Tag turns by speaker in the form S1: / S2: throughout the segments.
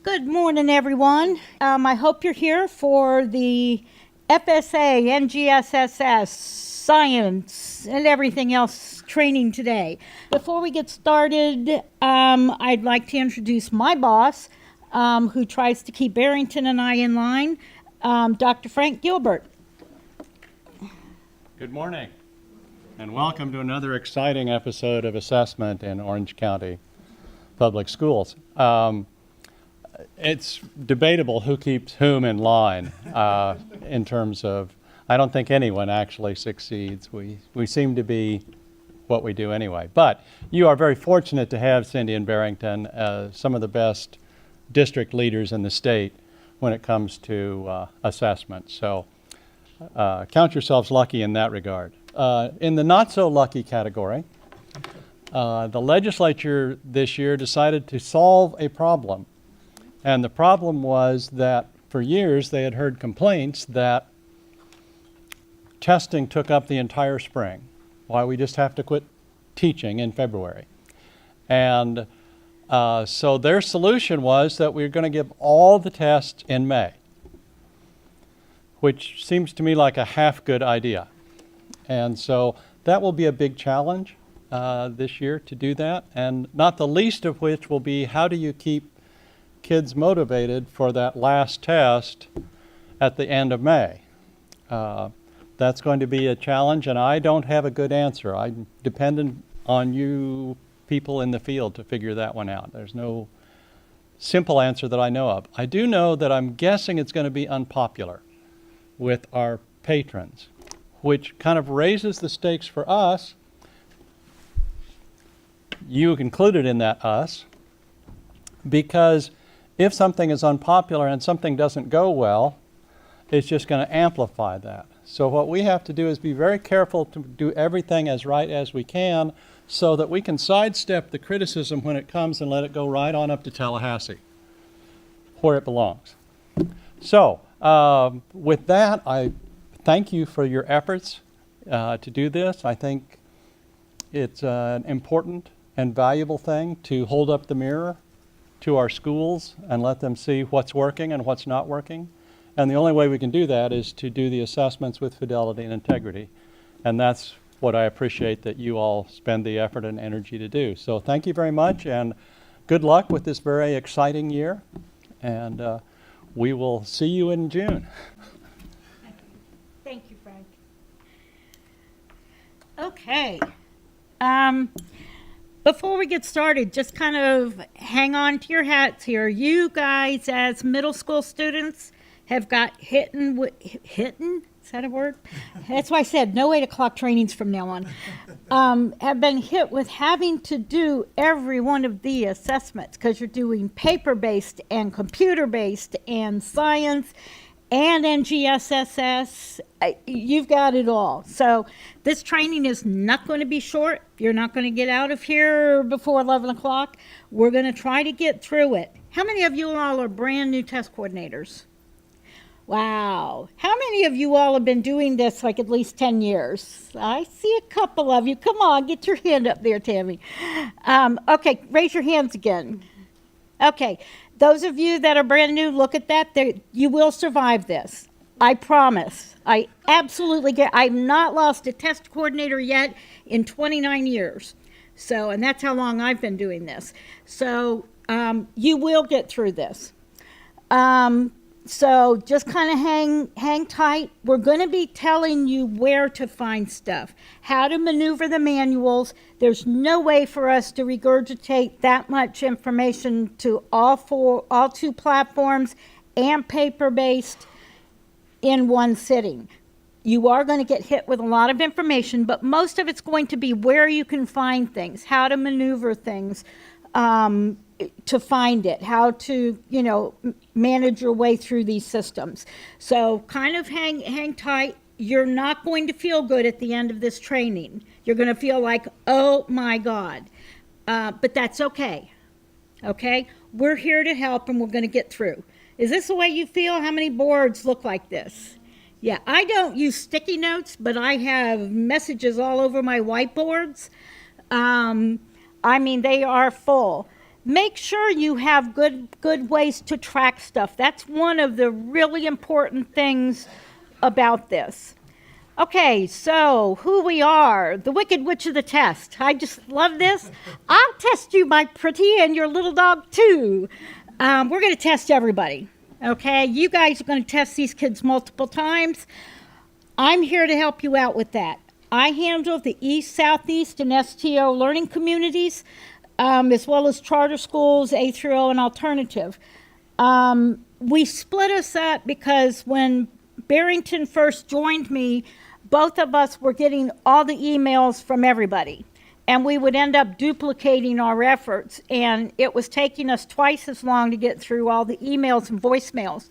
S1: Good morning, everyone. I hope you're here for the FSA, NGSSS, science, and everything else training today. Before we get started, I'd like to introduce my boss, who tries to keep Barrington and I in line, Dr. Frank Gilbert.
S2: Good morning, and welcome to another exciting episode of assessment in Orange County Public Schools. It's debatable who keeps whom in line in terms of, I don't think anyone actually succeeds. We seem to be what we do anyway. But you are very fortunate to have Cindy and Barrington, some of the best district leaders in the state when it comes to assessment. So count yourselves lucky in that regard. In the not so lucky category, the legislature this year decided to solve a problem. And the problem was that for years they had heard complaints that testing took up the entire spring. Why we just have to quit teaching in February. And so their solution was that we're going to give all the tests in May, which seems to me like a half good idea. And so that will be a big challenge this year to do that. And not the least of which will be, how do you keep kids motivated for that last test at the end of May? That's going to be a challenge, and I don't have a good answer. I'm dependent on you people in the field to figure that one out. There's no simple answer that I know of. I do know that I'm guessing it's going to be unpopular with our patrons, which kind of raises the stakes for us, you included in that us, because if something is unpopular and something doesn't go well, it's just going to amplify that. So what we have to do is be very careful to do everything as right as we can so that we can sidestep the criticism when it comes and let it go right on up to Tallahassee, where it belongs. So with that, I thank you for your efforts to do this. I think it's an important and valuable thing to hold up the mirror to our schools and let them see what's working and what's not working. And the only way we can do that is to do the assessments with fidelity and integrity. And that's what I appreciate that you all spend the effort and energy to do. So thank you very much, and good luck with this very exciting year. And we will see you in June.
S1: Thank you, Frank. Okay. Before we get started, just kind of hang on to your hats here. You guys, as middle school students, have got hitten? Is that a word? That's why I said no 8 o'clock trainings from now on. Have been hit with having to do every one of the assessments because you're doing paper-based and computer-based and science and NGSSS. You've got it all. So this training is not going to be short. You're not going to get out of here before 11 o'clock. We're going to try to get through it. How many of you all are brand new test coordinators? Wow. How many of you all have been doing this like at least 10 years? I see a couple of you. Come on, get your hand up there, Tammy. Okay, raise your hands again. Okay. Those of you that are brand new, look at that. You will survive this. I promise. I absolutely get. I've not lost a test coordinator yet in 29 years. So, and that's how long I've been doing this. So you will get through this. So just kind of hang tight. We're going to be telling you where to find stuff, how to maneuver the manuals. There's no way for us to regurgitate that much information to all two platforms and paper-based in one sitting. You are going to get hit with a lot of information, but most of it's going to be where you can find things, how to maneuver things, to find it, how to, manage your way through these systems. So kind of hang tight. You're not going to feel good at the end of this training. You're going to feel like, oh my God. But that's okay. Okay? We're here to help, and we're going to get through. Is this the way you feel? How many boards look like this? Yeah, I don't use sticky notes, but I have messages all over my whiteboards. They are full. make sure you have good ways to track stuff. That's one of the really important things about this. Okay, so who we are, the Wicked Witch of the Test. I just love this. I'll test you, my pretty, and your little dog too. We're going to test everybody, okay? You guys are going to test these kids multiple times. I'm here to help you out with that. I handle the East, Southeast, and STO learning communities, as well as charter schools, A through O, and alternative. We split us up because when Barrington first joined me, both of us were getting all the emails from everybody, and we would end up duplicating our efforts, and it was taking us twice as long to get through all the emails and voicemails.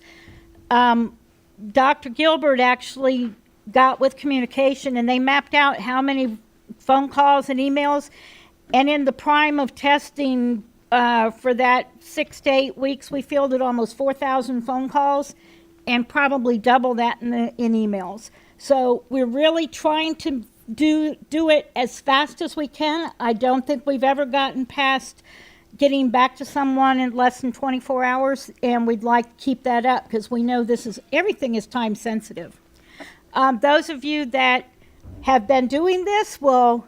S1: Dr. Gilbert actually got with communication, and they mapped out how many phone calls and emails, and in the prime of testing for that 6 to 8 weeks, we fielded almost 4,000 phone calls and probably double that in emails. So we're really trying to do it as fast as we can. I don't think we've ever gotten past getting back to someone in less than 24 hours, and we'd like to keep that up because we know everything is time sensitive. Those of you that have been doing this will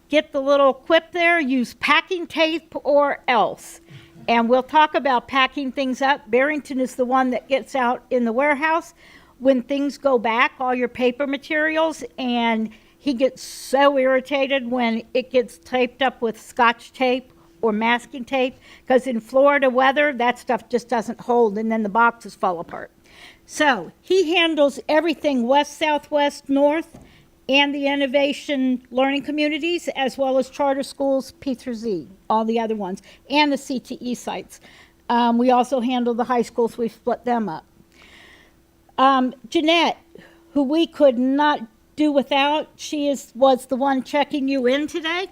S1: get the little quip there, use packing tape or else. And we'll talk about packing things up. Barrington is the one that gets out in the warehouse when things go back, all your paper materials, and he gets so irritated when it gets taped up with Scotch tape or masking tape, because in Florida weather, that stuff just doesn't hold, and then the boxes fall apart. So he handles everything west, southwest, north, and the innovation learning communities, as well as charter schools, P through Z, all the other ones, and the CTE sites. We also handle the high schools. We split them up. Jeanette, who we could not do without, was the one checking you in today.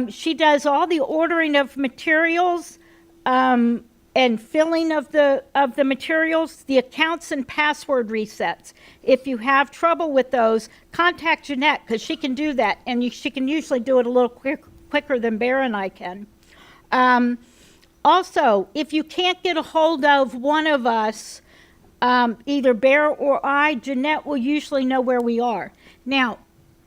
S1: She does all the ordering of materials and filling of the materials, the accounts and password resets. If you have trouble with those, contact Jeanette, because she can do that, and she can usually do it a little quicker than Bear and I can. Also, if you can't get a hold of one of us, either Bear or I, Jeanette will usually know where we are. Now,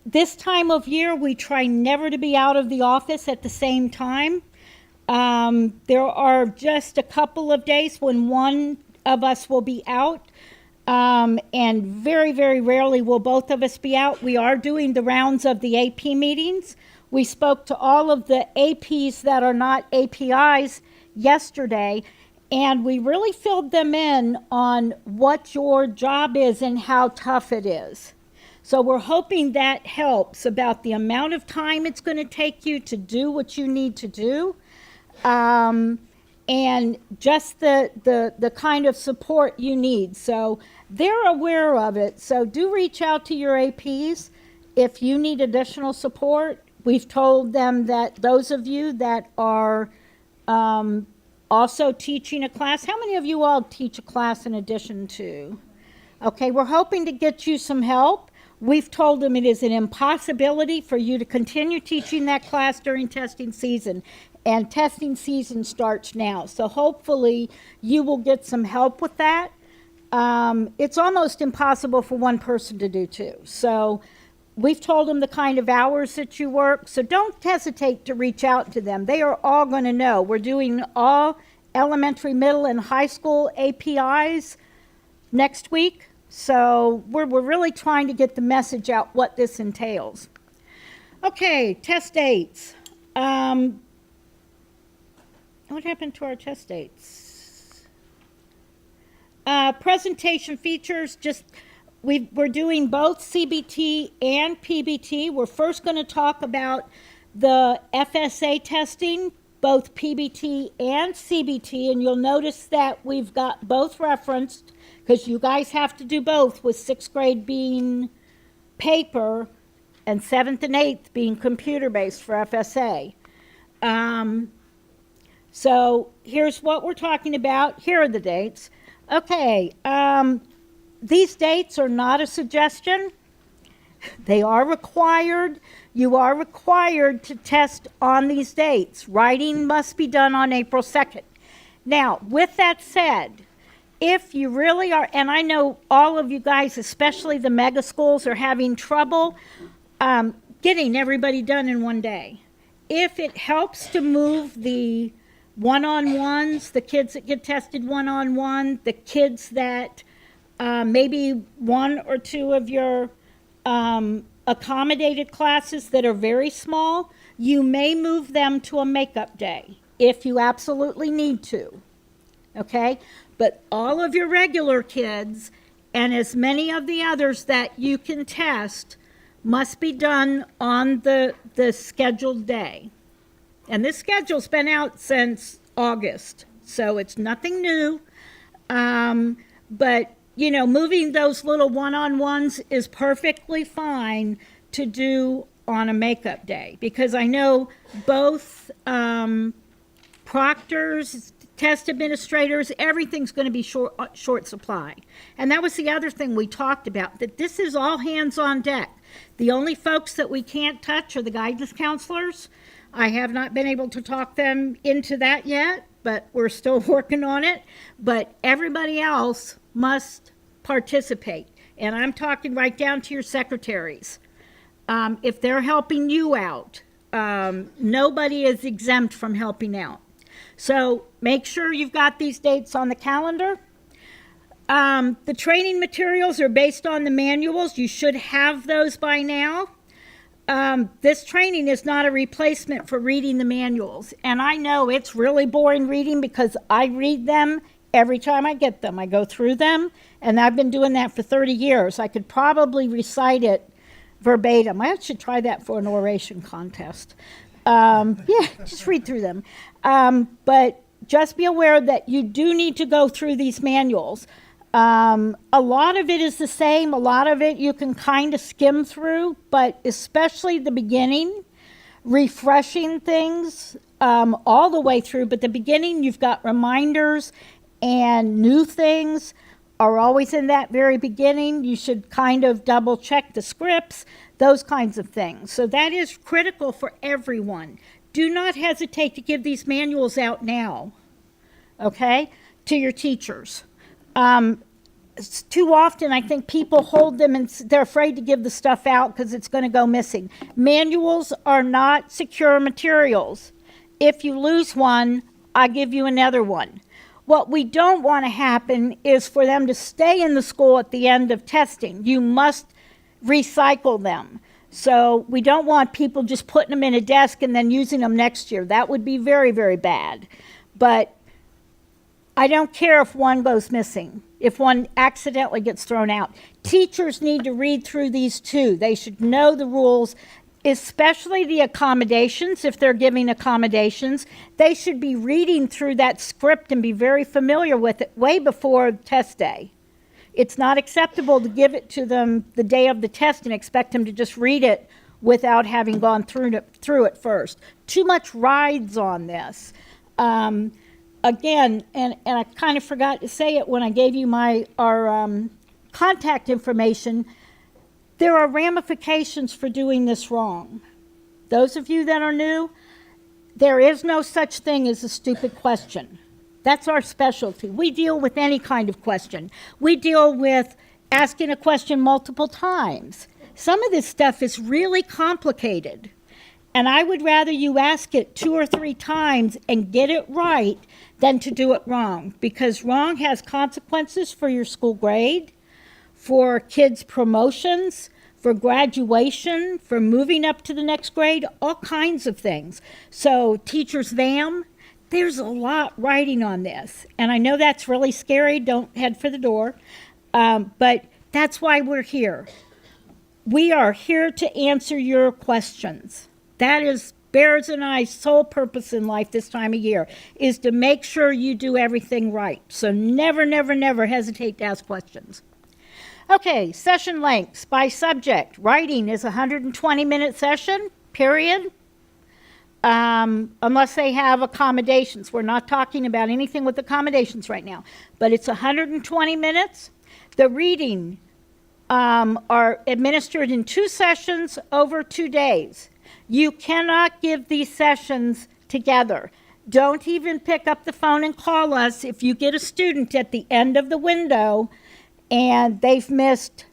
S1: this time of year, we try never to be out of the office at the same time. There are just a couple of days when one of us will be out, and very, very rarely will both of us be out. We are doing the rounds of the AP meetings. We spoke to all of the APs that are not APIs yesterday, and we really filled them in on what your job is and how tough it is. So we're hoping that helps about the amount of time it's going to take you to do what you need to do, and just the kind of support you need. So they're aware of it. So do reach out to your APs if you need additional support. We've told them that those of you that are also teaching a class, how many of you all teach a class in addition to? Okay, we're hoping to get you some help. We've told them it is an impossibility for you to continue teaching that class during testing season, and testing season starts now. So hopefully you will get some help with that. It's almost impossible for one person to do two. So we've told them the kind of hours that you work, so don't hesitate to reach out to them. They are all going to know. We're doing all elementary, middle, and high school APIs next week. So we're really trying to get the message out what this entails. Okay, test dates. What happened to our test dates? Presentation features, we're doing both CBT and PBT. We're first going to talk about the FSA testing, both PBT and CBT, and you'll notice that we've got both referenced because you guys have to do both, with 6th grade being paper and 7th and 8th being computer-based for FSA. So here's what we're talking about. Here are the dates. Okay, these dates are not a suggestion. They are required. You are required to test on these dates. Writing must be done on April 2nd. Now, with that said, if you really are, and I know all of you guys, especially the mega schools, are having trouble getting everybody done in one day. If it helps to move the one-on-ones, the kids that get tested one-on-one, the kids that maybe one or two of your accommodated classes that are very small, you may move them to a makeup day if you absolutely need to, okay? But all of your regular kids and as many of the others that you can test must be done on the scheduled day. And this schedule's been out since August, so it's nothing new. But, you know, moving those little one-on-ones is perfectly fine to do on a makeup day, because I know both proctors, test administrators, everything's going to be short supply. And that was the other thing we talked about, that this is all hands on deck. The only folks that we can't touch are the guidance counselors. I have not been able to talk them into that yet, but we're still working on it. But everybody else must participate. And I'm talking right down to your secretaries. If they're helping you out, nobody is exempt from helping out. So make sure you've got these dates on the calendar. The training materials are based on the manuals. You should have those by now. This training is not a replacement for reading the manuals. And I know it's really boring reading because I read them every time I get them. I go through them, and I've been doing that for 30 years. I could probably recite it verbatim. I should try that for an oration contest. Yeah, just read through them. But just be aware that you do need to go through these manuals. A lot of it is the same. A lot of it you can kind of skim through, but especially the beginning, refreshing things all the way through. But the beginning, you've got reminders and new things are always in that very beginning. You should kind of double check the scripts, those kinds of things. So that is critical for everyone. Do not hesitate to give these manuals out now, okay, to your teachers. Too often, I think people hold them and they're afraid to give the stuff out because it's going to go missing. Manuals are not secure materials. If you lose one, I give you another one. What we don't want to happen is for them to stay in the school at the end of testing. You must recycle them. So we don't want people just putting them in a desk and then using them next year. That would be very, very bad. But I don't care if one goes missing, if one accidentally gets thrown out. Teachers need to read through these too. They should know the rules, especially the accommodations. If they're giving accommodations, they should be reading through that script and be very familiar with it way before test day. It's not acceptable to give it to them the day of the test and expect them to just read it without having gone through it first. Too much rides on this. Again, and I kind of forgot to say it when I gave you our contact information, there are ramifications for doing this wrong. Those of you that are new, there is no such thing as a stupid question. That's our specialty. We deal with any kind of question. We deal with asking a question multiple times. Some of this stuff is really complicated. And I would rather you ask it 2 or 3 times and get it right than to do it wrong, because wrong has consequences for your school grade, for kids' promotions, for graduation, for moving up to the next grade, all kinds of things. So teachers VAM, there's a lot writing on this. And I know that's really scary. Don't head for the door. But that's why we're here. We are here to answer your questions. That is Bears and I's sole purpose in life this time of year, is to make sure you do everything right. So never, never, never hesitate to ask questions. Okay, session lengths by subject. Writing is a 120-minute session, period. Unless they have accommodations. We're not talking about anything with accommodations right now. But it's 120 minutes. The reading are administered in 2 sessions over 2 days. You cannot give these sessions together. Don't even pick up the phone and call us if you get a student at the end of the window and they've missed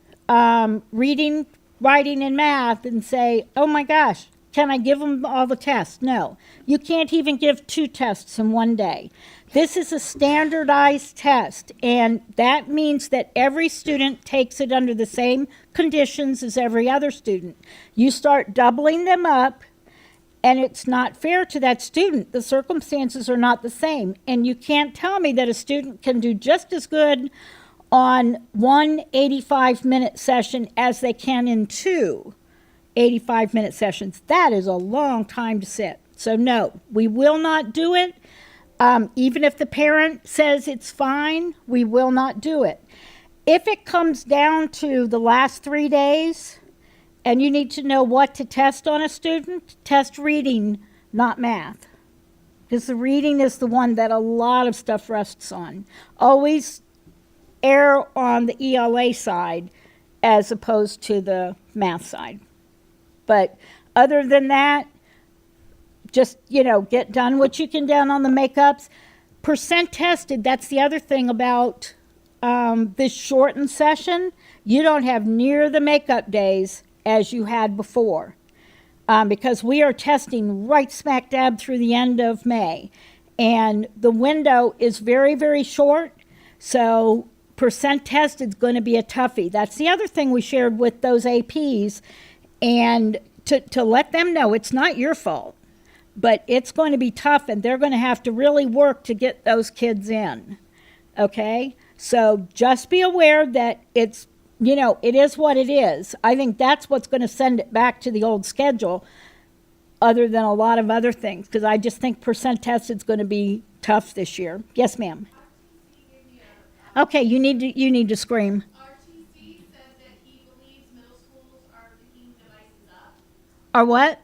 S1: reading, writing, and math and say, oh my gosh, can I give them all the tests? No, you can't even give 2 tests in 1 day. This is a standardized test, and that means that every student takes it under the same conditions as every other student. You start doubling them up, and it's not fair to that student. The circumstances are not the same, and you can't tell me that a student can do just as good on 1 85-minute session as they can in 2 85-minute sessions. That is a long time to sit. So no, we will not do it. Even if the parent says it's fine, we will not do it. If it comes down to the last 3 days and you need to know what to test on a student, test reading, not math. Because the reading is the one that a lot of stuff rests on. Always err on the ELA side as opposed to the math side. But other than that, just, get done what you can down on the makeups. Percent tested, that's the other thing about this shortened session. You don't have near the makeup days as you had before because we are testing right smack dab through the end of May. And the window is very, very short, so percent tested is going to be a toughie. That's the other thing we shared with those APs, and to let them know it's not your fault. But it's going to be tough, and they're going to have to really work to get those kids in, okay? So just be aware that it's, it is what it is. I think that's what's going to send it back to the old schedule, other than a lot of other things, because I just think percent tested is going to be tough this year. Yes, ma'am. Okay, you need to scream.
S3: RTC says that he believes middle schools are picking devices up.
S1: Or what?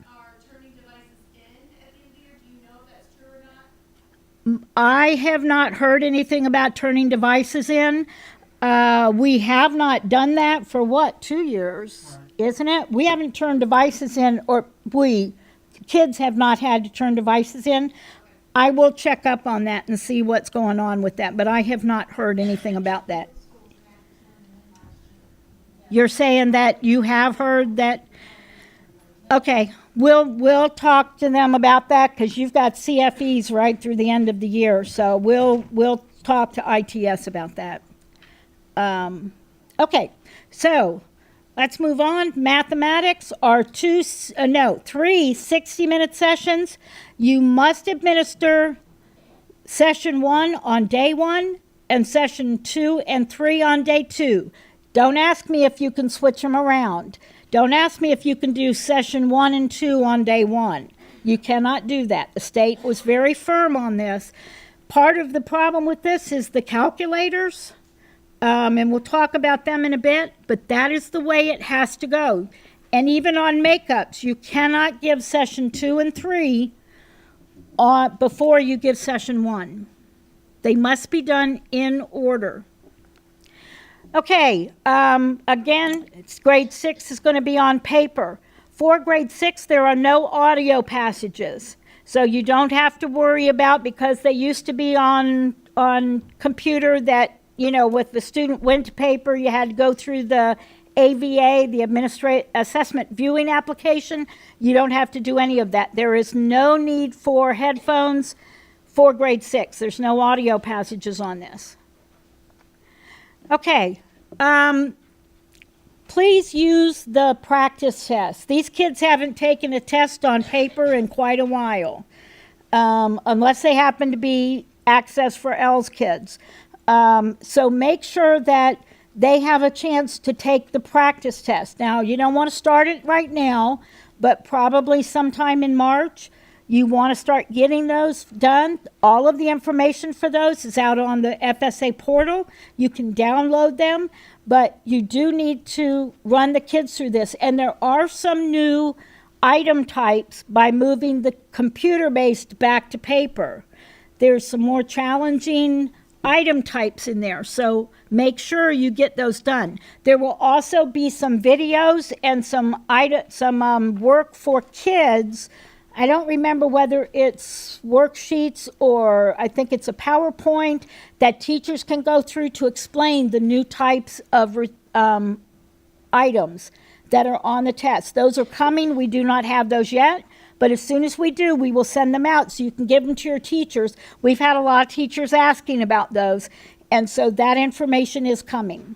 S1: I have not heard anything about turning devices in. We have not done that for 2 years, isn't it? We haven't turned devices in, or kids have not had to turn devices in. I will check up on that and see what's going on with that, but I have not heard anything about that. You're saying that you have heard that? Okay, we'll talk to them about that because you've got CFEs right through the end of the year. So we'll talk to ITS about that. Okay, so let's move on. Mathematics are 3 60-minute sessions. You must administer session 1 on day 1 and session 2 and 3 on day 2. Don't ask me if you can switch them around. Don't ask me if you can do session 1 and 2 on day 1. You cannot do that. The state was very firm on this. Part of the problem with this is the calculators, and we'll talk about them in a bit, but that is the way it has to go. And even on makeups, you cannot give session 2 and 3 before you give session 1. They must be done in order. Okay, again, it's grade 6 is going to be on paper. For grade 6, there are no audio passages. So you don't have to worry about, because they used to be on computer that, with the student went to paper, you had to go through the AVA, the Administrative Assessment Viewing Application. You don't have to do any of that. There is no need for headphones for grade 6. There's no audio passages on this. Okay, please use the practice test. These kids haven't taken a test on paper in quite a while, unless they happen to be Access for L's kids. So make sure that they have a chance to take the practice test. Now, you don't want to start it right now, but probably sometime in March. You want to start getting those done. All of the information for those is out on the FSA portal. You can download them, but you do need to run the kids through this. And there are some new item types by moving the computer-based back to paper. There's some more challenging item types in there, so make sure you get those done. There will also be some videos and some work for kids. I don't remember whether it's worksheets or I think it's a PowerPoint that teachers can go through to explain the new types of items that are on the test. Those are coming. We do not have those yet, but as soon as we do, we will send them out so you can give them to your teachers. We've had a lot of teachers asking about those, and so that information is coming.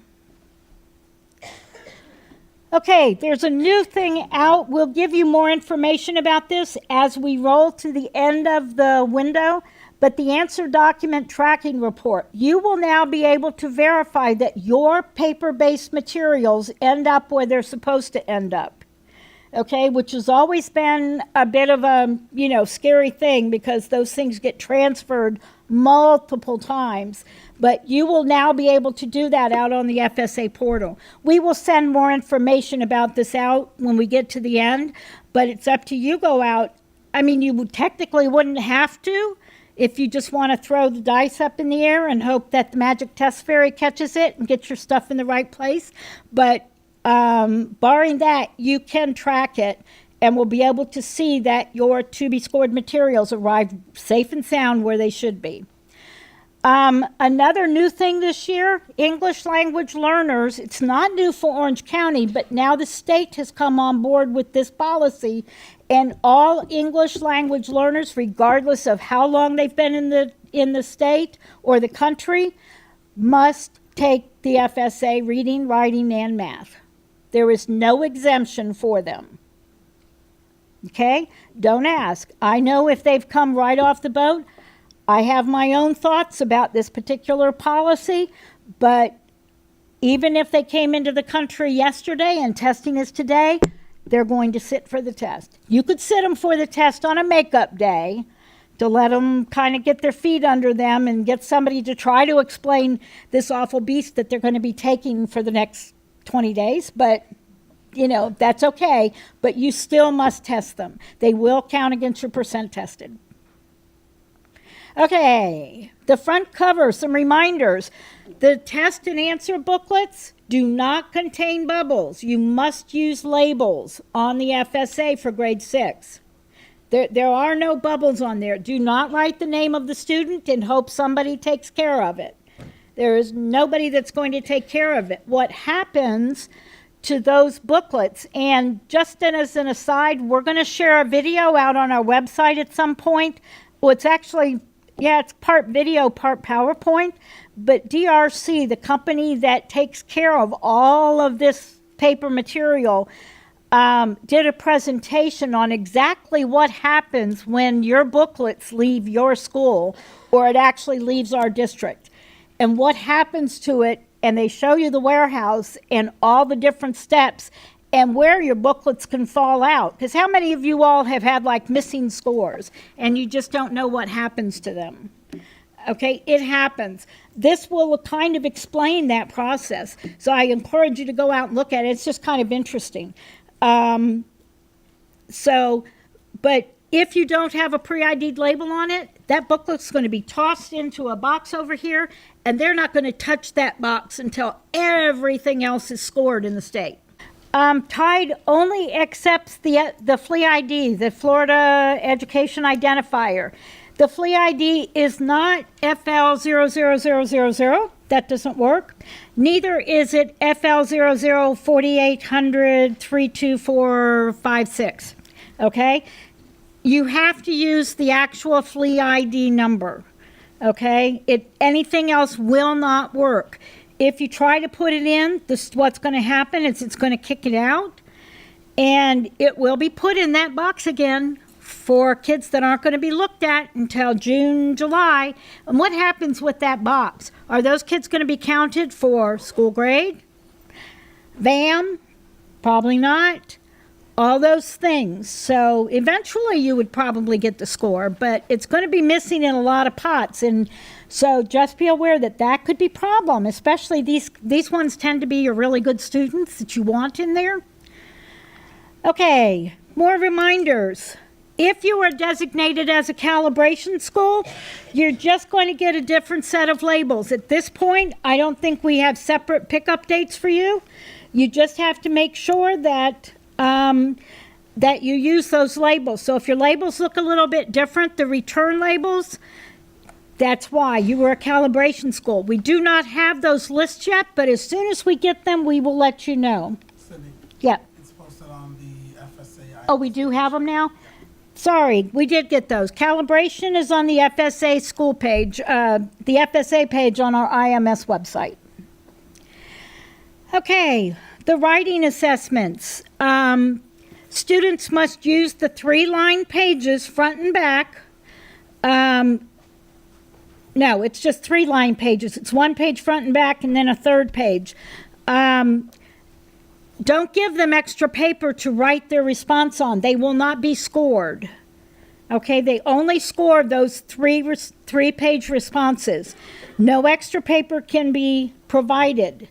S1: Okay, there's a new thing out. We'll give you more information about this as we roll to the end of the window, but the answer document tracking report, you will now be able to verify that your paper-based materials end up where they're supposed to end up. Okay, which has always been a bit of a, scary thing because those things get transferred multiple times. But you will now be able to do that out on the FSA portal. We will send more information about this out when we get to the end, but it's up to you. Go out. I mean, you technically wouldn't have to if you just want to throw the dice up in the air and hope that the magic test fairy catches it and gets your stuff in the right place. But barring that, you can track it and will be able to see that your to-be-scored materials arrive safe and sound where they should be. Another new thing this year, English language learners, it's not new for Orange County, but now the state has come on board with this policy, and all English language learners, regardless of how long they've been in the state or the country, must take the FSA reading, writing, and math. There is no exemption for them. Okay? Don't ask. I know if they've come right off the boat. I have my own thoughts about this particular policy, but even if they came into the country yesterday and testing is today, they're going to sit for the test. You could sit them for the test on a makeup day to let them kind of get their feet under them and get somebody to try to explain this awful beast that they're going to be taking for the next 20 days, but that's okay, but you still must test them. They will count against your percent tested. Okay, the front cover, some reminders. The test and answer booklets do not contain bubbles. You must use labels on the FSA for grade 6. There are no bubbles on there. Do not write the name of the student and hope somebody takes care of it. There is nobody that's going to take care of it. What happens to those booklets, and just as an aside, we're going to share a video out on our website at some point. Well, it's actually, it's part video, part PowerPoint, but DRC, the company that takes care of all of this paper material, did a presentation on exactly what happens when your booklets leave your school or it actually leaves our district and what happens to it, and they show you the warehouse and all the different steps and where your booklets can fall out. Because how many of you all have had like missing scores and you just don't know what happens to them? Okay, it happens. This will kind of explain that process. So I encourage you to go out and look at it. It's just kind of interesting. But if you don't have a pre-ID'd label on it, that booklet's going to be tossed into a box over here, and they're not going to touch that box until everything else is scored in the state. Tide only accepts the FLE ID, the Florida Education Identifier. The FLE ID is not FL00000. That doesn't work. Neither is it FL004800 32456. Okay? You have to use the actual FLE ID number. Okay? Anything else will not work. If you try to put it in, what's going to happen is it's going to kick it out, and it will be put in that box again for kids that aren't going to be looked at until June, July. And what happens with that box? Are those kids going to be counted for school grade? VAM? Probably not. All those things. So eventually you would probably get the score, but it's going to be missing in a lot of pots. And so just be aware that that could be a problem, especially these ones tend to be your really good students that you want in there. Okay, more reminders. if you are designated as a calibration school, you're just going to get a different set of labels. At this point, I don't think we have separate pickup dates for you. You just have to make sure that that you use those labels. So if your labels look a little bit different, the return labels, that's why you were a calibration school. We do not have those lists yet, but as soon as we get them, we will let you know.
S4: Cindy,
S1: Yeah.
S4: it's posted on the FSA.
S1: Oh, we do have them now? Sorry, we did get those. Calibration is on the FSA school page, the FSA page on our IMS website. Okay, the writing assessments. Students must use the 3-line pages front and back. No, it's just 3-line pages. It's 1 page front and back and then a 3rd page. Don't give them extra paper to write their response on. They will not be scored. Okay, they only score those 3-page responses. No extra paper can be provided.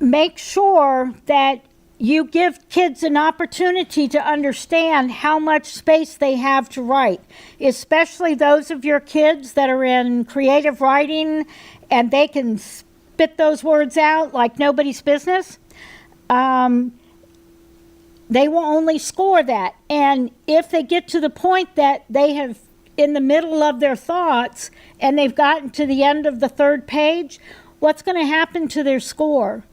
S1: Make sure that you give kids an opportunity to understand how much space they have to write, especially those of your kids that are in creative writing and they can spit those words out like nobody's business. They will only score that. And if they get to the point that they have in the middle of their thoughts and they've gotten to the end of the 3rd page, what's going to happen to their score?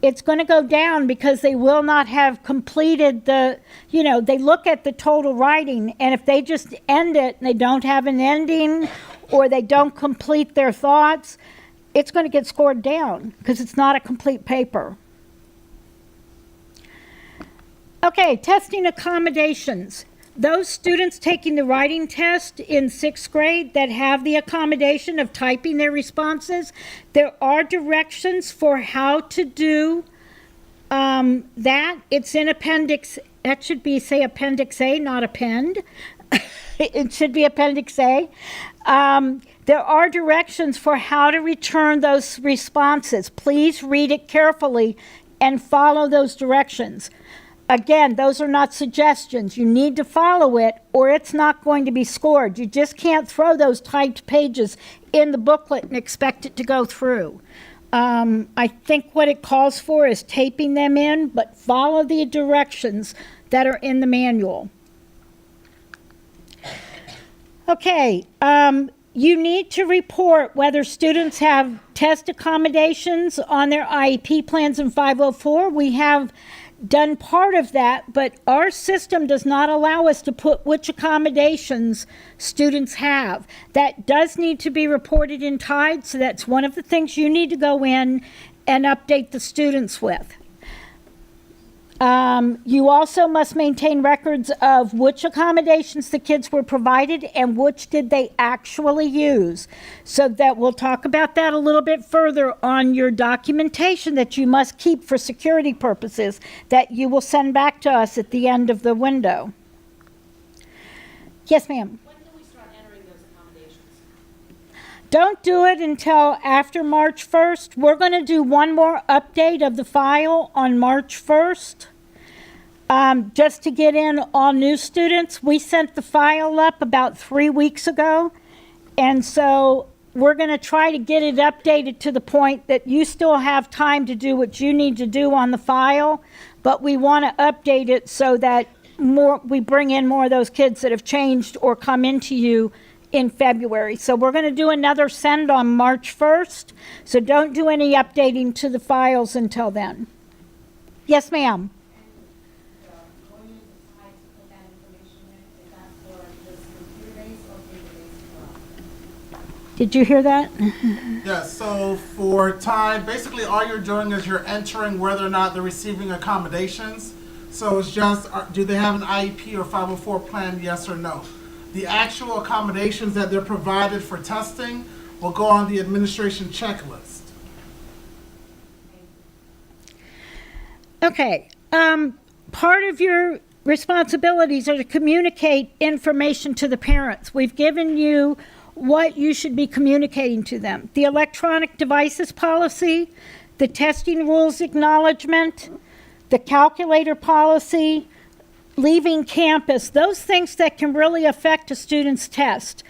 S1: It's going to go down because they will not have completed they look at the total writing, and if they just end it and they don't have an ending or they don't complete their thoughts, it's going to get scored down because it's not a complete paper. Okay, testing accommodations. Those students taking the writing test in 6th grade that have the accommodation of typing their responses, there are directions for how to do that. It's in Appendix, that should be, say, Appendix A, not Append. It should be Appendix A. There are directions for how to return those responses. Please read it carefully and follow those directions. Again, those are not suggestions. You need to follow it or it's not going to be scored. You just can't throw those typed pages in the booklet and expect it to go through. I think what it calls for is taping them in, but follow the directions that are in the manual. Okay, you need to report whether students have test accommodations on their IEP plans in 504. We have done part of that, but our system does not allow us to put which accommodations students have. That does need to be reported in TIDE, so that's one of the things you need to go in and update the students with. You also must maintain records of which accommodations the kids were provided and which did they actually use. So that we'll talk about that a little bit further on your documentation that you must keep for security purposes that you will send back to us at the end of the window. Yes, ma'am.
S5: When do we start entering those accommodations?
S1: Don't do it until after March 1st. We're going to do one more update of the file on March 1st. Just to get in all new students. We sent the file up about 3 weeks ago. And so we're going to try to get it updated to the point that you still have time to do what you need to do on the file. But we want to update it so that we bring in more of those kids that have changed or come into you in February. So we're going to do another send on March 1st. So don't do any updating to the files until then. Yes, ma'am.
S5: When you decide to put that information in, is that for just computer-based or paper-based as well?
S1: Did you hear that?
S4: Yeah, so for time, basically all you're doing is you're entering whether or not they're receiving accommodations. So it's just, do they have an IEP or 504 plan, yes or no? The actual accommodations that they're provided for testing will go on the administration checklist.
S1: Okay. Part of your responsibilities are to communicate information to the parents. We've given you what you should be communicating to them. The electronic devices policy, the testing rules acknowledgement, the calculator policy, leaving campus, those things that can really affect a student's test.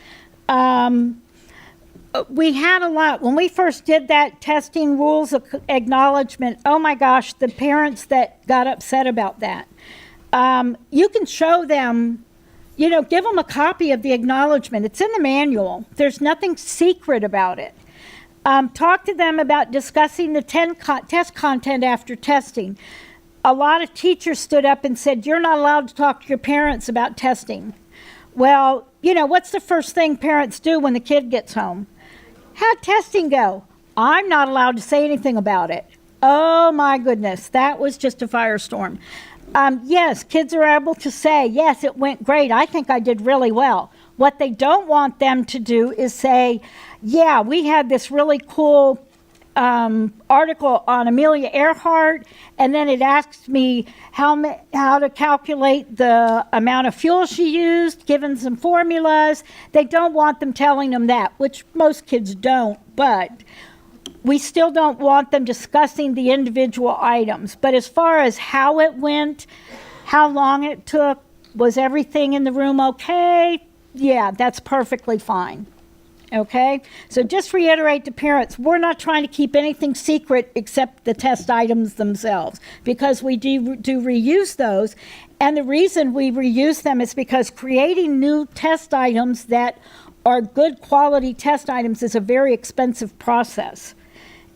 S1: We had a lot. When we first did that testing rules of acknowledgement, oh my gosh, the parents that got upset about that. You can show them, give them a copy of the acknowledgement. It's in the manual. There's nothing secret about it. Talk to them about discussing the test content after testing. A lot of teachers stood up and said, you're not allowed to talk to your parents about testing. Well, what's the first thing parents do when the kid gets home? How'd testing go? I'm not allowed to say anything about it. Oh my goodness, that was just a firestorm. Yes, kids are able to say, yes, it went great. I think I did really well. What they don't want them to do is say, yeah, we had this really cool article on Amelia Earhart, and then it asked me how to calculate the amount of fuel she used, given some formulas. They don't want them telling them that, which most kids don't, but we still don't want them discussing the individual items. But as far as how it went, how long it took, was everything in the room okay? Yeah, that's perfectly fine. Okay, so just reiterate to parents, we're not trying to keep anything secret except the test items themselves, because we do reuse those. And the reason we reuse them is because creating new test items that are good quality test items is a very expensive process.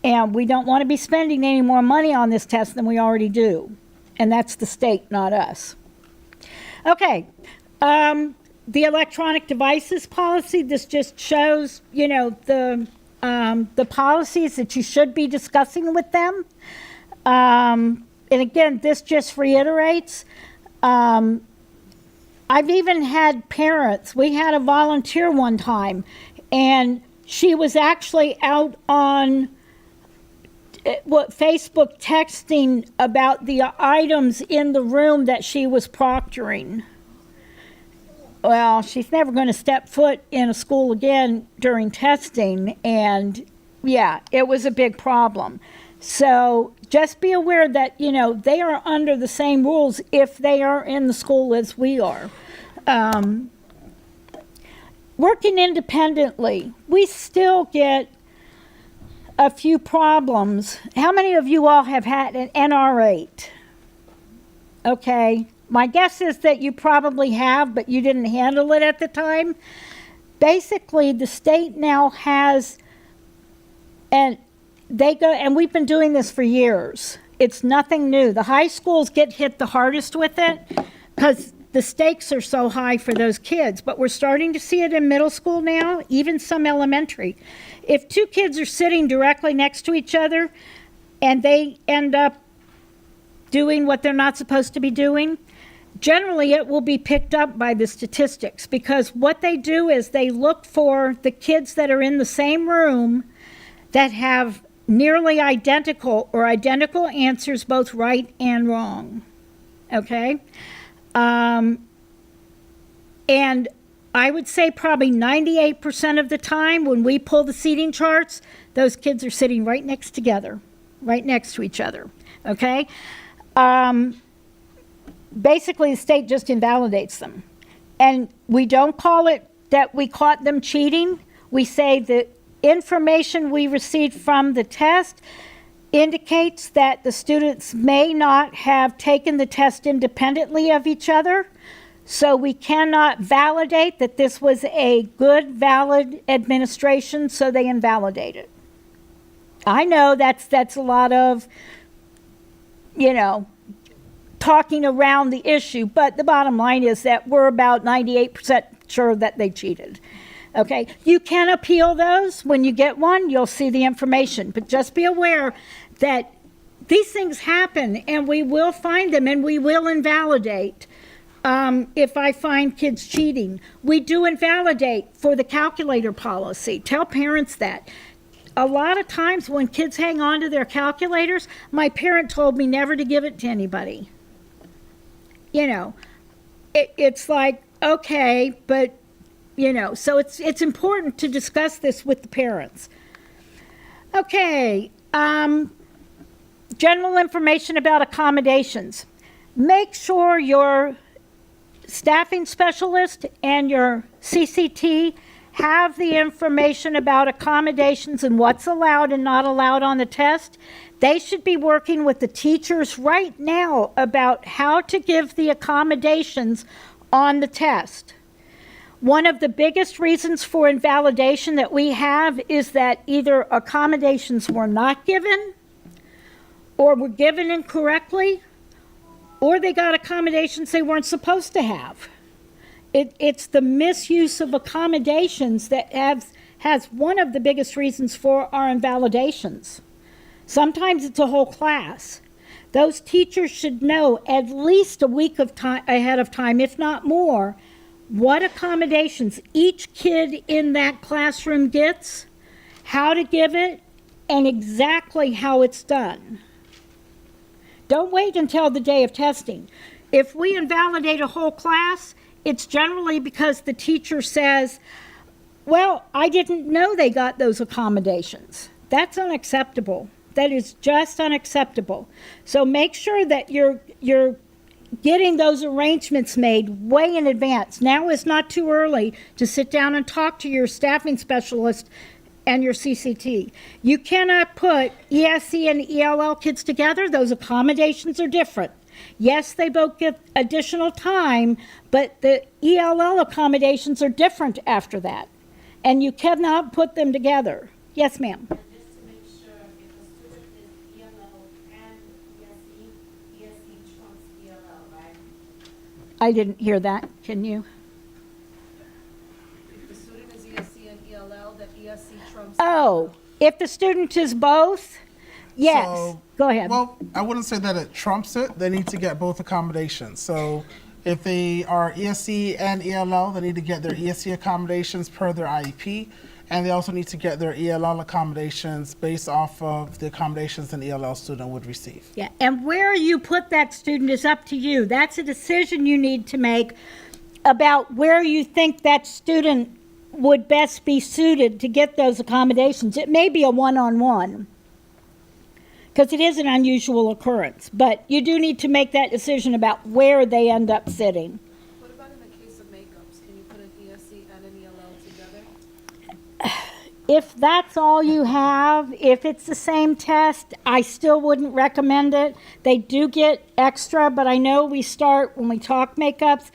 S1: And we don't want to be spending any more money on this test than we already do. And that's the state, not us. Okay. The electronic devices policy, this just shows, the policies that you should be discussing with them. And again, this just reiterates. I've even had parents, we had a volunteer one time, and she was actually out on Facebook texting about the items in the room that she was proctoring. Well, she's never going to step foot in a school again during testing, and yeah, it was a big problem. So just be aware that, they are under the same rules if they are in the school as we are. Working independently, we still get a few problems. How many of you all have had an NR8? Okay. My guess is that you probably have, but you didn't handle it at the time. Basically, the state now has, and we've been doing this for years. It's nothing new. The high schools get hit the hardest with it because the stakes are so high for those kids, but we're starting to see it in middle school now, even some elementary. If two kids are sitting directly next to each other and they end up doing what they're not supposed to be doing, generally it will be picked up by the statistics, because what they do is they look for the kids that are in the same room that have nearly identical or identical answers, both right and wrong. Okay? And I would say probably 98% of the time when we pull the seating charts, those kids are sitting right next to each other. Okay? Basically, the state just invalidates them. And we don't call it that we caught them cheating. We say the information we received from the test indicates that the students may not have taken the test independently of each other. So we cannot validate that this was a good, valid administration, so they invalidate it. I know that's a lot of, talking around the issue, but the bottom line is that we're about 98% sure that they cheated. Okay, you can appeal those. When you get one, you'll see the information, but just be aware that these things happen and we will find them and we will invalidate. If I find kids cheating, we do invalidate for the calculator policy. Tell parents that. A lot of times when kids hang on to their calculators, my parent told me never to give it to anybody. It's like, okay, but, so it's important to discuss this with the parents. Okay, general information about accommodations. Make sure your staffing specialist and your CCT have the information about accommodations and what's allowed and not allowed on the test, they should be working with the teachers right now about how to give the accommodations on the test. One of the biggest reasons for invalidation that we have is that either accommodations were not given, or were given incorrectly, or they got accommodations they weren't supposed to have. It's the misuse of accommodations that has one of the biggest reasons for our invalidations. Sometimes it's a whole class. Those teachers should know at least a week of time ahead of time, if not more, what accommodations each kid in that classroom gets, how to give it, and exactly how it's done. Don't wait until the day of testing. If we invalidate a whole class, it's generally because the teacher says, well, I didn't know they got those accommodations. That's unacceptable. That is just unacceptable. So make sure that you're getting those arrangements made way in advance. Now is not too early to sit down and talk to your staffing specialist and your CCT. You cannot put ESE and ELL kids together. Those accommodations are different. Yes, they both get additional time, but the ELL accommodations are different after that. And you cannot put them together. Yes, ma'am.
S5: And just to make sure, if a student is ELL and ESE trumps ELL, right?
S1: I didn't hear that. Can you?
S6: If the student is ESC and ELL, that ESC trumps.
S1: Oh, if the student is both, yes.
S4: So,
S1: Go ahead.
S4: Well, I wouldn't say that it trumps it. They need to get both accommodations. So if they are ESC and ELL, they need to get their ESC accommodations per their IEP. And they also need to get their ELL accommodations based off of the accommodations an ELL student would receive.
S1: Yeah, and where you put that student is up to you. That's a decision you need to make about where you think that student would best be suited to get those accommodations. It may be a one-on-one, because it is an unusual occurrence, but you do need to make that decision about where they end up sitting.
S6: What about in the case of makeups? Can you put an ESC and an ELL together?
S1: If that's all you have, if it's the same test, I still wouldn't recommend it. They do get extra, but I know we start when we talk makeups.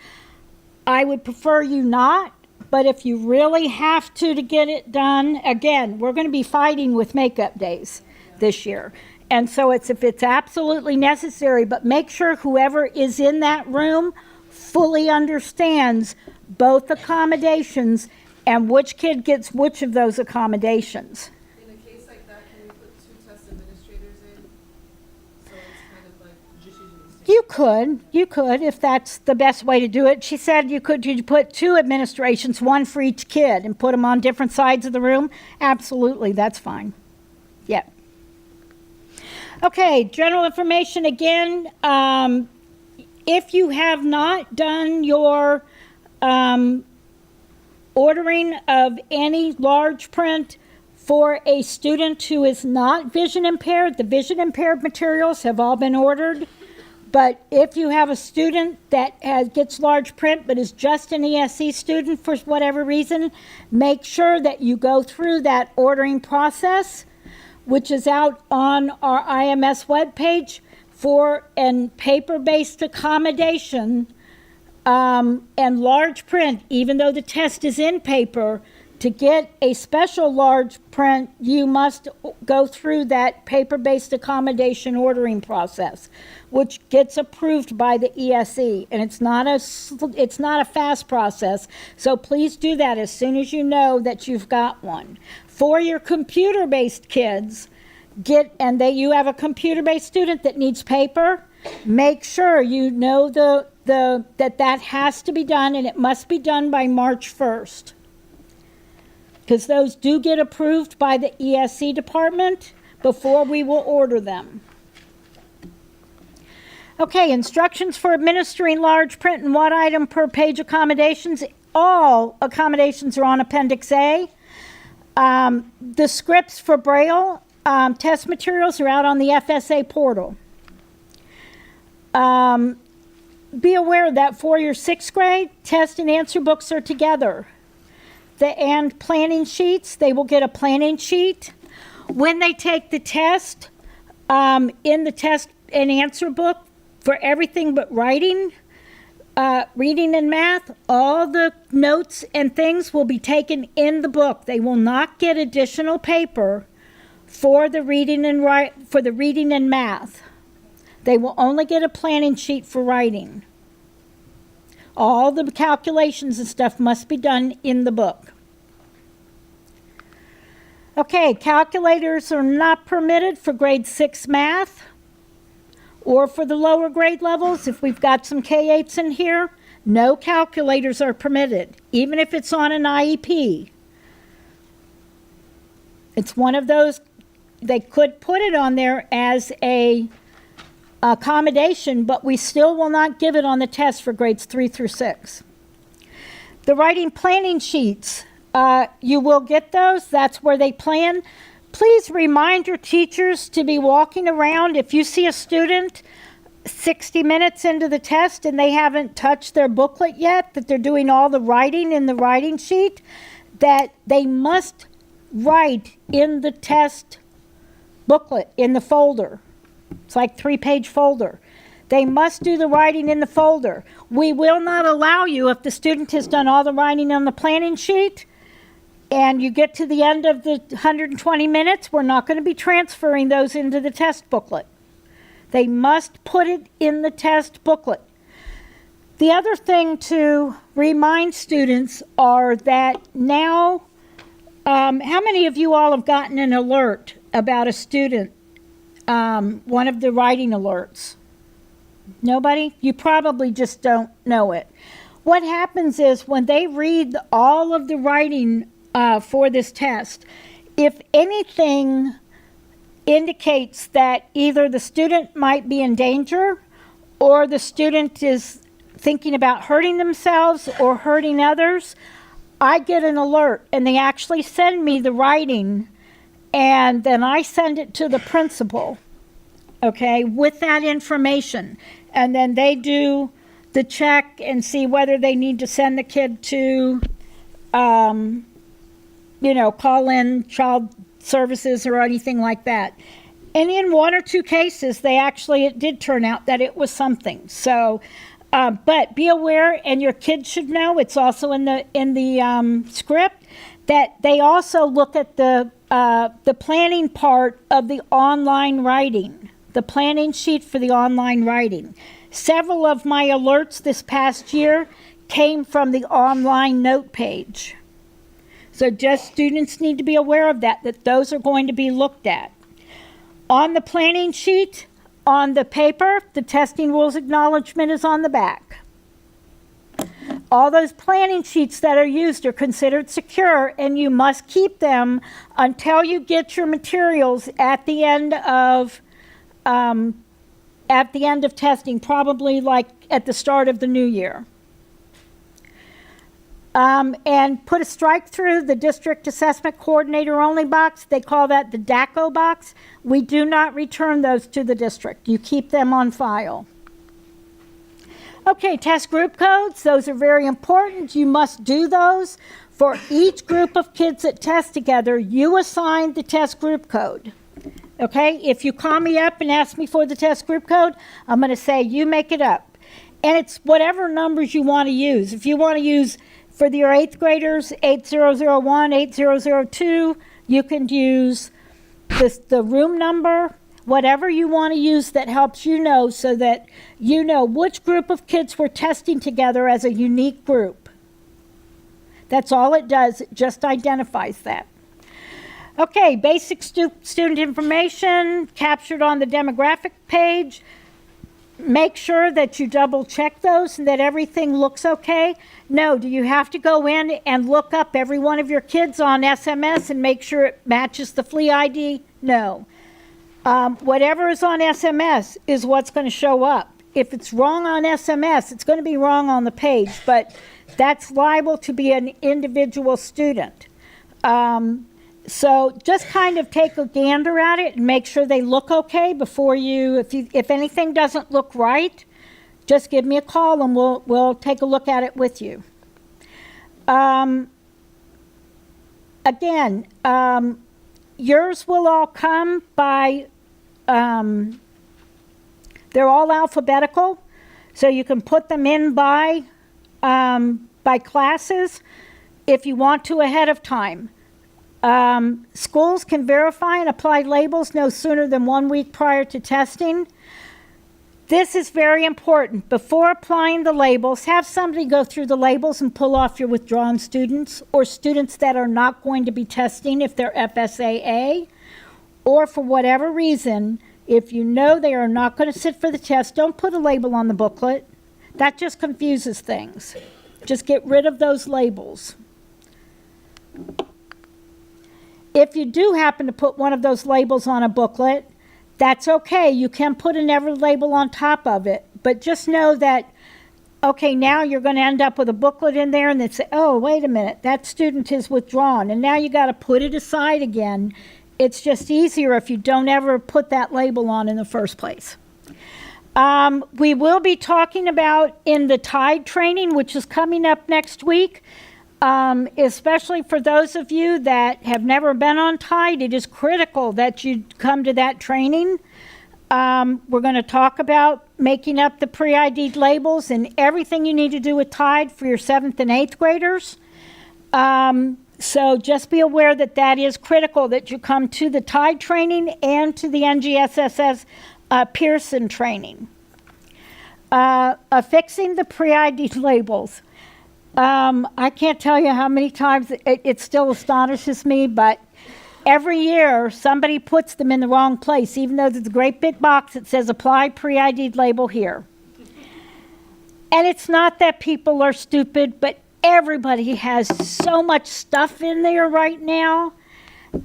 S1: I would prefer you not, but if you really have to get it done, again, we're going to be fighting with makeup days this year. And so if it's absolutely necessary, but make sure whoever is in that room fully understands both accommodations and which kid gets which of those accommodations.
S6: In a case like that, can we put two test administrators in? So it's kind of like just using the same.
S1: You could, if that's the best way to do it. She said you put two administrations, one for each kid, and put them on different sides of the room. Absolutely, that's fine. Yep. Okay, general information again. If you have not done your ordering of any large print for a student who is not vision impaired, the vision impaired materials have all been ordered. But if you have a student that gets large print but is just an ESE student for whatever reason, make sure that you go through that ordering process, which is out on our IMS webpage, for a paper-based accommodation and large print. Even though the test is in paper, to get a special large print, you must go through that paper-based accommodation ordering process, which gets approved by the ESE. And it's not a fast process, so please do that as soon as you know that you've got one. For your computer-based kids, you have a computer-based student that needs paper, make sure you know that has to be done, and it must be done by March 1st. Because those do get approved by the ESE department before we will order them. Okay, instructions for administering large print and one item per page accommodations. All accommodations are on Appendix A. The scripts for Braille test materials are out on the FSA portal. be aware that for your 6th grade, test and answer books are together. And planning sheets, they will get a planning sheet. When they take the test, in the test and answer book for everything but writing, reading and math, all the notes and things will be taken in the book. They will not get additional paper for the reading and math. They will only get a planning sheet for writing. All the calculations and stuff must be done in the book. Okay, calculators are not permitted for grade 6 math or for the lower grade levels. If we've got some K-8s in here, no calculators are permitted, even if it's on an IEP. It's one of those, they could put it on there as a accommodation, but we still will not give it on the test for grades 3 through 6. The writing planning sheets, you will get those. That's where they plan. Please remind your teachers to be walking around. If you see a student 60 minutes into the test and they haven't touched their booklet yet, that they're doing all the writing in the writing sheet, that they must write in the test booklet, in the folder. It's like 3-page folder. They must do the writing in the folder. We will not allow you, if the student has done all the writing on the planning sheet and you get to the end of the 120 minutes, we're not going to be transferring those into the test booklet. They must put it in the test booklet. The other thing to remind students are that now, how many of you all have gotten an alert about a student, one of the writing alerts? Nobody? You probably just don't know it. What happens is when they read all of the writing for this test, if anything indicates that either the student might be in danger or the student is thinking about hurting themselves or hurting others, I get an alert and they actually send me the writing and then I send it to the principal, okay, with that information. And then they do the check and see whether they need to send the kid to, call in child services or anything like that. And in 1 or 2 cases, it did turn out that it was something. So, but be aware, and your kids should know, it's also in the script, that they also look at the planning part of the online writing, the planning sheet for the online writing. Several of my alerts this past year came from the online note page. So just students need to be aware of that those are going to be looked at. On the planning sheet, on the paper, the testing rules acknowledgement is on the back. All those planning sheets that are used are considered secure, and you must keep them until you get your materials at the end of testing, probably like at the start of the new year. And put a strike through the district assessment coordinator only box. They call that the DACO box. We do not return those to the district. You keep them on file. Okay, test group codes. Those are very important. You must do those. For each group of kids that test together, you assign the test group code. Okay, if you call me up and ask me for the test group code, I'm going to say you make it up. And it's whatever numbers you want to use. If you want to use for your 8th graders, 8001, 8002, you can use the room number, whatever you want to use that helps you know, so that you know which group of kids we're testing together as a unique group. That's all it does. It just identifies that. Okay, basic student information captured on the demographic page. Make sure that you double check those and that everything looks okay. No, do you have to go in and look up every one of your kids on SMS and make sure it matches the flea ID? No. Whatever is on SMS is what's going to show up. If it's wrong on SMS, it's going to be wrong on the page, but that's liable to be an individual student. So just kind of take a gander at it and make sure they look okay before if anything doesn't look right, just give me a call and we'll take a look at it with you. Again, yours will all come by, they're all alphabetical, so you can put them in by classes if you want to ahead of time. Schools can verify and apply labels no sooner than 1 week prior to testing. This is very important. Before applying the labels, have somebody go through the labels and pull off your withdrawn students or students that are not going to be testing if they're FSA A, or for whatever reason, if you know they are not going to sit for the test, don't put a label on the booklet. That just confuses things. Just get rid of those labels. If you do happen to put one of those labels on a booklet, that's okay. You can put another label on top of it. But just know that, okay, now you're going to end up with a booklet in there and then say, oh, wait a minute, that student is withdrawn. And now you got to put it aside again. It's just easier if you don't ever put that label on in the first place. We will be talking about in the TIDE training, which is coming up next week. Especially for those of you that have never been on TIDE, it is critical that you come to that training. We're going to talk about making up the pre-ID'd labels and everything you need to do with TIDE for your 7th and 8th graders. So just be aware that that is critical, that you come to the TIDE training and to the NGSSS Pearson training. Affixing the pre-ID'd labels. I can't tell you how many times it still astonishes me, but every year somebody puts them in the wrong place, even though there's a great big box that says apply pre-ID'd label here. And it's not that people are stupid, but everybody has so much stuff in there right now.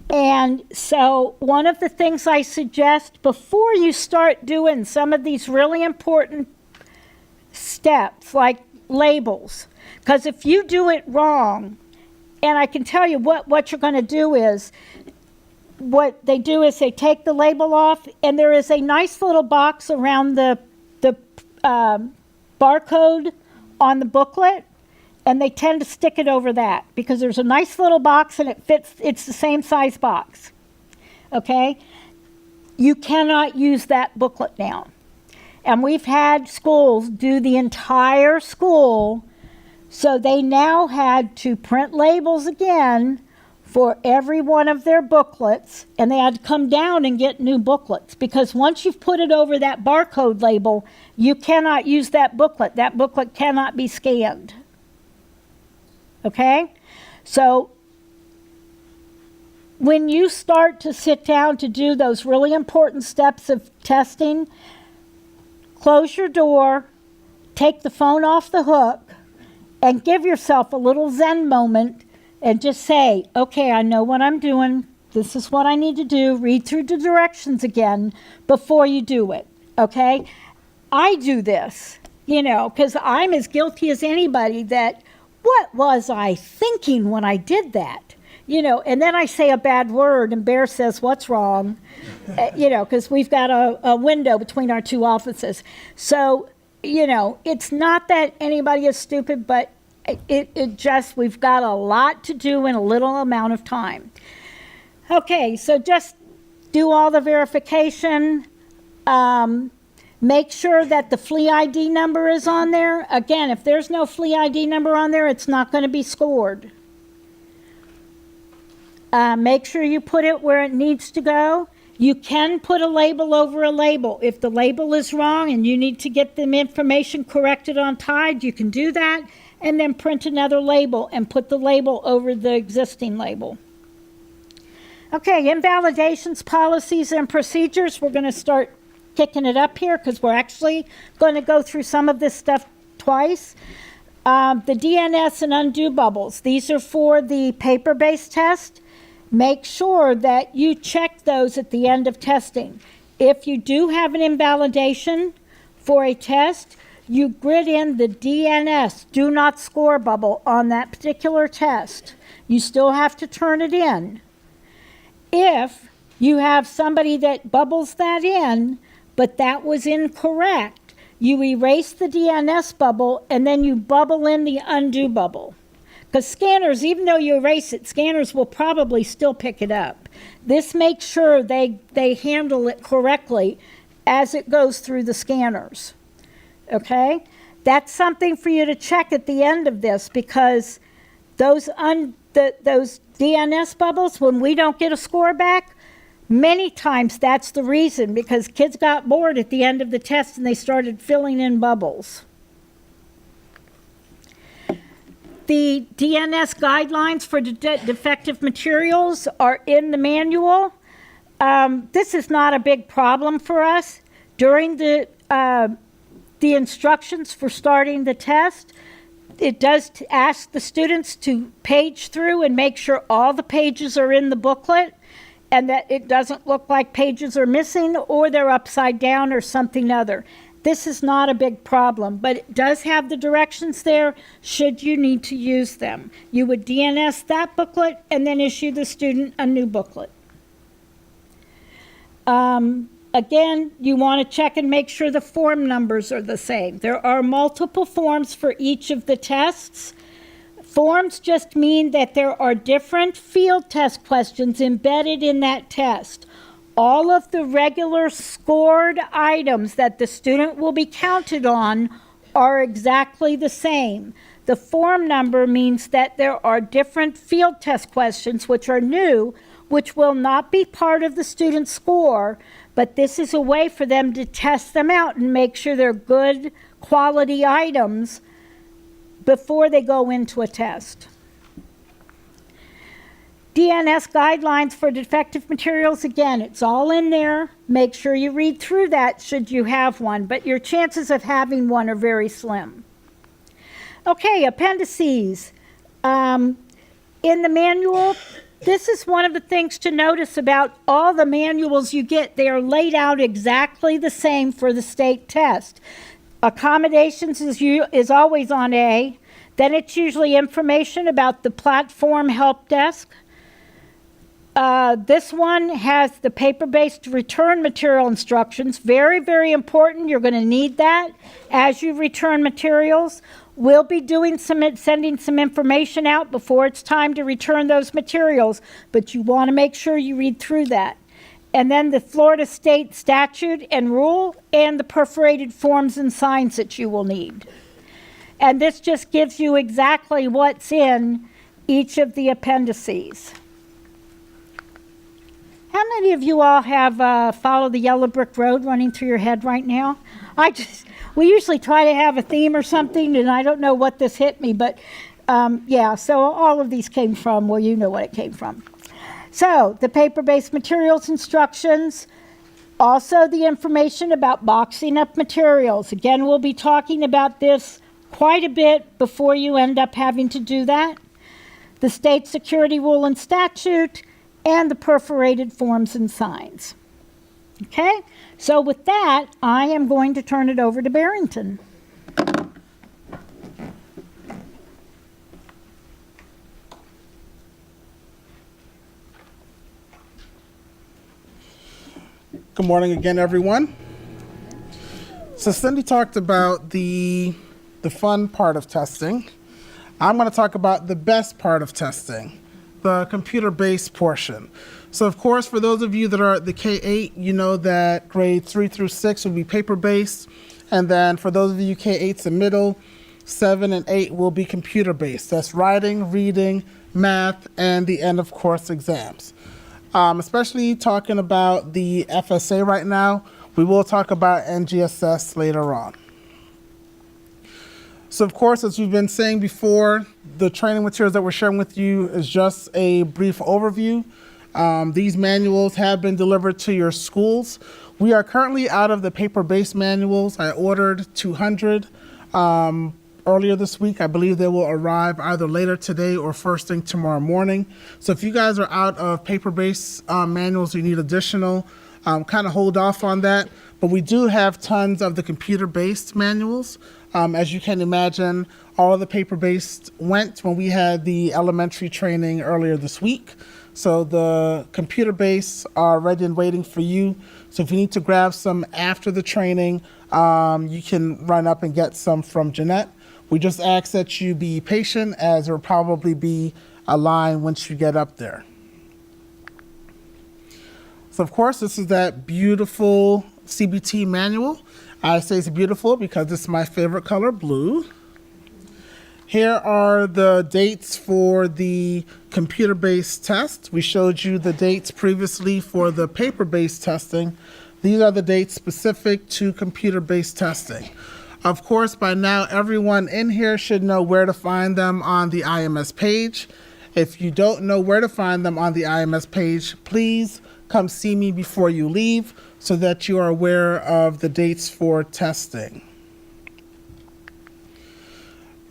S1: And so one of the things I suggest before you start doing some of these really important steps, like labels, because if you do it wrong, and I can tell you what you're going to do is, what they do is they take the label off, and there is a nice little box around the barcode on the booklet, and they tend to stick it over that because there's a nice little box and it fits, it's the same size box. Okay? You cannot use that booklet now. And we've had schools do the entire school, so they now had to print labels again for every one of their booklets, and they had to come down and get new booklets because once you've put it over that barcode label, you cannot use that booklet. That booklet cannot be scanned. Okay? So when you start to sit down to do those really important steps of testing, close your door, take the phone off the hook, and give yourself a little Zen moment and just say, okay, I know what I'm doing. This is what I need to do. Read through the directions again before you do it, okay? I do this, because I'm as guilty as anybody that, what was I thinking when I did that? And then I say a bad word and Bear says, what's wrong? Because we've got a window between our two offices. So, it's not that anybody is stupid, but it just, we've got a lot to do in a little amount of time. Okay, so just do all the verification. Make sure that the flea ID number is on there. Again, if there's no flea ID number on there, it's not going to be scored. Make sure you put it where it needs to go. You can put a label over a label. If the label is wrong and you need to get the information corrected on TIDE, you can do that, and then print another label and put the label over the existing label. Okay, invalidations, policies, and procedures. We're going to start kicking it up here because we're actually going to go through some of this stuff twice. The DNS and undo bubbles. These are for the paper-based test. Make sure that you check those at the end of testing. If you do have an invalidation for a test, you grid in the DNS, do not score bubble, on that particular test. You still have to turn it in. If you have somebody that bubbles that in, but that was incorrect, you erase the DNS bubble, and then you bubble in the undo bubble. Because scanners, even though you erase it, scanners will probably still pick it up. This makes sure they handle it correctly as it goes through the scanners. Okay? That's something for you to check at the end of this, because those DNS bubbles, when we don't get a score back, many times that's the reason, because kids got bored at the end of the test and they started filling in bubbles. The DNS guidelines for defective materials are in the manual. This is not a big problem for us. During the instructions for starting the test, it does ask the students to page through and make sure all the pages are in the booklet, and that it doesn't look like pages are missing or they're upside down or something other. This is not a big problem, but it does have the directions there should you need to use them. You would DNS that booklet and then issue the student a new booklet. Again, you want to check and make sure the form numbers are the same. There are multiple forms for each of the tests. Forms just mean that there are different field test questions embedded in that test. All of the regular scored items that the student will be counted on are exactly the same. The form number means that there are different field test questions which are new, which will not be part of the student's score, but this is a way for them to test them out and make sure they're good quality items before they go into a test. DNS guidelines for defective materials, again, it's all in there. Make sure you read through that should you have one, but your chances of having one are very slim. Okay, appendices. In the manual, this is one of the things to notice about all the manuals you get. They are laid out exactly the same for the state test. Accommodations is always on A. Then it's usually information about the platform help desk. This one has the paper-based return material instructions. Very, very important. You're going to need that as you return materials. We'll be sending some information out before it's time to return those materials, but you want to make sure you read through that. And then the Florida State statute and rule, and the perforated forms and signs that you will need. And this just gives you exactly what's in each of the appendices. How many of you all have Follow the Yellow Brick Road running through your head right now? We usually try to have a theme or something, and I don't know what this hit me, but yeah, so all of these came from, well, you know what it came from. So the paper-based materials instructions, also the information about boxing up materials. Again, we'll be talking about this quite a bit before you end up having to do that. The state security rule and statute, and the perforated forms and signs. Okay, so with that, I am going to turn it over to Barrington.
S4: Good morning again, everyone. So Cindy talked about the fun part of testing. I'm going to talk about the best part of testing, the computer-based portion. So of course, for those of you that are at the K-8, you know that grades 3 through 6 will be paper-based. And then for those of you K-8s in middle, 7 and 8 will be computer-based. That's writing, reading, math, and the end of course exams. Especially talking about the FSA right now. We will talk about NGSS later on. So of course, as we've been saying before, the training materials that we're sharing with you is just a brief overview. These manuals have been delivered to your schools. We are currently out of the paper-based manuals. I ordered 200 earlier this week. I believe they will arrive either later today or first thing tomorrow morning. So if you guys are out of paper-based manuals, you need additional, kind of hold off on that. But we do have tons of the computer-based manuals. As you can imagine, all of the paper-based went when we had the elementary training earlier this week. So the computer-based are ready and waiting for you. So if you need to grab some after the training, you can run up and get some from Jeanette. We just ask that you be patient, as there will probably be a line once you get up there. So of course, this is that beautiful CBT manual. I say it's beautiful because this is my favorite color, blue. Here are the dates for the computer-based test. We showed you the dates previously for the paper-based testing. These are the dates specific to computer-based testing. Of course, by now, everyone in here should know where to find them on the IMS page. If you don't know where to find them on the IMS page, please come see me before you leave so that you are aware of the dates for testing.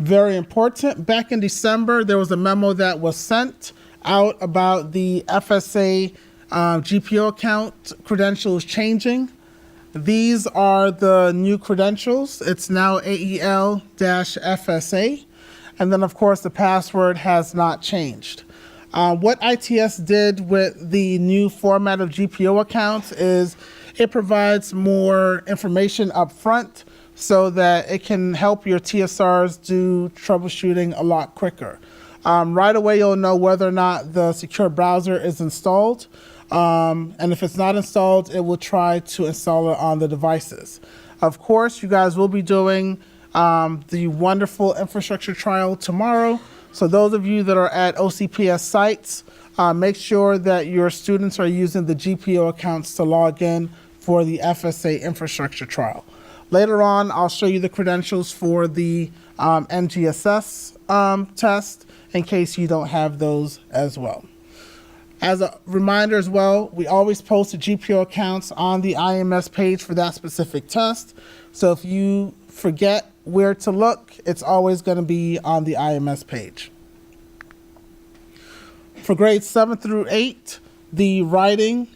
S4: Very important. Back in December, there was a memo that was sent out about the FSA GPO account credentials changing. These are the new credentials. It's now AEL-FSA. And then, of course, the password has not changed. What ITS did with the new format of GPO accounts is it provides more information up front so that it can help your TSRs do troubleshooting a lot quicker. Right away, you'll know whether or not the secure browser is installed. And if it's not installed, it will try to install it on the devices. Of course, you guys will be doing the wonderful infrastructure trial tomorrow. So those of you that are at OCPS sites, make sure that your students are using the GPO accounts to log in for the FSA infrastructure trial. Later on, I'll show you the credentials for the NGSS test in case you don't have those as well. As a reminder as well, we always post the GPO accounts on the IMS page for that specific test. So if you forget where to look, it's always going to be on the IMS page. For grades 7 through 8, the writing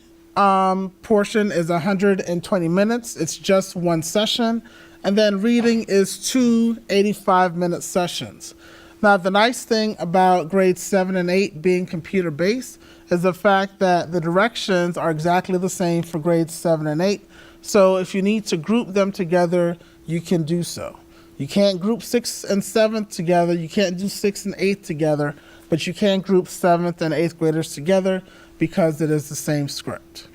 S4: portion is 120 minutes. It's just one session. And then reading is 2 85-minute sessions. Now, the nice thing about grades 7 and 8 being computer-based is the fact that the directions are exactly the same for grades 7 and 8. So if you need to group them together, you can do so. You can't group 6th and 7th together. You can't do 6th and 8th together, but you can group 7th and 8th graders together because it is the same script.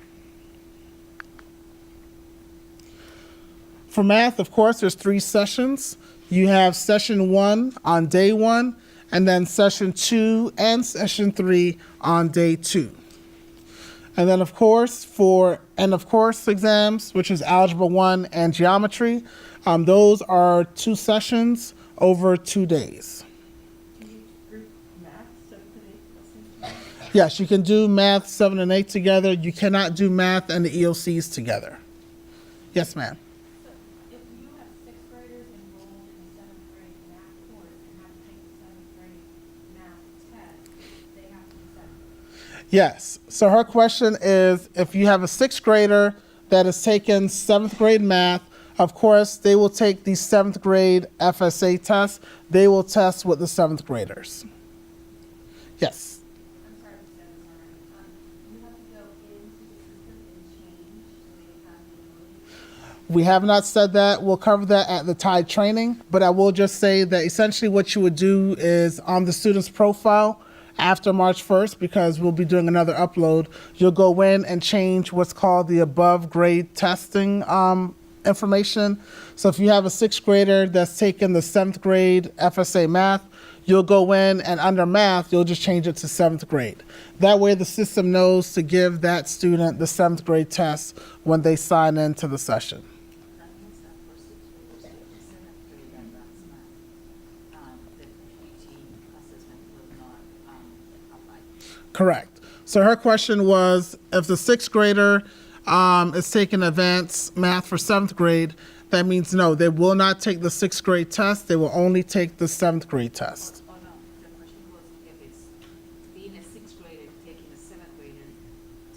S4: For math, of course, there's 3 sessions. You have session 1 on day 1, and then session 2 and session 3 on day 2. And then, of course, for end of course exams, which is Algebra 1 and Geometry, those are 2 sessions over 2 days. Yes, you can do math 7 and 8 together. You cannot do math and the EOCs together. Yes, ma'am.
S5: So if you have 6th graders enrolled in the 7th grade math course and have to take the 7th grade math test, they have to do 7th grade.
S4: Yes. So her question is, if you have a 6th grader that has taken 7th grade math, of course, they will take the 7th grade FSA test. They will test with the 7th graders. Yes.
S5: I'm sorry if you said this already. You have to go into the system and change so they have the ability.
S4: We have not said that. We'll cover that at the TIE training, but I will just say that essentially what you would do is on the student's profile after March 1st, because we'll be doing another upload, you'll go in and change what's called the above grade testing information. So if you have a 6th grader that's taken the 7th grade FSA math, you'll go in and under math, you'll just change it to 7th grade. That way the system knows to give that student the 7th grade test when they sign into the session.
S7: That means that for 6th graders taking 7th grade advanced math, the PT assessment will not apply.
S4: Correct. So her question was, if the 6th grader is taking advanced math for 7th grade, that means no, they will not take the 6th grade test. They will only take the 7th grade test.
S7: Oh no, the question was if it's being a 6th grader taking a 7th grader,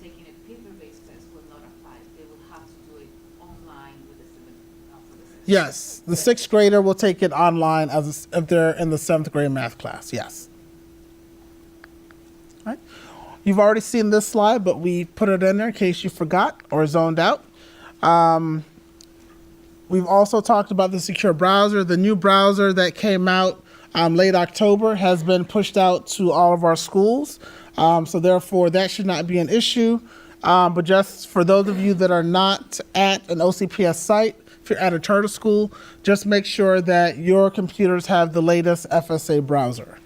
S7: taking a paper-based test will not apply.
S4: Yes, the sixth grader will take it online if they're in the seventh grade math class. Yes. All right. You've already seen this slide, but we put it in there in case you forgot or zoned out. We've also talked about the secure browser. The new browser that came out late October has been pushed out to all of our schools. So therefore, that should not be an issue. But just for those of you that are not at an OCPS site, if you're at a charter school, just make sure that your computers have the latest FSA browser.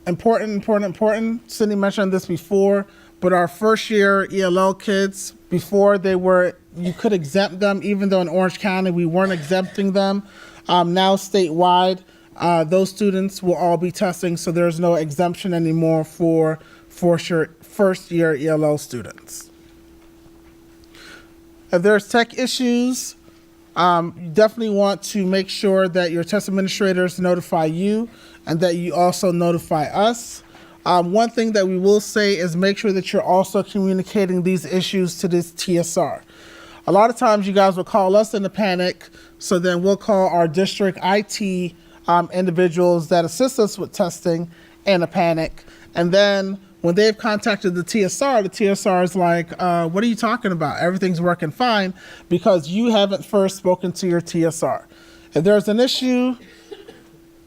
S4: Important. Cindy mentioned this before, but our first year ELL kids, before you could exempt them, even though in Orange County we weren't exempting them. Now statewide, those students will all be testing, so there's no exemption anymore for first year ELL students. If there's tech issues, you definitely want to make sure that your test administrators notify you and that you also notify us. One thing that we will say is make sure that you're also communicating these issues to this TSR. A lot of times you guys will call us in a panic, so then we'll call our district IT individuals that assist us with testing in a panic. And then when they've contacted the TSR is like, what are you talking about? Everything's working fine, because you haven't first spoken to your TSR. If there's an issue,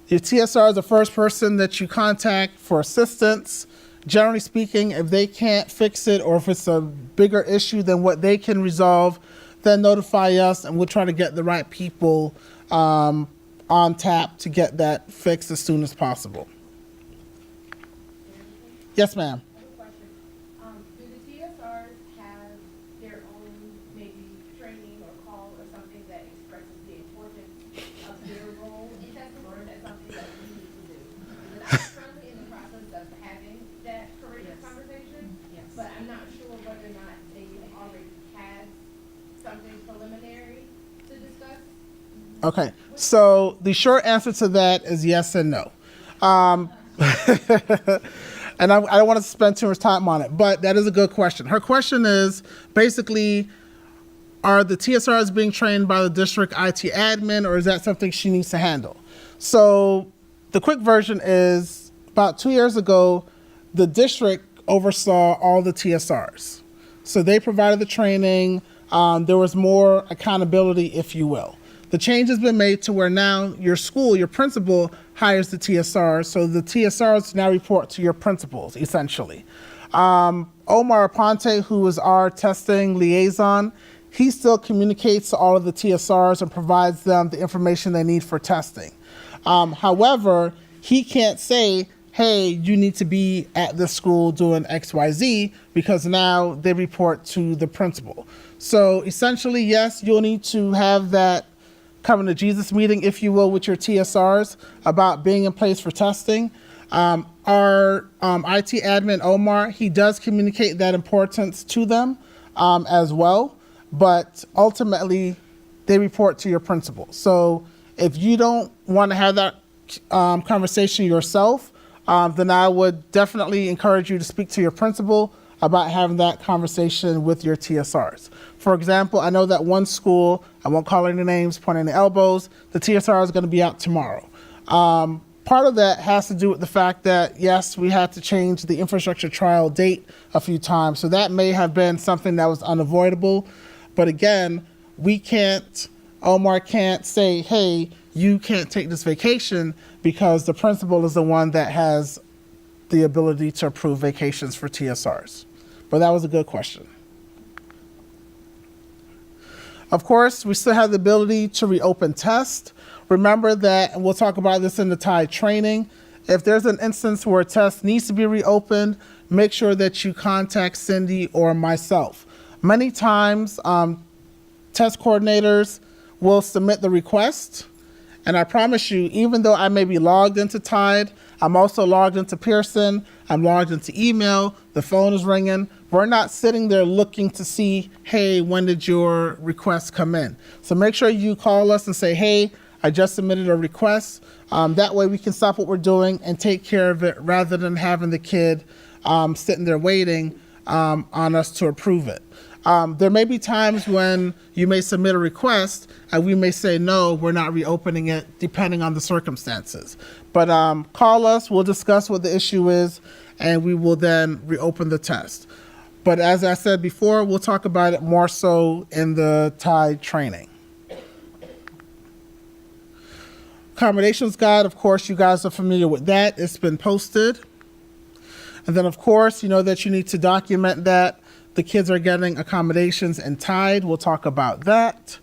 S4: your TSR is the first person that you contact for assistance. Generally speaking, if they can't fix it or if it's a bigger issue than what they can resolve, then notify us and we'll try to get the right people on tap to get that fixed as soon as possible. Yes, ma'am.
S5: I have a question. Do the TSRs have their own maybe training or call or something that expresses the importance of their role in testing, or is that something that we need to do? Because I'm currently in the process of having that courageous conversation, but I'm not sure whether or not they already have something preliminary to discuss.
S4: Okay, so the short answer to that is yes and no. And I don't want to spend too much time on it, but that is a good question. Her question is basically, are the TSRs being trained by the district IT admin, or is that something she needs to handle? So the quick version is, about 2 years ago, the district oversaw all the TSRs. So they provided the training. There was more accountability, if you will. The change has been made to where now your school, your principal, hires the TSRs, so the TSRs now report to your principals, essentially. Omar Aponte, who is our testing liaison, he still communicates to all of the TSRs and provides them the information they need for testing. However, he can't say, hey, you need to be at this school doing XYZ, because now they report to the principal. So essentially, yes, you'll need to have that coming to Jesus meeting, if you will, with your TSRs about being in place for testing. Our IT admin, Omar, he does communicate that importance to them as well, but ultimately they report to your principal. So if you don't want to have that conversation yourself, then I would definitely encourage you to speak to your principal about having that conversation with your TSRs. For example, I know that one school, I won't call any names, pointing the elbows, the TSR is going to be out tomorrow. Part of that has to do with the fact that, yes, we had to change the infrastructure trial date a few times. So that may have been something that was unavoidable. But again, Omar can't say, hey, you can't take this vacation, because the principal is the one that has the ability to approve vacations for TSRs. But that was a good question. Of course, we still have the ability to reopen tests. Remember that, and we'll talk about this in the TIE training, if there's an instance where a test needs to be reopened, make sure that you contact Cindy or myself. Many times, test coordinators will submit the request, and I promise you, even though I may be logged into Tide, I'm also logged into Pearson, I'm logged into email, the phone is ringing. We're not sitting there looking to see, hey, when did your request come in? So make sure you call us and say, hey, I just submitted a request. That way we can stop what we're doing and take care of it, rather than having the kid sitting there waiting on us to approve it. There may be times when you may submit a request and we may say, no, we're not reopening it, depending on the circumstances. But call us, we'll discuss what the issue is, and we will then reopen the test. But as I said before, we'll talk about it more so in the TIE training. Accommodations guide, of course, you guys are familiar with that. It's been posted. And then, of course, you know that you need to document that the kids are getting accommodations and TIE. We'll talk about that.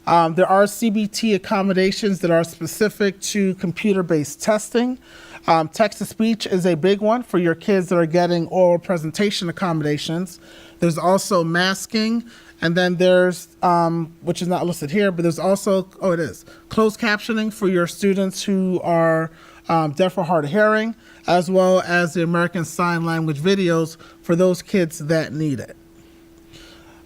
S4: There are CBT accommodations that are specific to computer-based testing. Text-to-speech is a big one for your kids that are getting oral presentation accommodations. There's also masking, and then there's, which is not listed here, but there's also, it is, closed captioning for your students who are deaf or hard of hearing, as well as the American Sign Language videos for those kids that need it.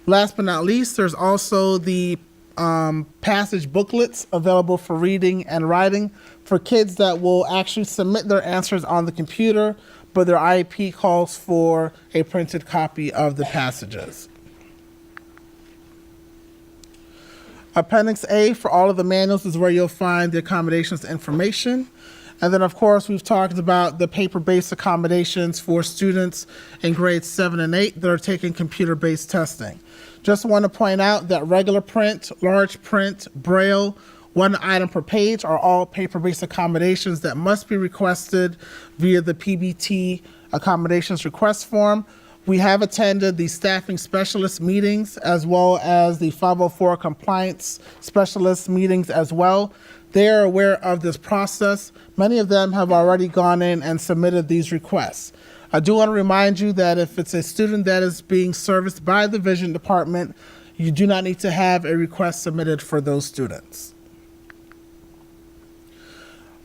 S4: Last but not least, there's also the passage booklets available for reading and writing for kids that will actually submit their answers on the computer, but their IEP calls for a printed copy of the passages. Appendix A for all of the manuals is where you'll find the accommodations information. And then, of course, we've talked about the paper-based accommodations for students in grades 7 and 8 that are taking computer-based testing. Just want to point out that regular print, large print, Braille, one item per page are all paper-based accommodations that must be requested via the PBT accommodations request form. We have attended the staffing specialist meetings as well as the 504 compliance specialist meetings as well. They are aware of this process. Many of them have already gone in and submitted these requests. I do want to remind you that if it's a student that is being serviced by the vision department, you do not need to have a request submitted for those students.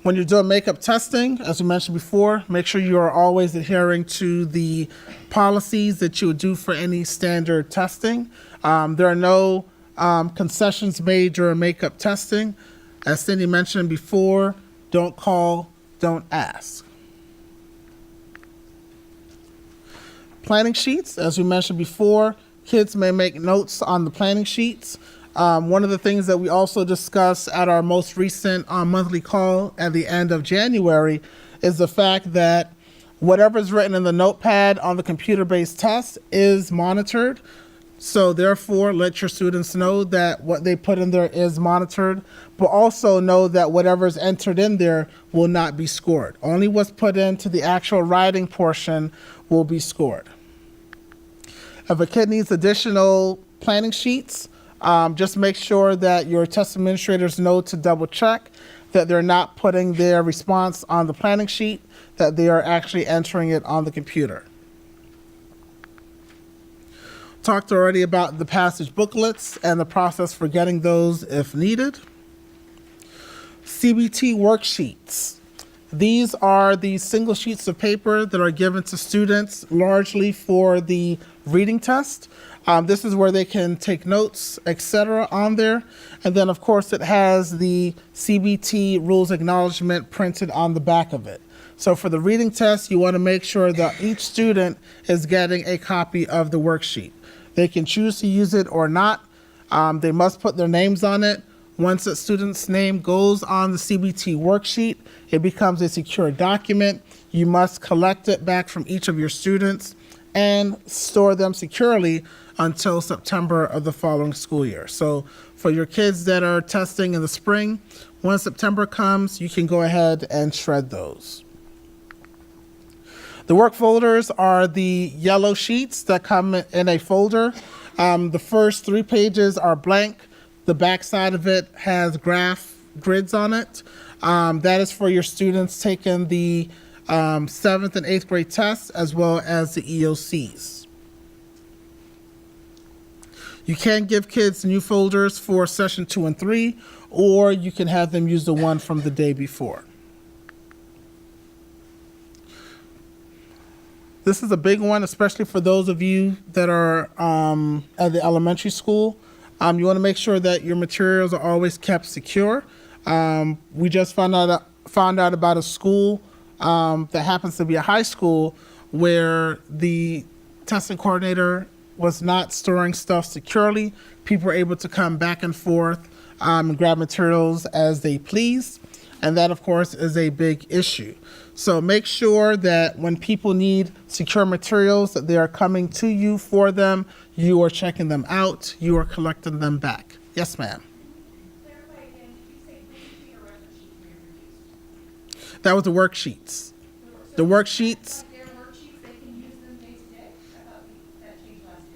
S4: When you're doing makeup testing, as we mentioned before, make sure you are always adhering to the policies that you would do for any standard testing. There are no concessions made during makeup testing. As Cindy mentioned before, don't call, don't ask. Planning sheets, as we mentioned before, kids may make notes on the planning sheets. One of the things that we also discussed at our most recent monthly call at the end of January is the fact that whatever is written in the notepad on the computer-based test is monitored. So therefore, let your students know that what they put in there is monitored, but also know that whatever is entered in there will not be scored. Only what's put into the actual writing portion will be scored. If a kid needs additional planning sheets, just make sure that your test administrators know to double check that they're not putting their response on the planning sheet, that they are actually entering it on the computer. Talked already about the passage booklets and the process for getting those if needed. CBT worksheets. These are the single sheets of paper that are given to students largely for the reading test. This is where they can take notes, etc. on there. And then, of course, it has the CBT rules acknowledgement printed on the back of it. So for the reading test, you want to make sure that each student is getting a copy of the worksheet. They can choose to use it or not. They must put their names on it. Once a student's name goes on the CBT worksheet, it becomes a secure document. You must collect it back from each of your students and store them securely until September of the following school year. So for your kids that are testing in the spring, when September comes, you can go ahead and shred those. The work folders are the yellow sheets that come in a folder. The first 3 pages are blank. The back side of it has graph grids on it. That is for your students taking the 7th and 8th grade tests as well as the EOCs. You can give kids new folders for session 2 and 3, or you can have them use the one from the day before. This is a big one, especially for those of you that are at the elementary school. You want to make sure that your materials are always kept secure. We just found out about a school that happens to be a high school where the testing coordinator was not storing stuff securely. People were able to come back and forth and grab materials as they pleased. And that, of course, is a big issue. So make sure that when people need secure materials, that they are coming to you for them. You are checking them out. You are collecting them back. Yes, ma'am.
S3: Clarify again, did you say green sheet or reference sheet were introduced?
S4: That was the worksheets. The worksheets.
S3: Their worksheets, they can use them day to day? I thought that changed last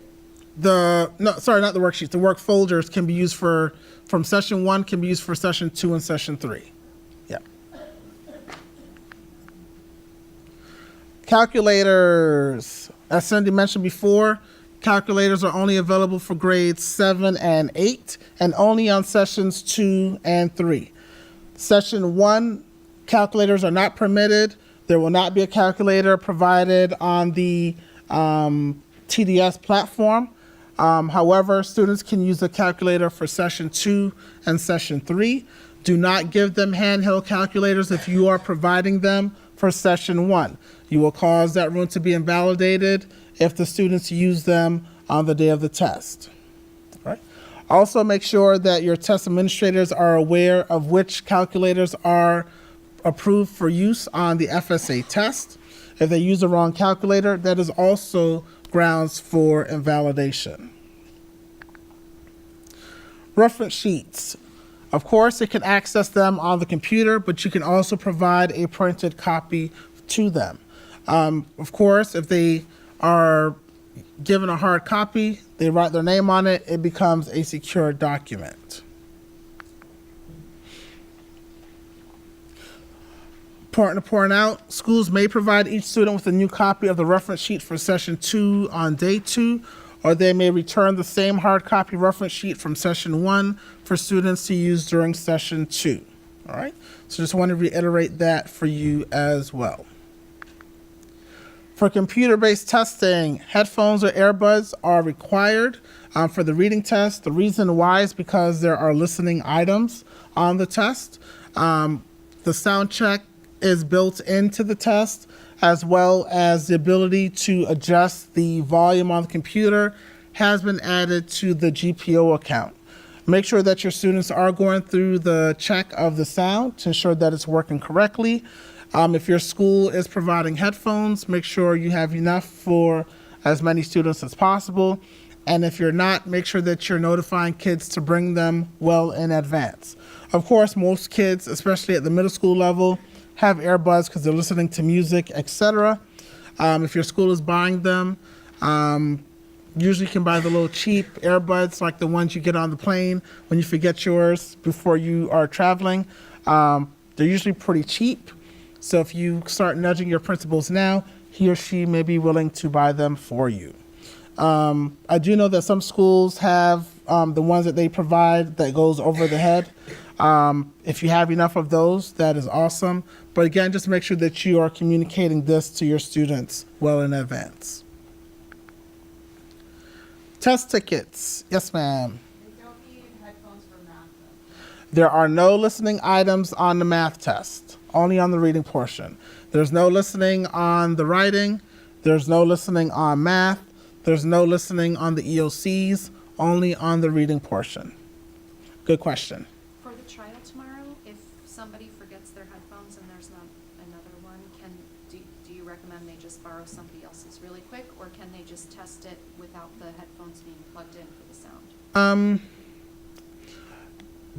S3: year.
S4: No, sorry, not the worksheets. The work folders can be used from session 1, can be used for session 2 and session 3. Yeah. Calculators. As Cindy mentioned before, calculators are only available for grades 7 and 8 and only on sessions 2 and 3. Session 1, calculators are not permitted. There will not be a calculator provided on the TDS platform. However, students can use the calculator for session 2 and session 3. Do not give them handheld calculators if you are providing them for session 1. You will cause that room to be invalidated if the students use them on the day of the test. All right. Also, make sure that your test administrators are aware of which calculators are approved for use on the FSA test. If they use the wrong calculator, that is also grounds for invalidation. Reference sheets. Of course, you can access them on the computer, but you can also provide a printed copy to them. Of course, if they are given a hard copy, they write their name on it, it becomes a secure document. Important to point out, schools may provide each student with a new copy of the reference sheet for session 2 on day 2, or they may return the same hard copy reference sheet from session 1 for students to use during session 2. All right, so just want to reiterate that for you as well. For computer-based testing, headphones or earbuds are required for the reading test. The reason why is because there are listening items on the test. The sound check is built into the test, as well as the ability to adjust the volume on the computer has been added to the GPO account. Make sure that your students are going through the check of the sound to ensure that it's working correctly. If your school is providing headphones, make sure you have enough for as many students as possible. And if you're not, make sure that you're notifying kids to bring them well in advance. Of course, most kids, especially at the middle school level, have earbuds because they're listening to music, etc. If your school is buying them, usually you can buy the little cheap earbuds like the ones you get on the plane when you forget yours before you are traveling. They're usually pretty cheap. So if you start nudging your principals now, he or she may be willing to buy them for you. I do know that some schools have the ones that they provide that goes over the head. If you have enough of those, that is awesome. But again, just make sure that you are communicating this to your students well in advance. Test tickets. Yes, ma'am.
S6: They don't need headphones for math though.
S4: There are no listening items on the math test, only on the reading portion. There's no listening on the writing. There's no listening on math. There's no listening on the EOCs, only on the reading portion. Good question.
S8: For the trial tomorrow, if somebody forgets their headphones and there's not another one, do you recommend they just borrow somebody else's really quick, or can they just test it without the headphones being plugged in for the sound?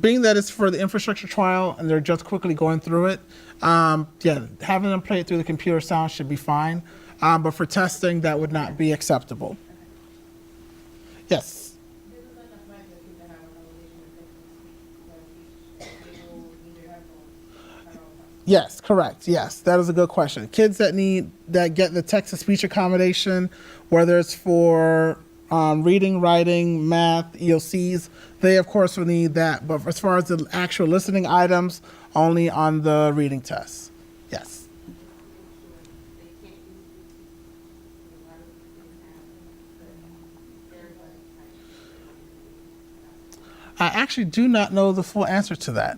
S4: Being that it's for the infrastructure trial and they're just quickly going through it, yeah, having them play it through the computer sound should be fine. But for testing, that would not be acceptable. Yes. Yes, correct. Yes, that is a good question. Kids that get the text-to-speech accommodation, whether it's for reading, writing, math, EOCs, they of course will need that. But as far as the actual listening items, only on the reading test. Yes. I actually do not know the full answer to that.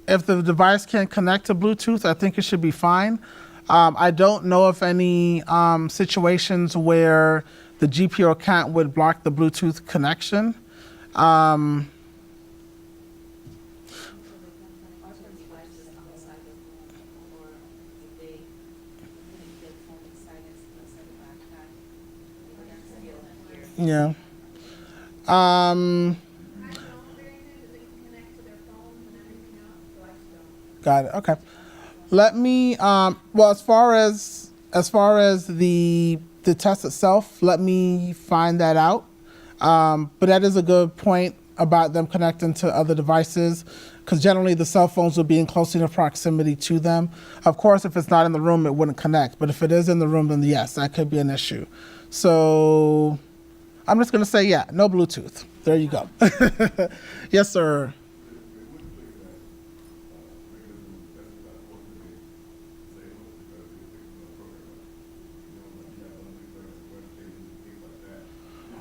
S4: If the device can connect to Bluetooth, I think it should be fine. I don't know of any situations where the GPO account would block the Bluetooth connection. Yeah. Got it. Okay. Let me. Well, as far as the test itself, let me find that out. But that is a good point about them connecting to other devices, because generally the cell phones will be in close enough proximity to them. Of course, if it's not in the room, it wouldn't connect. But if it is in the room, then yes, that could be an issue. So I'm just going to say, yeah, no Bluetooth. There you go. Yes, sir.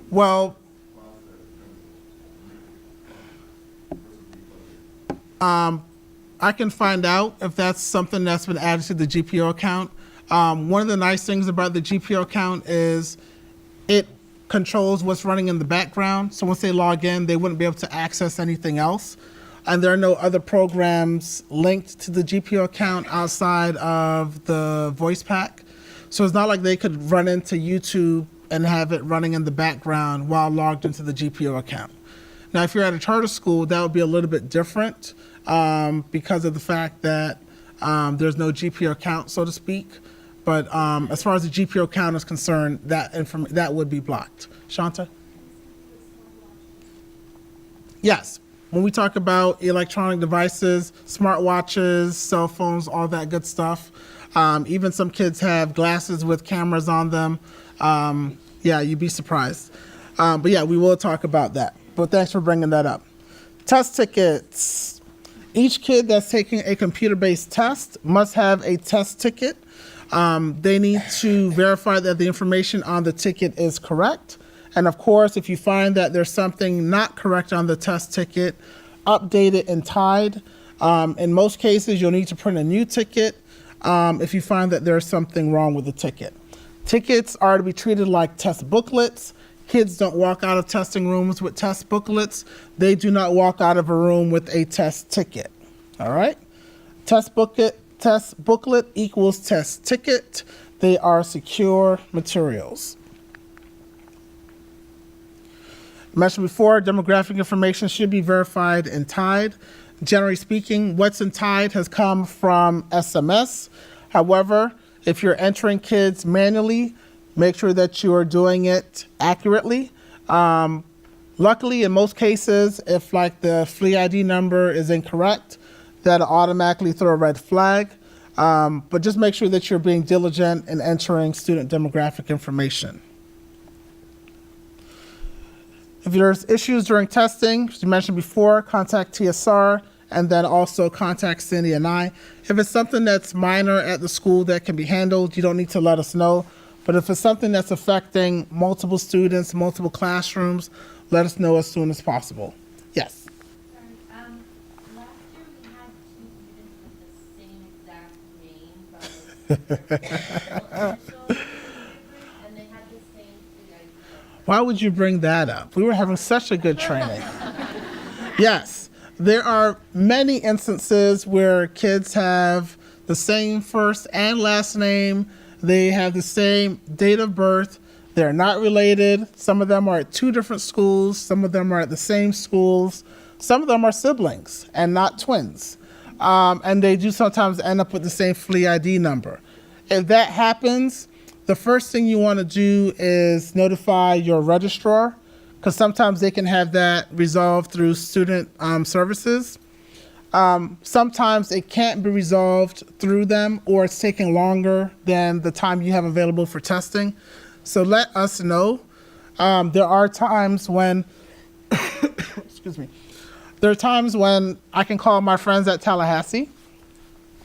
S4: Well, I can find out if that's something that's been added to the GPO account. One of the nice things about the GPO account is it controls what's running in the background. So once they log in, they wouldn't be able to access anything else. And there are no other programs linked to the GPO account outside of the voice pack. So it's not like they could run into YouTube and have it running in the background while logged into the GPO account. Now, if you're at a charter school, that would be a little bit different because of the fact that there's no GPO account, so to speak. But as far as the GPO account is concerned, that would be blocked. Shanta? Yes. When we talk about electronic devices, smartwatches, cell phones, all that good stuff, even some kids have glasses with cameras on them. Yeah, you'd be surprised. But yeah, we will talk about that. But thanks for bringing that up. Test tickets. Each kid that's taking a computer-based test must have a test ticket. They need to verify that the information on the ticket is correct. And of course, if you find that there's something not correct on the test ticket, update it in Tide. In most cases, you'll need to print a new ticket if you find that there's something wrong with the ticket. Tickets are to be treated like test booklets. Kids don't walk out of testing rooms with test booklets. They do not walk out of a room with a test ticket. All right? Test booklet equals test ticket. They are secure materials. Mentioned before, demographic information should be verified in Tide. Generally speaking, what's in Tide has come from SMS. However, if you're entering kids manually, make sure that you are doing it accurately. Luckily, in most cases, if like the FLE ID number is incorrect, that'll automatically throw a red flag. But just make sure that you're being diligent in entering student demographic information. If there's issues during testing, as you mentioned before, contact TSR and then also contact Cindy and I. If it's something that's minor at the school that can be handled, you don't need to let us know. But if it's something that's affecting multiple students, multiple classrooms, let us know as soon as possible. Yes.
S5: Sorry, last year we had two students with the same exact name, but and they had the same ID.
S4: Why would you bring that up? We were having such a good training. Yes, there are many instances where kids have the same first and last name. They have the same date of birth. They're not related. Some of them are at two different schools. Some of them are at the same schools. Some of them are siblings and not twins. And they do sometimes end up with the same FLE ID number. If that happens, the first thing you want to do is notify your registrar, because sometimes they can have that resolved through student services. Sometimes it can't be resolved through them, or it's taking longer than the time you have available for testing. So let us know. There are times when, excuse me, there are times when I can call my friends at Tallahassee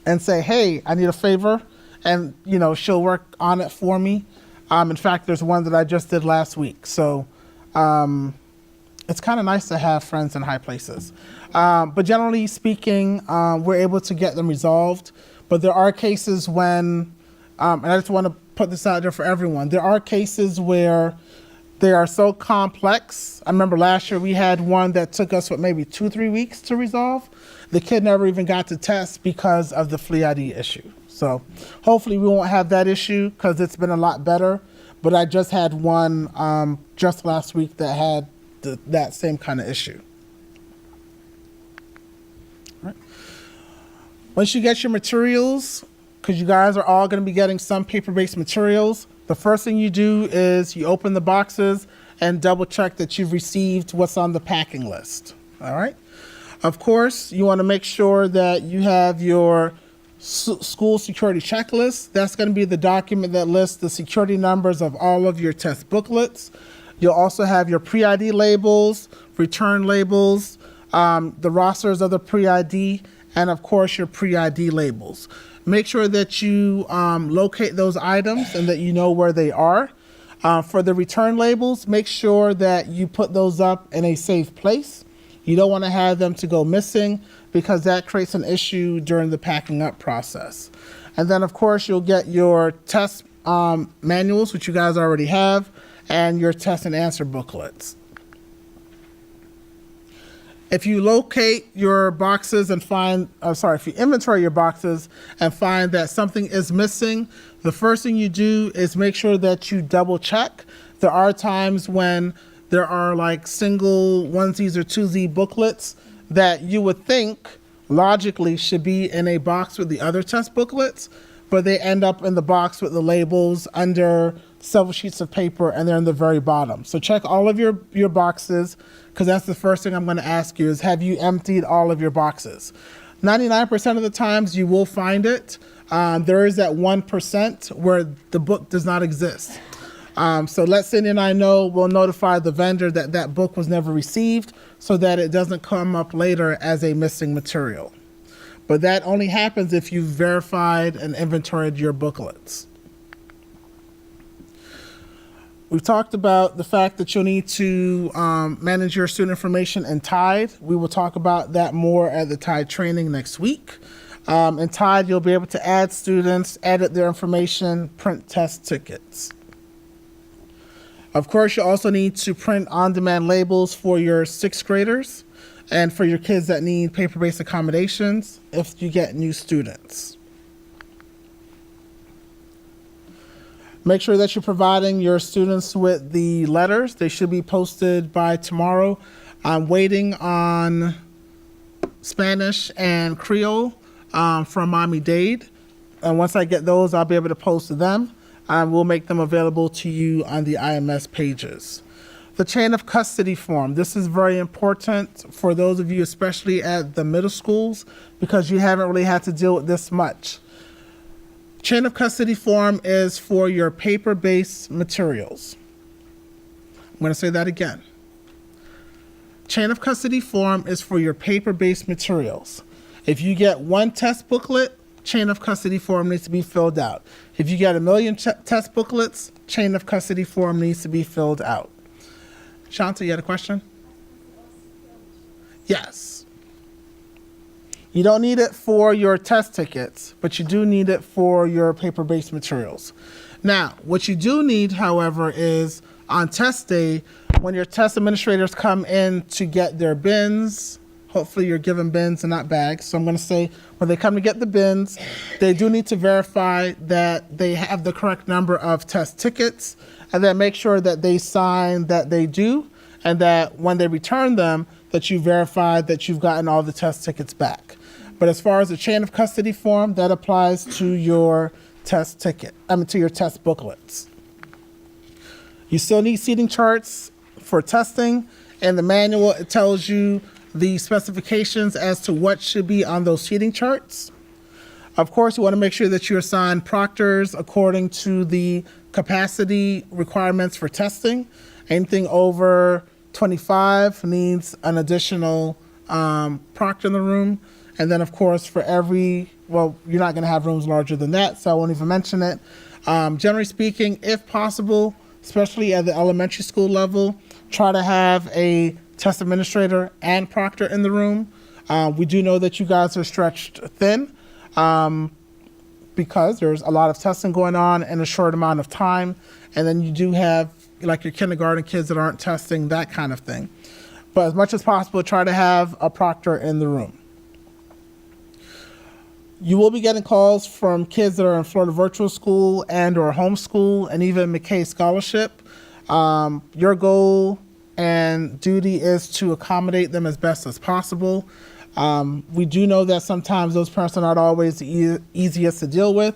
S4: and say, hey, I need a favor. And, you know, she'll work on it for me. In fact, there's one that I just did last week. So it's kind of nice to have friends in high places. But generally speaking, we're able to get them resolved. But there are cases when and I just want to put this out there for everyone. There are cases where they are so complex. I remember last year we had one that took us, maybe 2-3 weeks to resolve. The kid never even got to test because of the flea ID issue. So hopefully we won't have that issue because it's been a lot better. But I just had one just last week that had that same kind of issue. All right. Once you get your materials, because you guys are all going to be getting some paper-based materials, the first thing you do is you open the boxes and double check that you've received what's on the packing list. All right. Of course, you want to make sure that you have your school security checklist. That's going to be the document that lists the security numbers of all of your test booklets. You'll also have your pre-ID labels, return labels, the rosters of the pre-ID, and of course your pre-ID labels. Make sure that you locate those items and that you know where they are. For the return labels, make sure that you put those up in a safe place. You don't want to have them to go missing because that creates an issue during the packing up process. And then of course you'll get your test manuals, which you guys already have, and your test and answer booklets. If you locate your boxes and find, if you inventory your boxes and find that something is missing, the first thing you do is make sure that you double check. There are times when there are like single onesies or twosie booklets that you would think logically should be in a box with the other test booklets, but they end up in the box with the labels under several sheets of paper and they're in the very bottom. So check all of your boxes, because that's the first thing I'm going to ask you is, have you emptied all of your boxes? 99% of the times you will find it. There is that 1% where the book does not exist. So let Cindy and I know, we'll notify the vendor that that book was never received so that it doesn't come up later as a missing material. But that only happens if you've verified and inventoried your booklets. We've talked about the fact that you'll need to manage your student information in TIDE. We will talk about that more at the TIDE training next week. In TIDE, you'll be able to add students, edit their information, print test tickets. Of course, you also need to print on-demand labels for your 6th graders and for your kids that need paper-based accommodations if you get new students. Make sure that you're providing your students with the letters. They should be posted by tomorrow. I'm waiting on Spanish and Creole from Mommy Dade. And once I get those, I'll be able to post them. We'll make them available to you on the IMS pages. The chain of custody form. This is very important for those of you, especially at the middle schools, because you haven't really had to deal with this much. Chain of custody form is for your paper-based materials. I'm going to say that again. Chain of custody form is for your paper-based materials. If you get one test booklet, chain of custody form needs to be filled out. If you get 1 million test booklets, chain of custody form needs to be filled out. Shanta, you had a question? Yes. You don't need it for your test tickets, but you do need it for your paper-based materials. Now, what you do need, however, is on test day, when your test administrators come in to get their bins, hopefully you're given bins and not bags. So I'm going to say when they come to get the bins, they do need to verify that they have the correct number of test tickets, and then make sure that they sign that they do, and that when they return them, that you verify that you've gotten all the test tickets back. But as far as the chain of custody form, that applies to your test ticket, to your test booklets. You still need seating charts for testing. In the manual, it tells you the specifications as to what should be on those seating charts. Of course, you want to make sure that you assign proctors according to the capacity requirements for testing. Anything over 25 needs an additional proctor in the room. And then, of course, for you're not going to have rooms larger than that, so I won't even mention it. Generally speaking, if possible, especially at the elementary school level, try to have a test administrator and proctor in the room. We do know that you guys are stretched thin. because there's a lot of testing going on in a short amount of time. And then you do have like your kindergarten kids that aren't testing, that kind of thing. But as much as possible, try to have a proctor in the room. You will be getting calls from kids that are in Florida Virtual School and or homeschool and even McKay Scholarship. Your goal and duty is to accommodate them as best as possible. We do know that sometimes those parents are not always the easiest to deal with.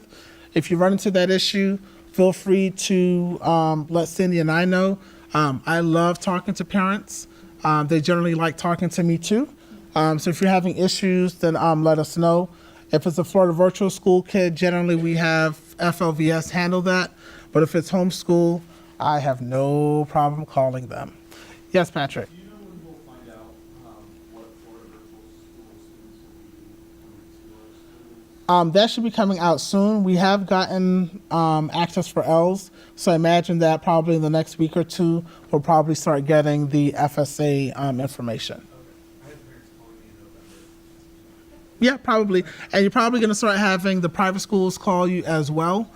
S4: If you run into that issue, feel free to let Cindy and I know. I love talking to parents. They generally like talking to me too. So if you're having issues, then let us know. If it's a Florida Virtual School kid, generally we have FLVS handle that. But if it's homeschool, I have no problem calling them. Yes, Patrick?
S9: Do you know when we'll find out what Florida Virtual School students will be coming to our schools?
S4: That should be coming out soon. We have gotten access for L's, so I imagine that probably in the next week or two, we'll probably start getting the FSA information.
S9: I had parents calling me in November.
S4: Yeah, probably. And you're probably going to start having the private schools call you as well.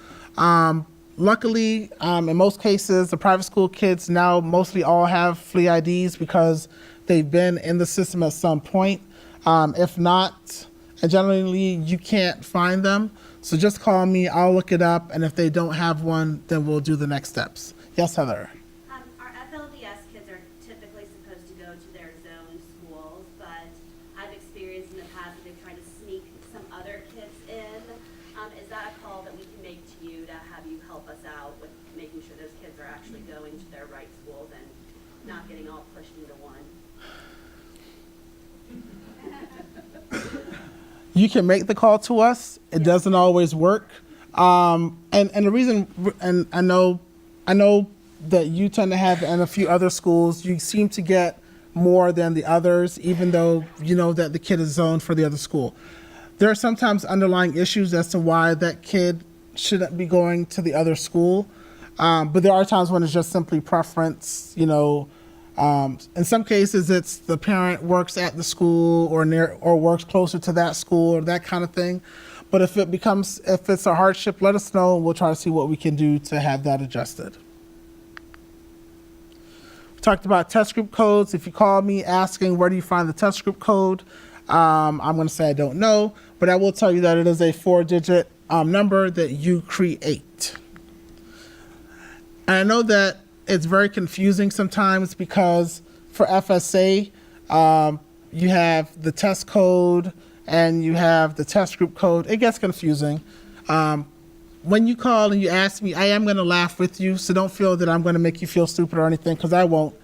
S4: Luckily, in most cases, the private school kids now mostly all have flea IDs because they've been in the system at some point. If not, and generally you can't find them, so just call me, I'll look it up, and if they don't have one, then we'll do the next steps. Yes, Heather?
S10: Our FLVS kids are typically supposed to go to their zone schools, but I've experienced in the past that they've tried to sneak some other kids in. Is that a call that we can make to you to have you help us out with making sure those kids are actually going to their right schools and not getting all pushed into one?
S4: You can make the call to us. It doesn't always work. And the reason, and I know that you tend to have, and a few other schools, you seem to get more than the others, even though you know that the kid is zoned for the other school. There are sometimes underlying issues as to why that kid shouldn't be going to the other school. But there are times when it's just simply preference, you know. In some cases, it's the parent works at the school or near or works closer to that school or that kind of thing. But if it's a hardship, let us know. We'll try to see what we can do to have that adjusted. We talked about test group codes. If you call me asking where do you find the test group code, I'm going to say I don't know, but I will tell you that it is a 4-digit number that you create. And I know that it's very confusing sometimes because for FSA, you have the test code and you have the test group code. It gets confusing. When you call and you ask me, I am going to laugh with you, so don't feel that I'm going to make you feel stupid or anything, because I won't.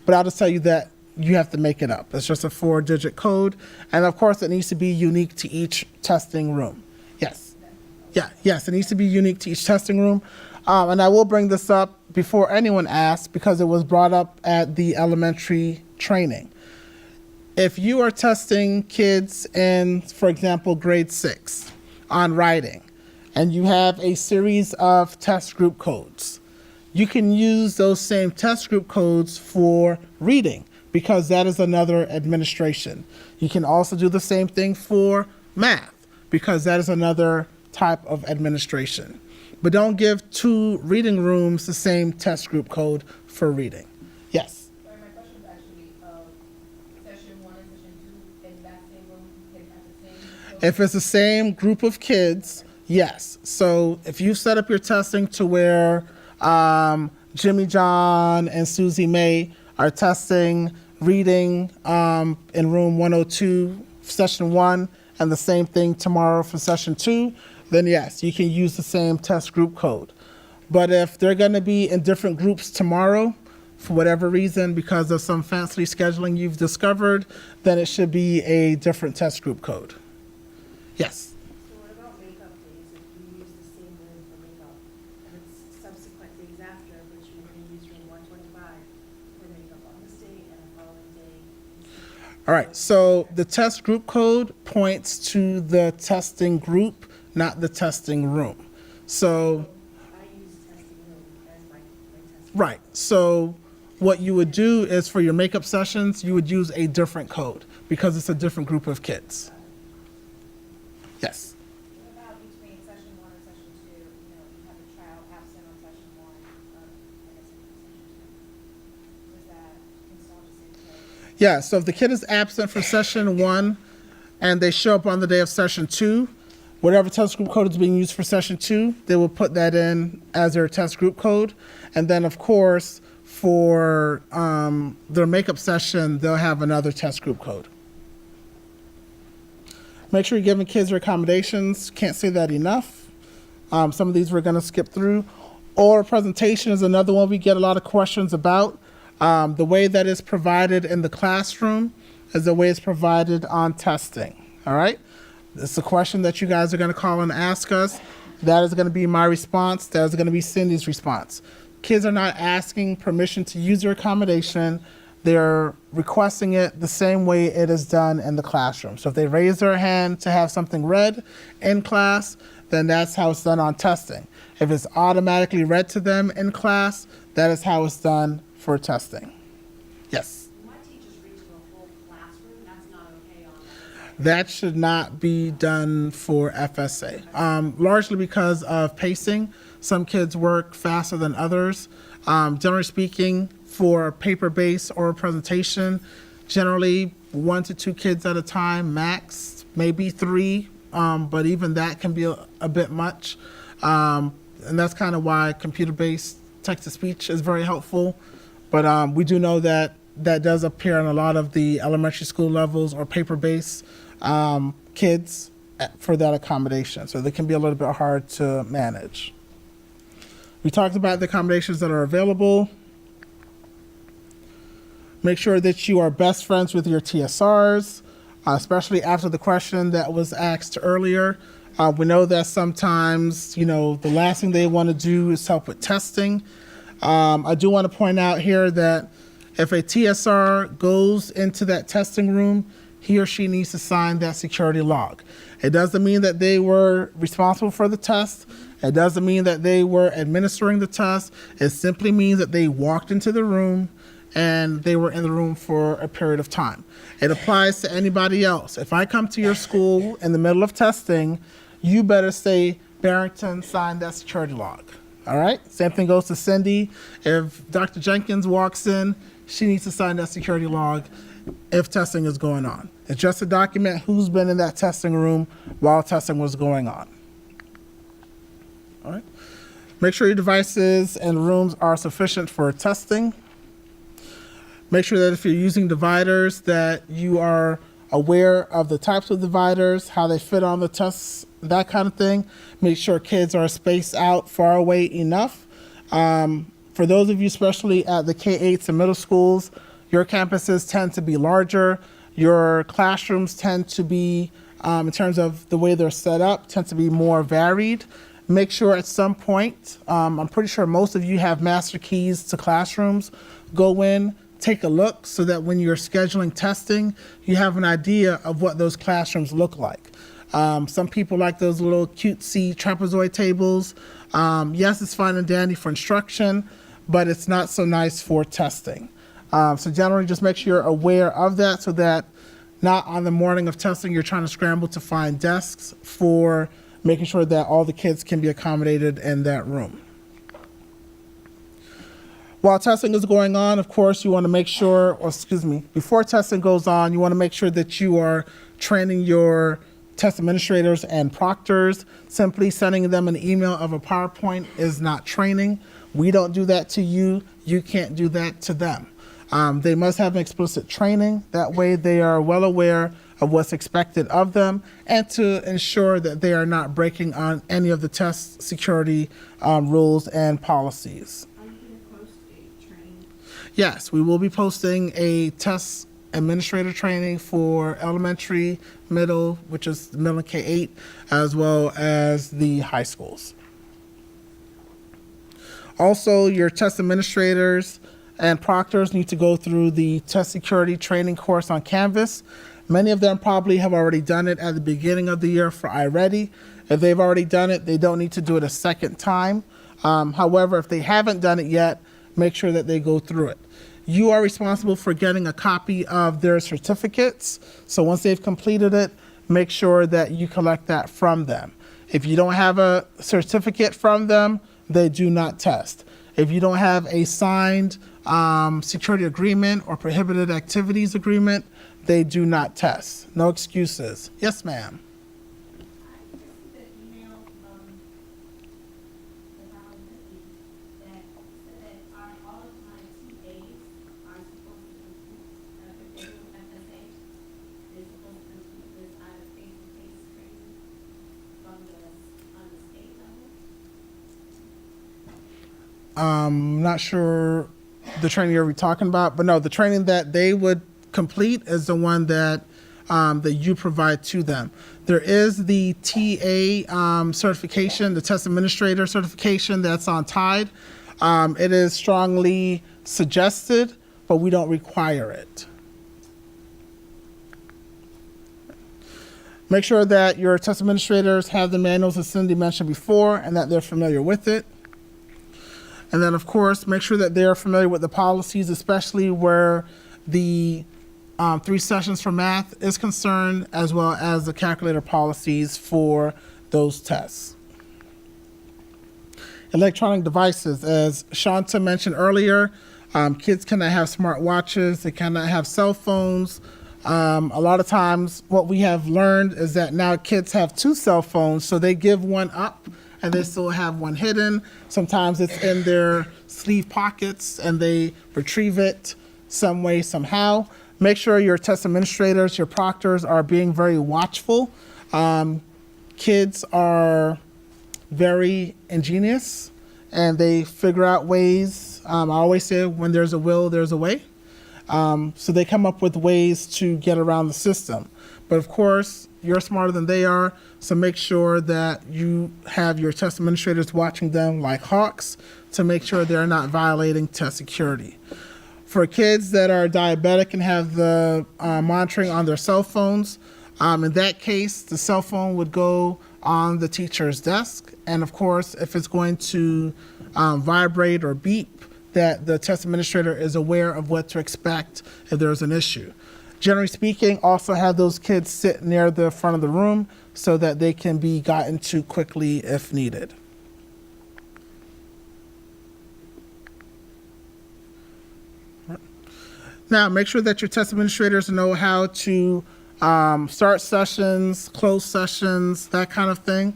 S4: But I'll just tell you that you have to make it up. It's just a 4-digit code. And of course, it needs to be unique to each testing room. Yes. Yes, it needs to be unique to each testing room. And I will bring this up before anyone asks because it was brought up at the elementary training. If you are testing kids in, for example, grade 6 on writing, and you have a series of test group codes, you can use those same test group codes for reading because that is another administration. You can also do the same thing for math because that is another type of administration. But don't give 2 reading rooms the same test group code for reading. Yes?
S5: Sorry, my question is actually, session 1 and session 2 in that same room can have the same code?
S4: If it's the same group of kids, yes. So if you set up your testing to where Jimmy John and Susie May are testing reading in room 102, session 1, and the same thing tomorrow for session 2, then yes, you can use the same test group code. But if they're going to be in different groups tomorrow, for whatever reason, because of some fancy scheduling you've discovered, then it should be a different test group code. Yes?
S6: So what about makeup days, if you use the same room for makeup, and it's subsequent days after, which you're gonna use room 125 for makeup on this day and the following day?
S4: All right, so the test group code points to the testing group, not the testing room. So,
S6: I use testing room as my testing.
S4: right, so what you would do is for your makeup sessions, you would use a different code because it's a different group of kids. Yes?
S5: What about between session 1 and
S4: Yeah, so if the kid is absent for session 1 and they show up on the day of session 2, whatever test group code is being used for session 2, they will put that in as their test group code. And then, of course, for their makeup session, they'll have another test group code. Make sure you're giving kids their accommodations. Can't say that enough. Some of these we're going to skip through. Oral presentation is another one we get a lot of questions about. The way that is provided in the classroom is the way it's provided on testing. All right? It's a question that you guys are going to call and ask us. That is going to be my response. That is going to be Cindy's response. Kids are not asking permission to use their accommodation. They're requesting it the same way it is done in the classroom. So if they raise their hand to have something read in class, then that's how it's done on testing. If it's automatically read to them in class, that is how it's done for testing. Yes?
S10: My teachers read to a whole classroom, that's not okay on
S4: That should not be done for FSA, largely because of pacing. Some kids work faster than others. Generally speaking, for paper-based oral presentation, generally 1 to 2 kids at a time, max, maybe 3, but even that can be a bit much. And that's kind of why computer-based text-to-speech is very helpful. But we do know that that does appear on a lot of the elementary school levels or paper-based kids for that accommodation. So they can be a little bit hard to manage. We talked about the accommodations that are available. Make sure that you are best friends with your TSRs, especially after the question that was asked earlier. We know that sometimes, the last thing they want to do is help with testing. I do want to point out here that if a TSR goes into that testing room, he or she needs to sign that security log. It doesn't mean that they were responsible for the test. It doesn't mean that they were administering the test. It simply means that they walked into the room and they were in the room for a period of time. It applies to anybody else. If I come to your school in the middle of testing, you better say, Barrington signed that security log. All right? Same thing goes to Cindy. If Dr. Jenkins walks in, she needs to sign that security log if testing is going on. It's just to document who's been in that testing room while testing was going on. All right? Make sure your devices and rooms are sufficient for testing. Make sure that if you're using dividers that you are aware of the types of dividers, how they fit on the tests, that kind of thing. Make sure kids are spaced out far away enough. For those of you, especially at the K-8s and middle schools, your campuses tend to be larger. Your classrooms tend to be, in terms of the way they're set up, tend to be more varied. Make sure at some point, I'm pretty sure most of you have master keys to classrooms. Go in, take a look so that when you're scheduling testing, you have an idea of what those classrooms look like. Some people like those little cutesy trapezoid tables. Yes, it's fine and dandy for instruction, but it's not so nice for testing. So generally just make sure you're aware of that so that not on the morning of testing you're trying to scramble to find desks for making sure that all the kids can be accommodated in that room. While testing is going on, of course, you want to make sure, before testing goes on, you want to make sure that you are training your test administrators and proctors. Simply sending them an email of a PowerPoint is not training. We don't do that to you. You can't do that to them. They must have an explicit training. That way they are well aware of what's expected of them and to ensure that they are not breaking on any of the test security rules and policies. Yes, we will be posting a test administrator training for elementary, middle, which is middle and K-8, as well as the high schools. Also, your test administrators and proctors need to go through the test security training course on Canvas. Many of them probably have already done it at the beginning of the year for iReady. If they've already done it, they don't need to do it a second time. However, if they haven't done it yet, make sure that they go through it. You are responsible for getting a copy of their certificates. So once they've completed it, make sure that you collect that from them. If you don't have a certificate from them, they do not test. If you don't have a signed security agreement or prohibited activities agreement, they do not test. No excuses. Yes, ma'am.
S5: I received an email from the faculty that said that all of my TAs are supposed to complete, if they do FSA, they're supposed to complete this either face-to-face training on the state level.
S4: Not sure the training you're talking about, but no, the training that they would complete is the one that that you provide to them. There is the TA certification, the test administrator certification that's on TIDE. It is strongly suggested, but we don't require it. Make sure that your test administrators have the manuals as Cindy mentioned before and that they're familiar with it. And then, of course, make sure that they're familiar with the policies, especially where the 3 sessions for math is concerned, as well as the calculator policies for those tests. Electronic devices, as Shanta mentioned earlier, kids cannot have smart watches, they cannot have cell phones. A lot of times what we have learned is that now kids have 2 cell phones, so they give one up and they still have one hidden. Sometimes it's in their sleeve pockets and they retrieve it some way, somehow. Make sure your test administrators, your proctors are being very watchful. Kids are very ingenious and they figure out ways. I always say when there's a will, there's a way. So they come up with ways to get around the system. But of course, you're smarter than they are, so make sure that you have your test administrators watching them like hawks to make sure they're not violating test security. For kids that are diabetic and have the monitoring on their cell phones, in that case, the cell phone would go on the teacher's desk. And of course, if it's going to vibrate or beep, that the test administrator is aware of what to expect if there's an issue. Generally speaking, also have those kids sit near the front of the room so that they can be gotten to quickly if needed. Now, make sure that your test administrators know how to start sessions, close sessions, that kind of thing.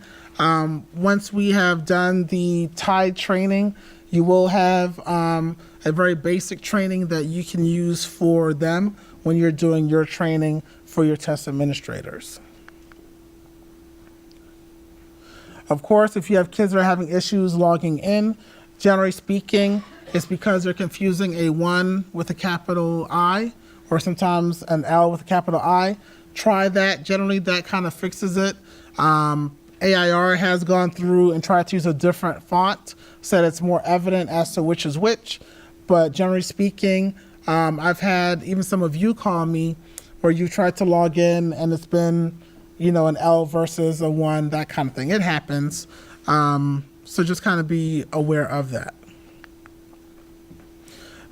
S4: Once we have done the TIDE training, you will have a very basic training that you can use for them when you're doing your training for your test administrators. Of course, if you have kids that are having issues logging in, generally speaking, it's because they're confusing a 1 with a capital I, or sometimes an L with a capital I. Try that. Generally, that kind of fixes it. AIR has gone through and tried to use a different font so that it's more evident as to which is which. But generally speaking, I've had even some of you call me where you tried to log in and it's been, an L versus a 1, that kind of thing. It happens. So just kind of be aware of that.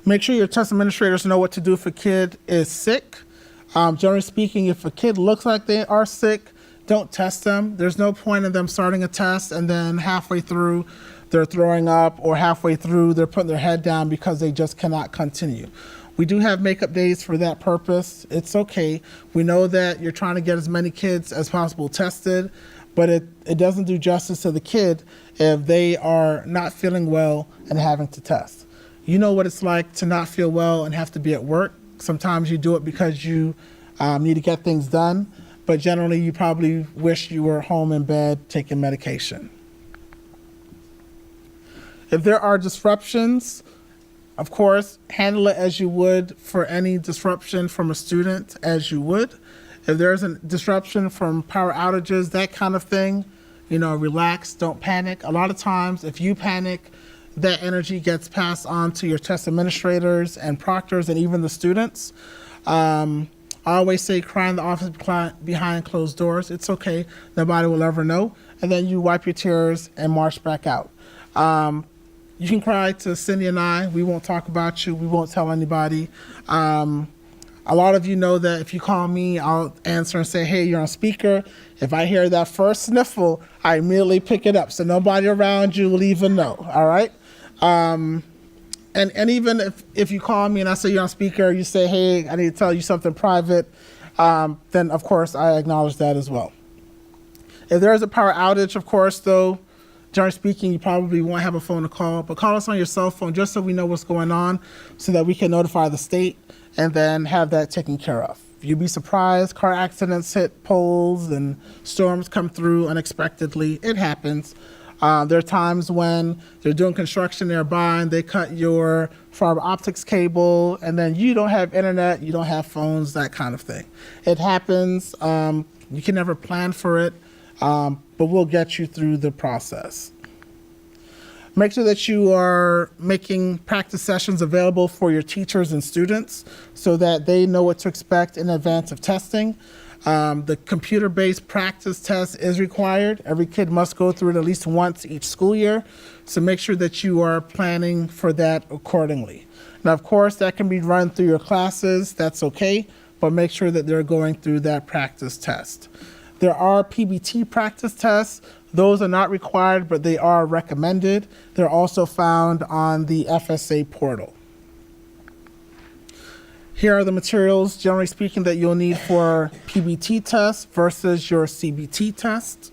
S4: Make sure your test administrators know what to do if a kid is sick. Generally speaking, if a kid looks like they are sick, don't test them. There's no point in them starting a test and then halfway through they're throwing up or halfway through they're putting their head down because they just cannot continue. We do have makeup days for that purpose. It's okay. We know that you're trying to get as many kids as possible tested, but it doesn't do justice to the kid if they are not feeling well and having to test. You know what it's like to not feel well and have to be at work. Sometimes you do it because you need to get things done, but generally you probably wish you were home in bed taking medication. If there are disruptions, of course, handle it as you would for any disruption from a student, as you would. If there's a disruption from power outages, that kind of thing, relax, don't panic. A lot of times, if you panic, that energy gets passed on to your test administrators and proctors and even the students. I always say cry in the office behind closed doors. It's okay. Nobody will ever know. And then you wipe your tears and march back out. You can cry to Cindy and I. We won't talk about you. We won't tell anybody. A lot of you know that if you call me, I'll answer and say, hey, you're on speaker. If I hear that first sniffle, I immediately pick it up. So nobody around you will even know, all right? And And even if you call me and I say you're on speaker, you say, hey, I need to tell you something private, then of course I acknowledge that as well. If there is a power outage, of course, though, generally speaking, you probably won't have a phone to call, but call us on your cell phone just so we know what's going on so that we can notify the state and then have that taken care of. You'd be surprised, car accidents hit poles and storms come through unexpectedly. It happens. There are times when they're doing construction nearby and they cut your fiber optics cable and then you don't have internet, you don't have phones, that kind of thing. It happens. You can never plan for it, but we'll get you through the process. Make sure that you are making practice sessions available for your teachers and students so that they know what to expect in advance of testing. The computer-based practice test is required. Every kid must go through it at least once each school year, so make sure that you are planning for that accordingly. Now, of course, that can be run through your classes. That's okay, but make sure that they're going through that practice test. There are PBT practice tests. Those are not required, but they are recommended. They're also found on the FSA portal. Here are the materials, generally speaking, that you'll need for PBT tests versus your CBT test.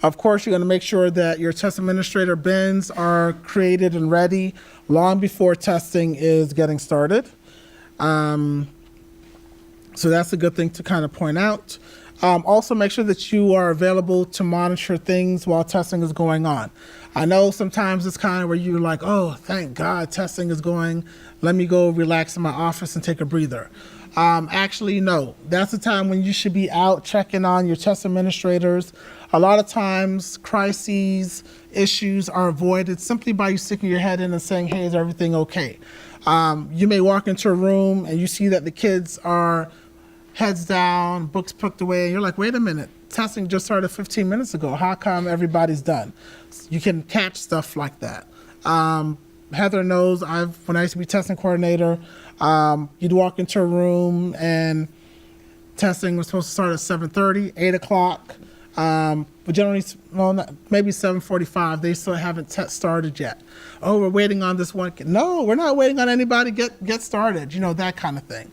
S4: Of course, you're going to make sure that your test administrator bins are created and ready long before testing is getting started. So that's a good thing to kind of point out. Also, make sure that you are available to monitor things while testing is going on. I know sometimes it's kind of where you're like, oh, thank God testing is going. Let me go relax in my office and take a breather. Actually, no. That's the time when you should be out checking on your test administrators. A lot of times, crises, issues are avoided simply by you sticking your head in and saying, hey, is everything okay? You may walk into a room and you see that the kids are heads down, books put away, and you're like, wait a minute, testing just started 15 minutes ago. How come everybody's done? You can catch stuff like that. Heather knows, when I used to be testing coordinator, you'd walk into a room and testing was supposed to start at 7:30, 8 o'clock, but generally, maybe 7:45, they still haven't started yet. Oh, we're waiting on this one kid. No, we're not waiting on anybody, get started, that kind of thing.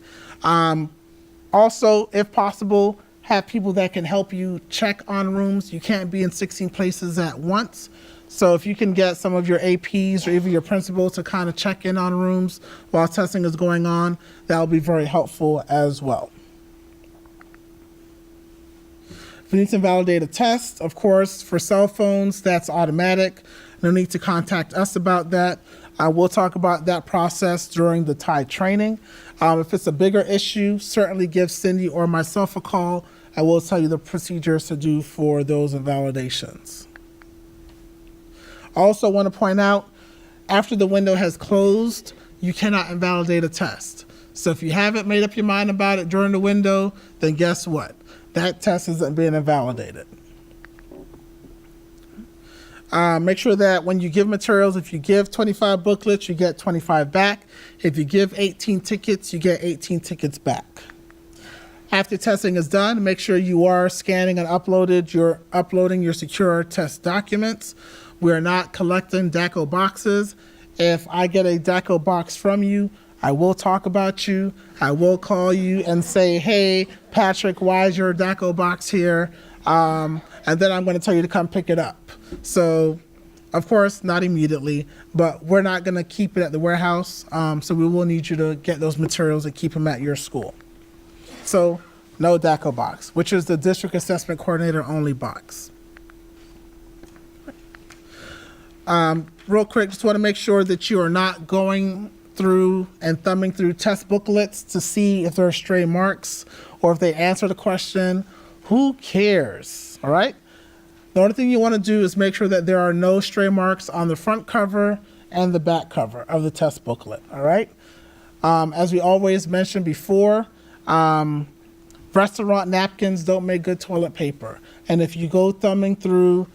S4: Also, if possible, have people that can help you check on rooms. You can't be in 16 places at once. So if you can get some of your APs or even your principal to kind of check in on rooms while testing is going on, that will be very helpful as well. If you need to validate a test, of course, for cell phones, that's automatic. No need to contact us about that. We'll talk about that process during the TIE training. If it's a bigger issue, certainly give Cindy or myself a call. I will tell you the procedures to do for those invalidations. I also want to point out, after the window has closed, you cannot invalidate a test. So if you haven't made up your mind about it during the window, then guess what? That test isn't being invalidated. Make sure that when you give materials, if you give 25 booklets, you get 25 back. If you give 18 tickets, you get 18 tickets back. After testing is done, make sure you are scanning and uploading your secure test documents. We are not collecting DACO boxes. If I get a DACO box from you, I will talk about you. I will call you and say, hey, Patrick, why is your DACO box here? And then I'm going to tell you to come pick it up. So, of course, not immediately, but we're not going to keep it at the warehouse. So we will need you to get those materials and keep them at your school. So, no DACO box, which is the District Assessment Coordinator only box. Real quick, just want to make sure that you are not going through and thumbing through test booklets to see if there are stray marks or if they answer the question. Who cares? All right? The only thing you want to do is make sure that there are no stray marks on the front cover and the back cover of the test booklet. All right? As we always mentioned before, restaurant napkins don't make good toilet paper. And if you go thumbing through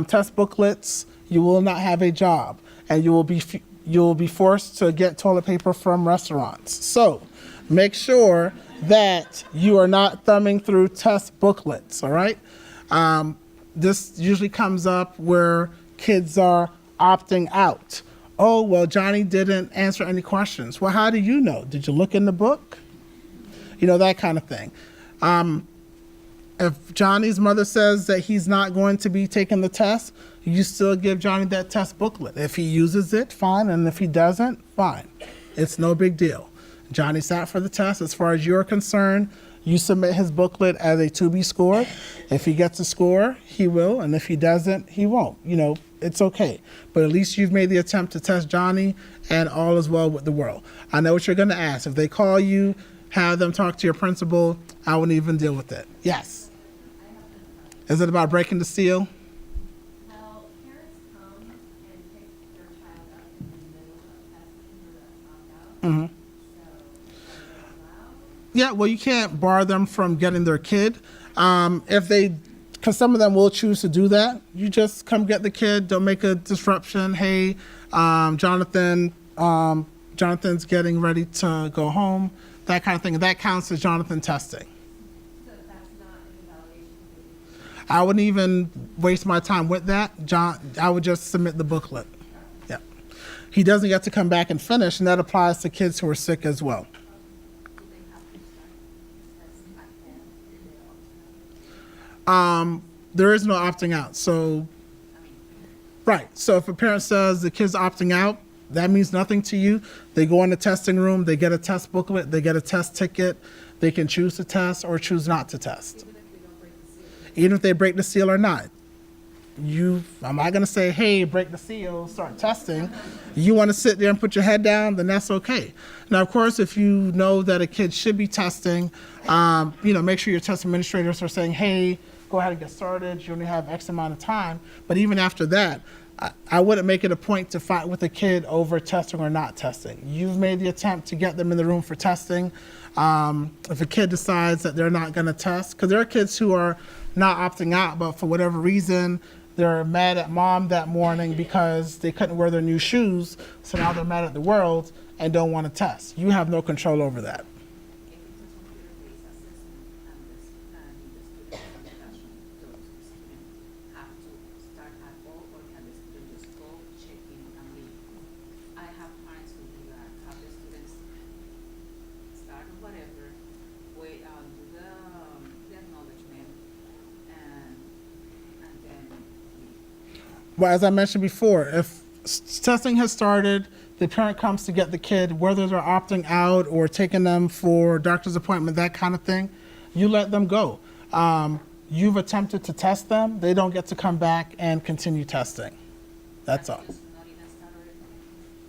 S4: test booklets, you will not have a job, and you will be forced to get toilet paper from restaurants. So make sure that you are not thumbing through test booklets, all right? This usually comes up where kids are opting out. Oh, well, Johnny didn't answer any questions. Well, how do you know? Did you look in the book? You know, that kind of thing. If Johnny's mother says that he's not going to be taking the test, you still give Johnny that test booklet. If he uses it, fine. And if he doesn't, fine. It's no big deal. Johnny sat for the test. As far as you're concerned, you submit his booklet as a to be scored. If he gets a score, he will. And if he doesn't, he won't. You know, it's okay. But at least you've made the attempt to test Johnny, and all is well with the world. I know what you're going to ask. If they call you, have them talk to your principal, I wouldn't even deal with it. Yes. Is it about breaking the seal?
S5: Well, parents come and pick their child up in the middle of testing or opt out.
S4: Mm-hmm. Yeah, well, you can't bar them from getting their kid. Because some of them will choose to do that. You just come get the kid. Don't make a disruption. Hey, Jonathan's getting ready to go home. That kind of thing. That counts as Jonathan testing.
S5: So that's not an evaluation.
S4: I wouldn't even waste my time with that. I would just submit the booklet. Yeah. He doesn't get to come back and finish, and that applies to kids who are sick as well. There is no opting out. So, right. So if a parent says the kid's opting out, that means nothing to you. They go in the testing room, they get a test booklet, they get a test ticket. They can choose to test or choose not to test. Even if they break the seal or not. I'm not going to say, hey, break the seal, start testing. You want to sit there and put your head down, then that's okay. Now, of course, if you know that a kid should be testing, make sure your test administrators are saying, hey, go ahead and get started. You only have X amount of time. But even after that, I wouldn't make it a point to fight with a kid over testing or not testing. You've made the attempt to get them in the room for testing. If a kid decides that they're not going to test, because there are kids who are not opting out, but for whatever reason, they're mad at mom that morning because they couldn't wear their new shoes, so now they're mad at the world and don't want to test. You have no control over that. Well, as I mentioned before, if testing has started, the parent comes to get the kid, whether they're opting out or taking them for doctor's appointment, that kind of thing, you let them go. You've attempted to test them. They don't get to come back and continue testing. That's all.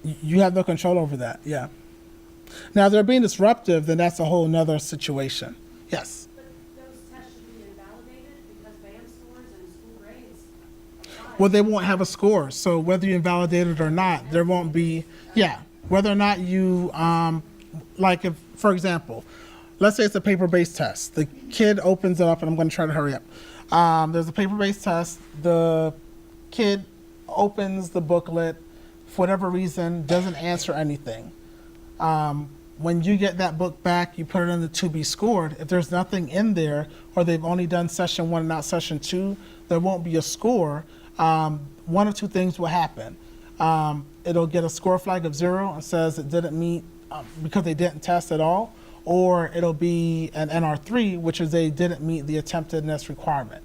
S4: You have no control over that, yeah. Now, if they're being disruptive, then that's a whole nother situation. Yes?
S6: But those tests should be invalidated because band scores and school grades.
S4: Well, they won't have a score. So whether you invalidate it or not, there won't be, whether or not you, like if, for example, let's say it's a paper-based test. The kid opens it up, and I'm going to try to hurry up. There's a paper-based test. The kid opens the booklet, for whatever reason, doesn't answer anything. When you get that book back, you put it in the to be scored. If there's nothing in there, or they've only done session 1 and not session 2, there won't be a score. One of two things will happen. It'll get a score flag of 0 and says it didn't meet because they didn't test at all, or it'll be an NR3, which is they didn't meet the attemptedness requirement.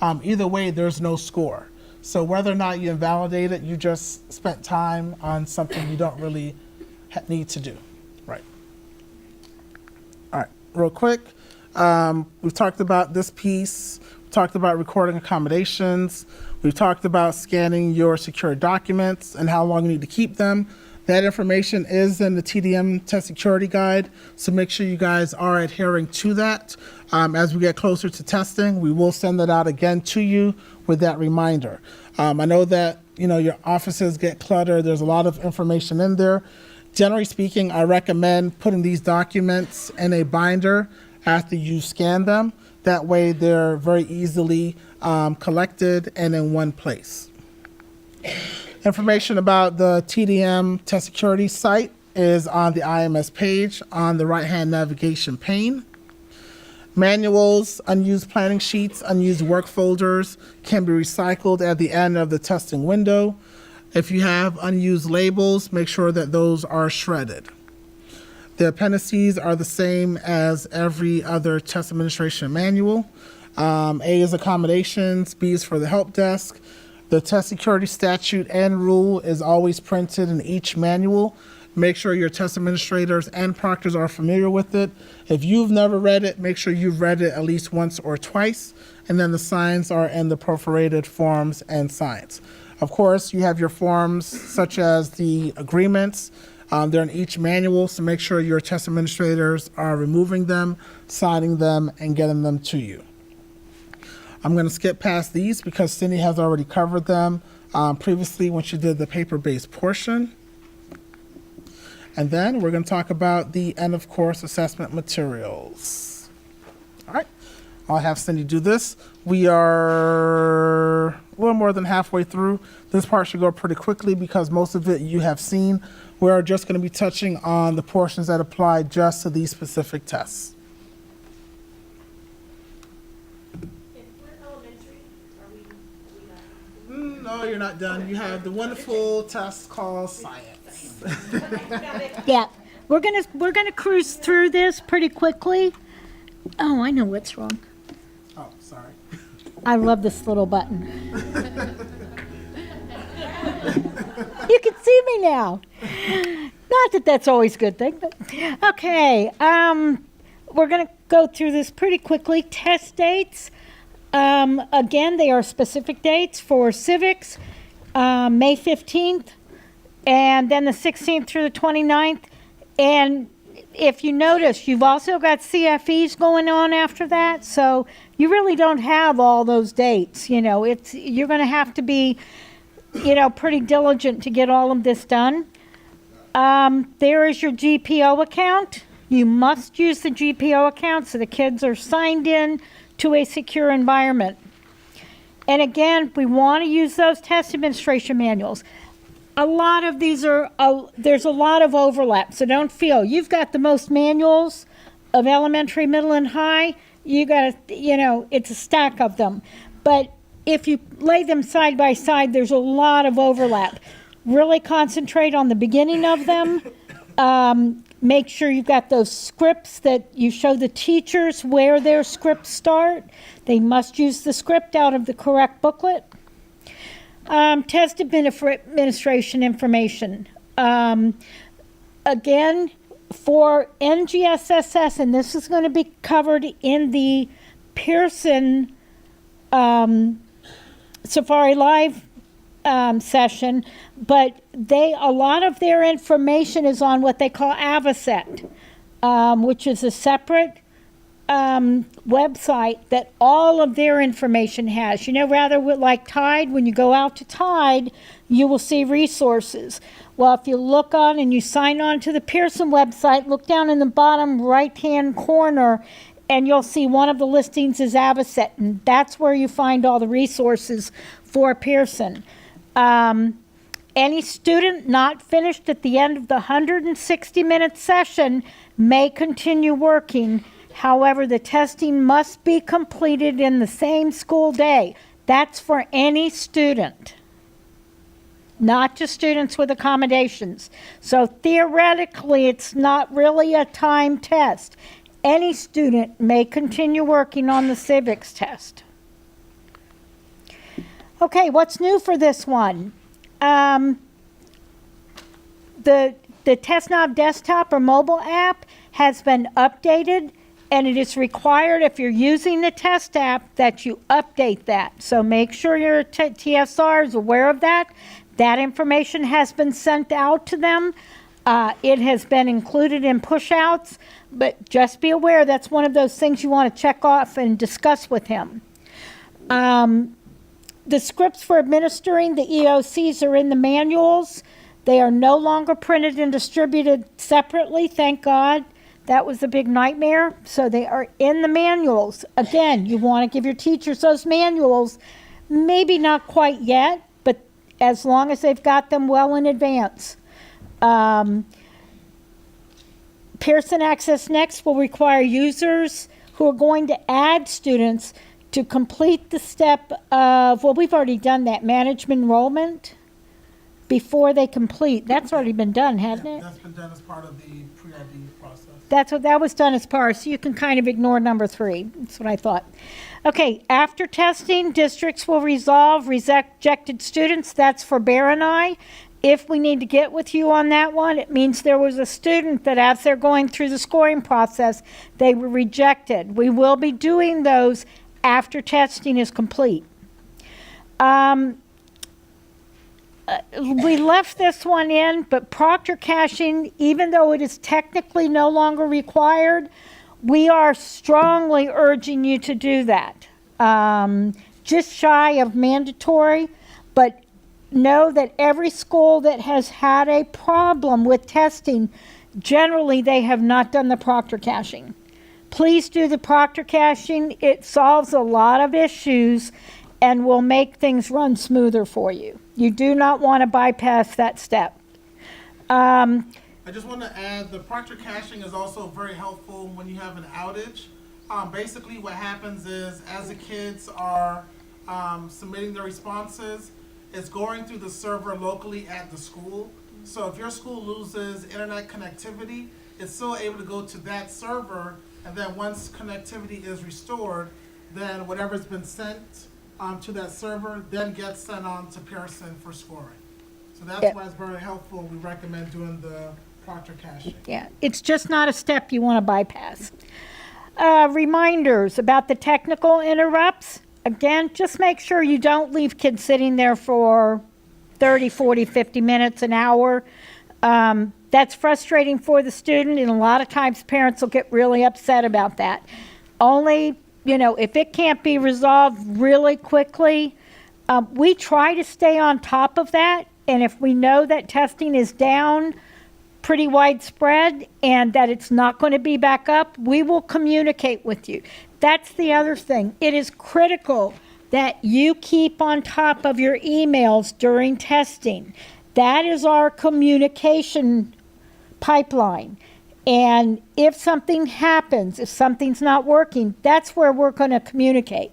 S4: Either way, there's no score. So whether or not you invalidate it, you just spent time on something you don't really need to do. Right. All right, real quick. We've talked about this piece. We talked about recording accommodations. We've talked about scanning your secure documents and how long you need to keep them. That information is in the TDM Test Security Guide, so make sure you guys are adhering to that. As we get closer to testing, we will send that out again to you with that reminder. I know that your offices get cluttered. There's a lot of information in there. Generally speaking, I recommend putting these documents in a binder after you scan them. That way they're very easily collected and in one place. Information about the TDM Test Security site is on the IMS page on the right-hand navigation pane. Manuals, unused planning sheets, unused work folders can be recycled at the end of the testing window. If you have unused labels, make sure that those are shredded. The appendices are the same as every other test administration manual. A is accommodations, B is for the help desk. The test security statute and rule is always printed in each manual. Make sure your test administrators and proctors are familiar with it. If you've never read it, make sure you've read it at least once or twice. And then the signs are in the perforated forms and signs. Of course, you have your forms such as the agreements. They're in each manual, so make sure your test administrators are removing them, signing them, and getting them to you. I'm going to skip past these because Cindy has already covered them previously when she did the paper-based portion. And then we're going to talk about the end of course assessment materials. All right, I'll have Cindy do this. We are a little more than halfway through. This part should go pretty quickly because most of it you have seen. We are just going to be touching on the portions that apply just to these specific tests. No, you're not done. You have the wonderful test called science.
S1: Yeah, we're gonna cruise through this pretty quickly. Oh, I know what's wrong.
S4: Oh, sorry.
S1: I love this little button. You can see me now. Not that that's always a good thing, but okay. We're gonna go through this pretty quickly. Test dates. Again, they are specific dates for civics, May 15th, and then the 16th through the 29th. And if you notice, you've also got CFEs going on after that, so you really don't have all those dates. You know, you're going to have to be, pretty diligent to get all of this done. There is your GPO account. You must use the GPO account so the kids are signed in to a secure environment. And again, we want to use those test administration manuals. A lot of these there's a lot of overlap, so don't feel. You've got the most manuals of elementary, middle, and high. You got to, it's a stack of them. But if you lay them side by side, there's a lot of overlap. Really concentrate on the beginning of them. Make sure you've got those scripts that you show the teachers where their scripts start. They must use the script out of the correct booklet. Test administration information. Again, for NGSSS, and this is going to be covered in the Pearson Safari Live session, but a lot of their information is on what they call Avocet, which is a separate website that all of their information has. Rather like Tide, when you go out to Tide, you will see resources. Well, if you look on and you sign on to the Pearson website, look down in the bottom right-hand corner, and you'll see one of the listings is Avocet, and that's where you find all the resources for Pearson. Any student not finished at the end of the 160-minute session may continue working. However, the testing must be completed in the same school day. That's for any student, not just students with accommodations. So theoretically, it's not really a time test. Any student may continue working on the civics test. Okay, what's new for this one? The TestNav desktop or mobile app has been updated, and it is required if you're using the test app that you update that. So make sure your TSR is aware of that. That information has been sent out to them. It has been included in push-outs, but just be aware that's one of those things you want to check off and discuss with him. The scripts for administering the EOCs are in the manuals. They are no longer printed and distributed separately, thank God. That was a big nightmare. So they are in the manuals. Again, you want to give your teachers those manuals, maybe not quite yet, but as long as they've got them well in advance. Pearson Access Next will require users who are going to add students to complete the step of, well, we've already done that, management enrollment, before they complete. That's already been done, hasn't
S4: Yeah,
S1: it?
S4: that's been done as part of the pre-ID process.
S1: That was done as part, so you can kind of ignore number 3. That's what I thought. Okay, after testing, districts will resolve rejected students. That's for Bear and I. If we need to get with you on that one, it means there was a student that as they're going through the scoring process, they were rejected. We will be doing those after testing is complete. We left this one in, but proctor caching, even though it is technically no longer required, we are strongly urging you to do that. Just shy of mandatory, but know that every school that has had a problem with testing, generally they have not done the proctor caching. Please do the proctor caching. It solves a lot of issues and will make things run smoother for you. You do not want to bypass that step.
S4: I just want to add, the proctor caching is also very helpful when you have an outage. Basically what happens is, as the kids are submitting their responses, it's going through the server locally at the school. So if your school loses internet connectivity, it's still able to go to that server, and then once connectivity is restored, then whatever's been sent to that server then gets sent on to Pearson for scoring. So that's
S1: Yeah.
S4: why it's very helpful. We recommend doing the proctor caching.
S1: Yeah, it's just not a step you want to bypass. Reminders about the technical interrupts. Again, just make sure you don't leave kids sitting there for 30, 40, 50 minutes, an hour. That's frustrating for the student, and a lot of times parents will get really upset about that. Only, if it can't be resolved really quickly, we try to stay on top of that, and if we know that testing is down pretty widespread and that it's not going to be back up, we will communicate with you. That's the other thing. It is critical that you keep on top of your emails during testing. That is our communication pipeline. And if something happens, if something's not working, that's where we're going to communicate.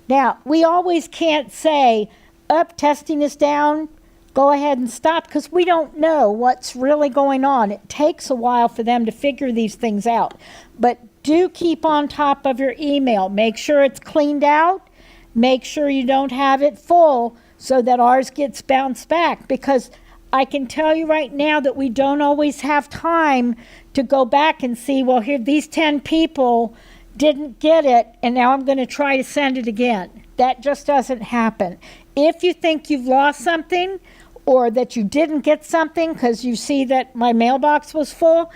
S1: Now, we always can't say, testing is down, go ahead and stop, because we don't know what's really going on. It takes a while for them to figure these things out. But do keep on top of your email. Make sure it's cleaned out. Make sure you don't have it full so that ours gets bounced back, because I can tell you right now that we don't always have time to go back and see, well, here, these 10 people didn't get it, and now I'm going to try to send it again. That just doesn't happen. If you think you've lost something or that you didn't get something because you see that my mailbox was full,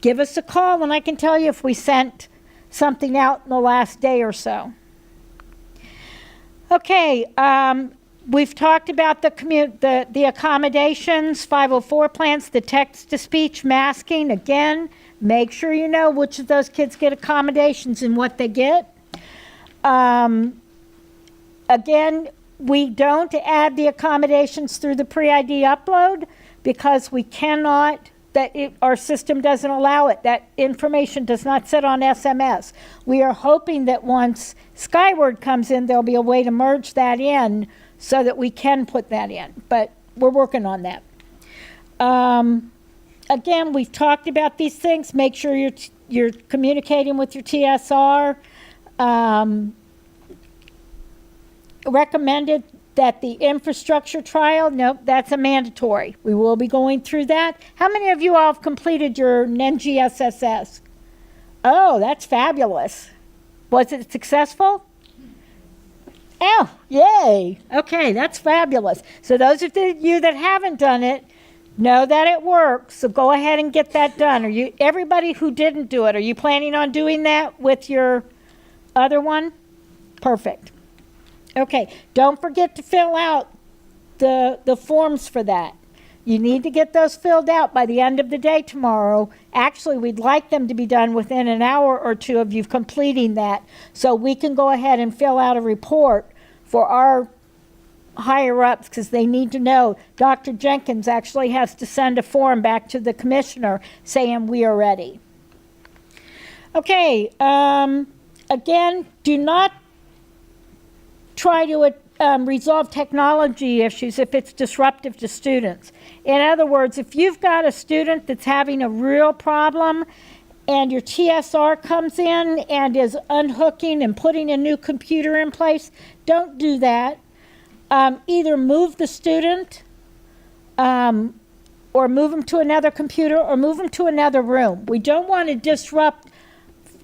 S1: give us a call and I can tell you if we sent something out in the last day or so. Okay, we've talked about the accommodations, 504 plans, the text-to-speech masking. Again, make sure you know which of those kids get accommodations and what they get. Again, we don't add the accommodations through the pre-ID upload because we cannot, our system doesn't allow it. That information does not sit on SMS. We are hoping that once Skyward comes in, there'll be a way to merge that in so that we can put that in, but we're working on that. Again, we've talked about these things. Make sure you're communicating with your TSR. Recommended that the infrastructure trial, nope, that's a mandatory. We will be going through that. How many of you all have completed your NGSSS? Oh, that's fabulous. Was it successful? Oh, yay. Okay, that's fabulous. So those of you that haven't done it, know that it works, so go ahead and get that done. Everybody who didn't do it, are you planning on doing that with your other one? Perfect. Okay, don't forget to fill out the forms for that. You need to get those filled out by the end of the day tomorrow. Actually, we'd like them to be done within an hour or two of you completing that, so we can go ahead and fill out a report for our higher-ups, because they need to know. Dr. Jenkins actually has to send a form back to the commissioner saying we are ready. Okay, again, do not try to resolve technology issues if it's disruptive to students. In other words, if you've got a student that's having a real problem and your TSR comes in and is unhooking and putting a new computer in place, don't do that. Either move the student or move them to another computer or move them to another room. We don't want to disrupt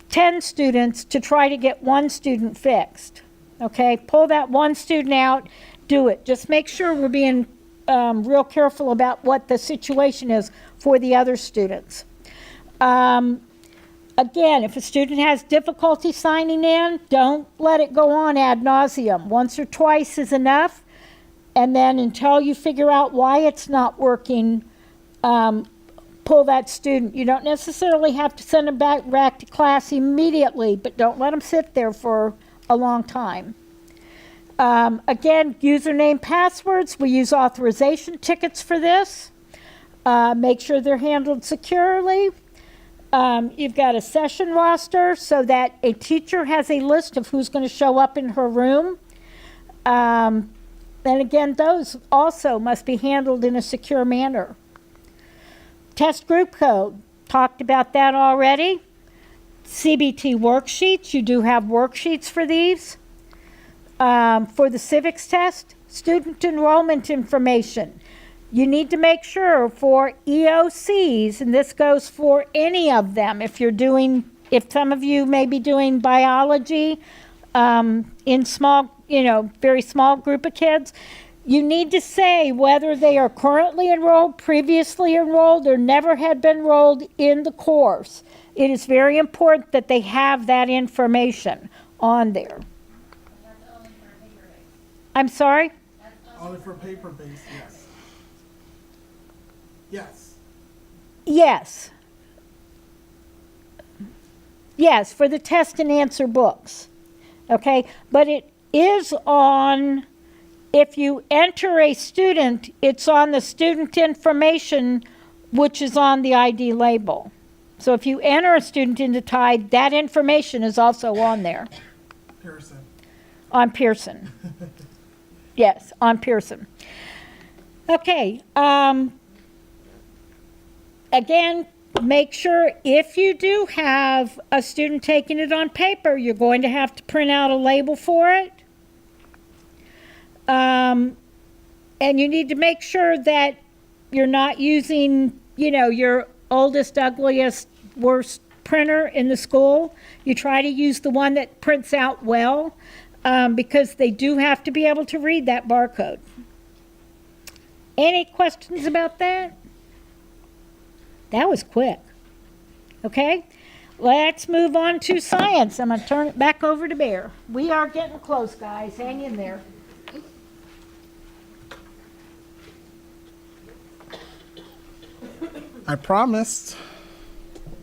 S1: 10 students to try to get one student fixed. Okay, pull that one student out, do it. Just make sure we're being real careful about what the situation is for the other students. Again, if a student has difficulty signing in, don't let it go on ad nauseum. Once or twice is enough, and then until you figure out why it's not working, pull that student. You don't necessarily have to send them back to class immediately, but don't let them sit there for a long time. Again, username, passwords. We use authorization tickets for this. Make sure they're handled securely. You've got a session roster so that a teacher has a list of who's going to show up in her room. And again, those also must be handled in a secure manner. Test group code, talked about that already. CBT worksheets, you do have worksheets for these. For the civics test, student enrollment information. You need to make sure for EOCs, and this goes for any of them, if some of you may be doing biology in small, very small group of kids, you need to say whether they are currently enrolled, previously enrolled, or never had been enrolled in the course. It is very important that they have that information on there.
S3: That's only for paper-based.
S1: I'm sorry?
S4: Only for paper-based, yes. Yes.
S1: Yes. Yes, for the test and answer books. Okay, but it is on, if you enter a student, it's on the student information, which is on the ID label. So if you enter a student into Tide, that information is also on there.
S4: Pearson.
S1: On Pearson. Yes, on Pearson. Okay, again, make sure if you do have a student taking it on paper, you're going to have to print out a label for it. And you need to make sure that you're not using, your oldest, ugliest, worst printer in the school. You try to use the one that prints out well, because they do have to be able to read that barcode. Any questions about that? That was quick. Okay, let's move on to science. I'm going to turn it back over to Bear. We are getting close, guys. Hang in there.
S4: I promised.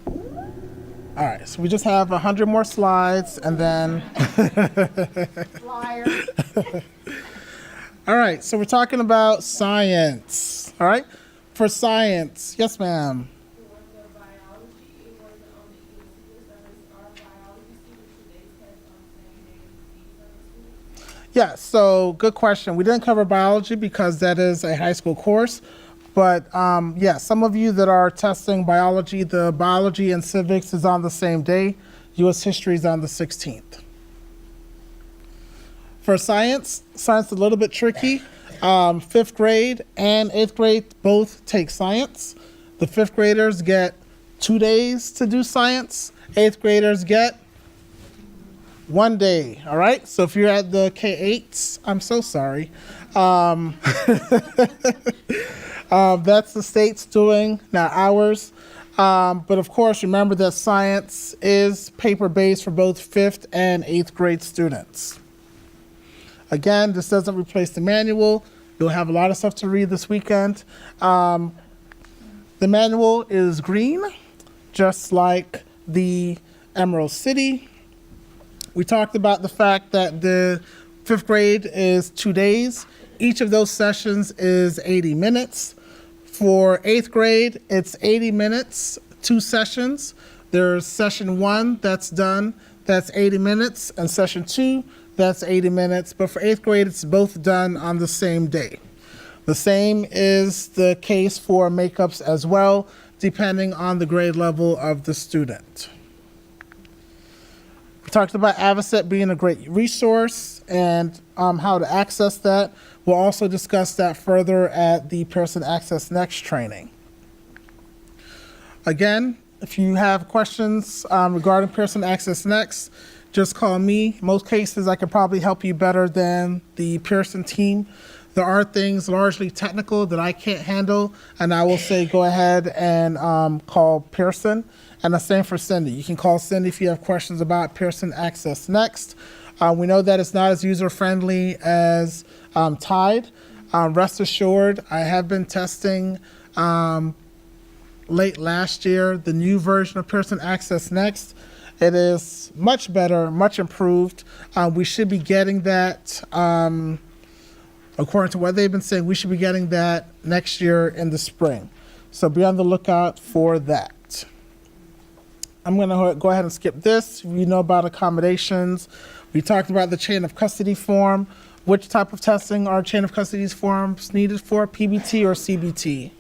S4: All right, so we just have 100 more slides and then.
S1: Flyer.
S4: All right, so we're talking about science. All right, for science, yes, ma'am. Yeah, so good question. We didn't cover biology because that is a high school course. But yeah, some of you that are testing biology, the biology and civics is on the same day. U.S. history is on the 16th. For science is a little bit tricky. 5th grade and 8th grade both take science. The 5th graders get 2 days to do science. 8th graders get 1 day, all right? So if you're at the K-8s, I'm so sorry. That's the state's doing, not ours. But of course, remember that science is paper-based for both 5th and 8th grade students. Again, this doesn't replace the manual. You'll have a lot of stuff to read this weekend. The manual is green, just like the Emerald City. We talked about the fact that the 5th grade is 2 days. Each of those sessions is 80 minutes. For 8th grade, it's 80 minutes, 2 sessions. There's session 1 that's done, that's 80 minutes, and session 2, that's 80 minutes. But for 8th grade, it's both done on the same day. The same is the case for makeups as well, depending on the grade level of the student. We talked about Avocet being a great resource and how to access that. We'll also discuss that further at the Pearson Access Next training. Again, if you have questions regarding Pearson Access Next, just call me. In most cases, I can probably help you better than the Pearson team. There are things largely technical that I can't handle, and I will say go ahead and call Pearson. And the same for Cindy. You can call Cindy if you have questions about Pearson Access Next. We know that it's not as user-friendly as Tide. Rest assured, I have been testing late last year the new version of Pearson Access Next. It is much better, much improved. We should be getting that, according to what they've been saying, we should be getting that next year in the spring. So be on the lookout for that. I'm going to go ahead and skip this. We know about accommodations. We talked about the chain of custody form. Which type of testing are chain of custody forms needed for, PBT or CBT?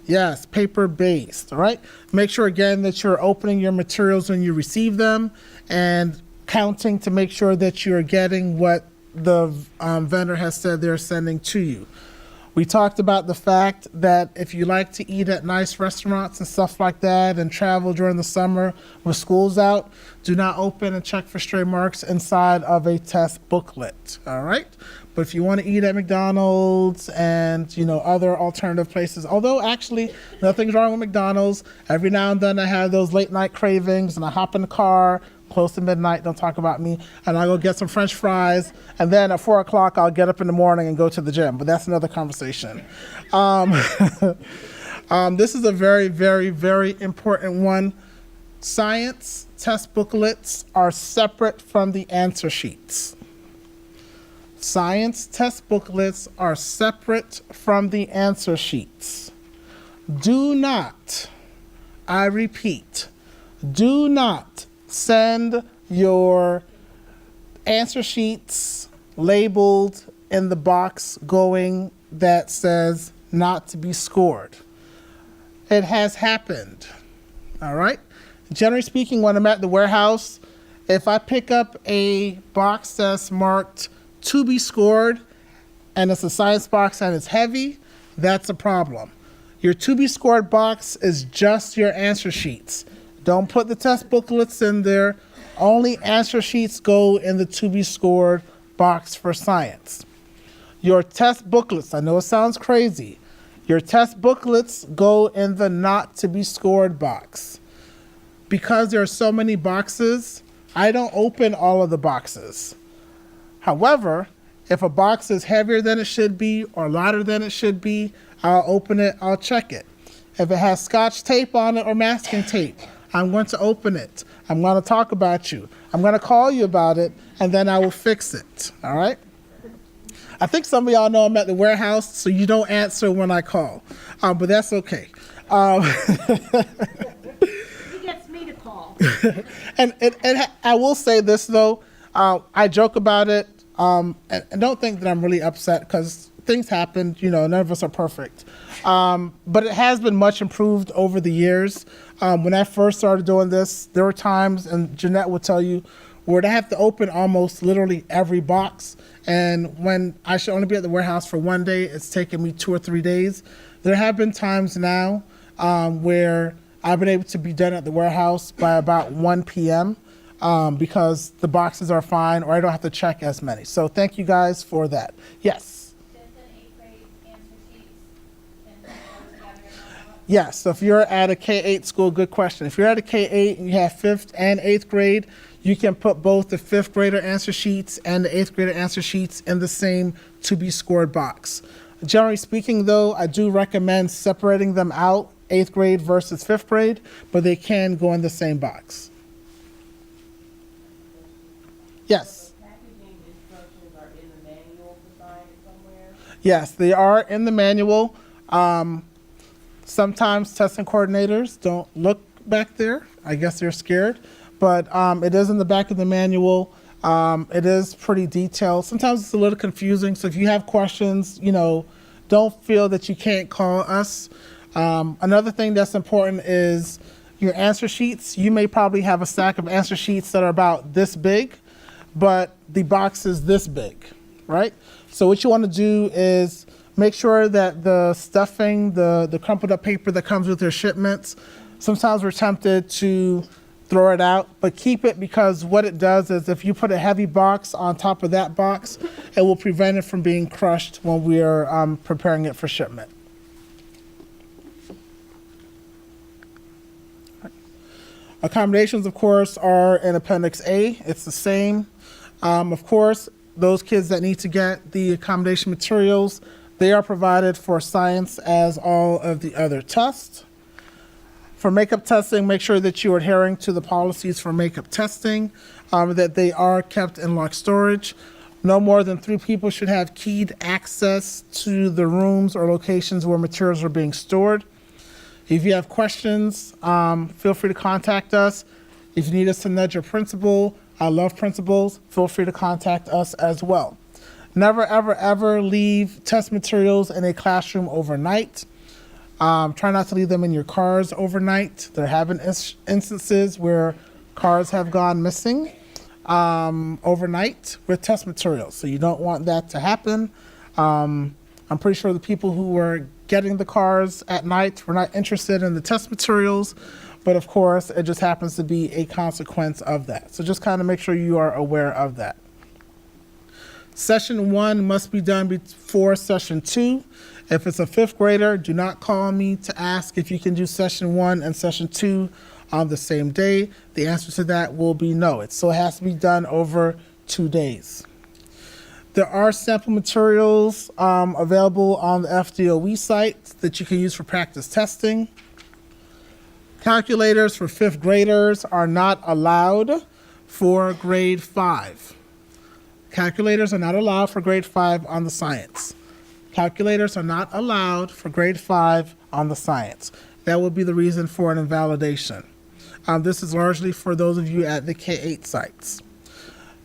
S4: Yes, paper-based, all right? Make sure, again, that you're opening your materials when you receive them and counting to make sure that you're getting what the vendor has said they're sending to you. We talked about the fact that if you like to eat at nice restaurants and stuff like that and travel during the summer with school's out, do not open and check for stray marks inside of a test booklet, all right? But if you want to eat at McDonald's and, you know, other alternative places, although actually nothing's wrong with McDonald's, every now and then I have those late night cravings and I hop in the car close to midnight, don't talk about me, and I'll go get some French fries, and then at 4 o'clock I'll get up in the morning and go to the gym, but that's another conversation. This is a very, very, very important one. Science test booklets are separate from the answer sheets. Science test booklets are separate from the answer sheets. Do not, I repeat, do not send your answer sheets labeled in the box going that says not to be scored. It has happened, all right? Generally speaking, when I'm at the warehouse, if I pick up a box that's marked to be scored and it's a science box and it's heavy, that's a problem. Your to be scored box is just your answer sheets. Don't put the test booklets in there. Only answer sheets go in the to be scored box for science. Your test booklets, I know it sounds crazy, your test booklets go in the not to be scored box. Because there are so many boxes, I don't open all of the boxes. However, if a box is heavier than it should be or lighter than it should be, I'll open it, I'll check it. If it has Scotch tape on it or masking tape, I'm going to open it. I'm going to talk about you. I'm going to call you about it, and then I will fix it, all right? I think some of y'all know I'm at the warehouse, so you don't answer when I call, but that's okay.
S1: He gets me to call.
S4: And I will say this, though. I joke about it, and don't think that I'm really upset because things happen, you know, none of us are perfect. But it has been much improved over the years. When I first started doing this, there were times, and Jeanette will tell you, where I have to open almost literally every box. And when I should only be at the warehouse for one day, it's taken me 2 or 3 days. There have been times now where I've been able to be done at the warehouse by about 1 p.m. Because the boxes are fine, or I don't have to check as many. So thank you guys for that. Yes?
S5: Does an 8th grade answer sheets and go together and all?
S4: Yes, so if you're at a K-8 school, good question. If you're at a K-8 and you have 5th and 8th grade, you can put both the 5th grader answer sheets and the 8th grader answer sheets in the same to be scored box. Generally speaking, though, I do recommend separating them out, 8th grade versus 5th grade, but they can go in the same box. Yes?
S3: Packaging instructions are in the manual for science somewhere?
S4: Yes, they are in the manual. Sometimes testing coordinators don't look back there. I guess they're scared. But it is in the back of the manual. It is pretty detailed. Sometimes it's a little confusing. So if you have questions, don't feel that you can't call us. Another thing that's important is your answer sheets. You may probably have a stack of answer sheets that are about this big, but the box is this big, right? So what you want to do is make sure that the stuffing, the crumpled up paper that comes with your shipments, sometimes we're tempted to throw it out, but keep it, because what it does is if you put a heavy box on top of that box, it will prevent it from being crushed when we are preparing it for shipment. Accommodations, of course, are in Appendix A. It's the same. Of course, those kids that need to get the accommodation materials, they are provided for science as all of the other tests. For makeup testing, make sure that you are adhering to the policies for makeup testing, that they are kept in locked storage. No more than 3 people should have keyed access to the rooms or locations where materials are being stored. If you have questions, feel free to contact us. If you need us to nudge your principal, I love principals, feel free to contact us as well. Never, ever, ever leave test materials in a classroom overnight. Try not to leave them in your cars overnight. There have been instances where cars have gone missing overnight with test materials. So you don't want that to happen. I'm pretty sure the people who were getting the cars at night were not interested in the test materials, but of course it just happens to be a consequence of that. So just kind of make sure you are aware of that. Session 1 must be done before session 2. If it's a 5th grader, do not call me to ask if you can do session 1 and session 2 on the same day. The answer to that will be no. It still has to be done over 2 days. There are sample materials available on the FDOE site that you can use for practice testing. Calculators for 5th graders are not allowed for grade 5. Calculators are not allowed for grade 5 on the science. Calculators are not allowed for grade 5 on the science. That would be the reason for an invalidation. This is largely for those of you at the K-8 sites.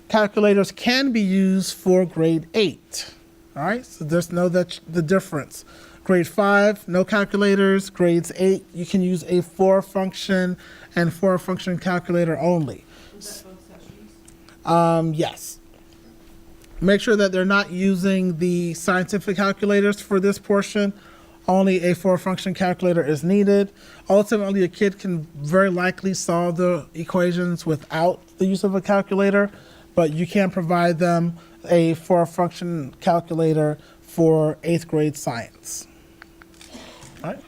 S4: Calculators can be used for grade 8. All right, so just know that the difference. Grade 5, no calculators. Grades 8, you can use a 4-function and 4-function calculator only.
S3: Is that both sessions?
S4: Yes. Make sure that they're not using the scientific calculators for this portion. Only a 4-function calculator is needed. Ultimately, a kid can very likely solve the equations without the use of a calculator, but you can provide them a 4-function calculator for 8th grade science. All right.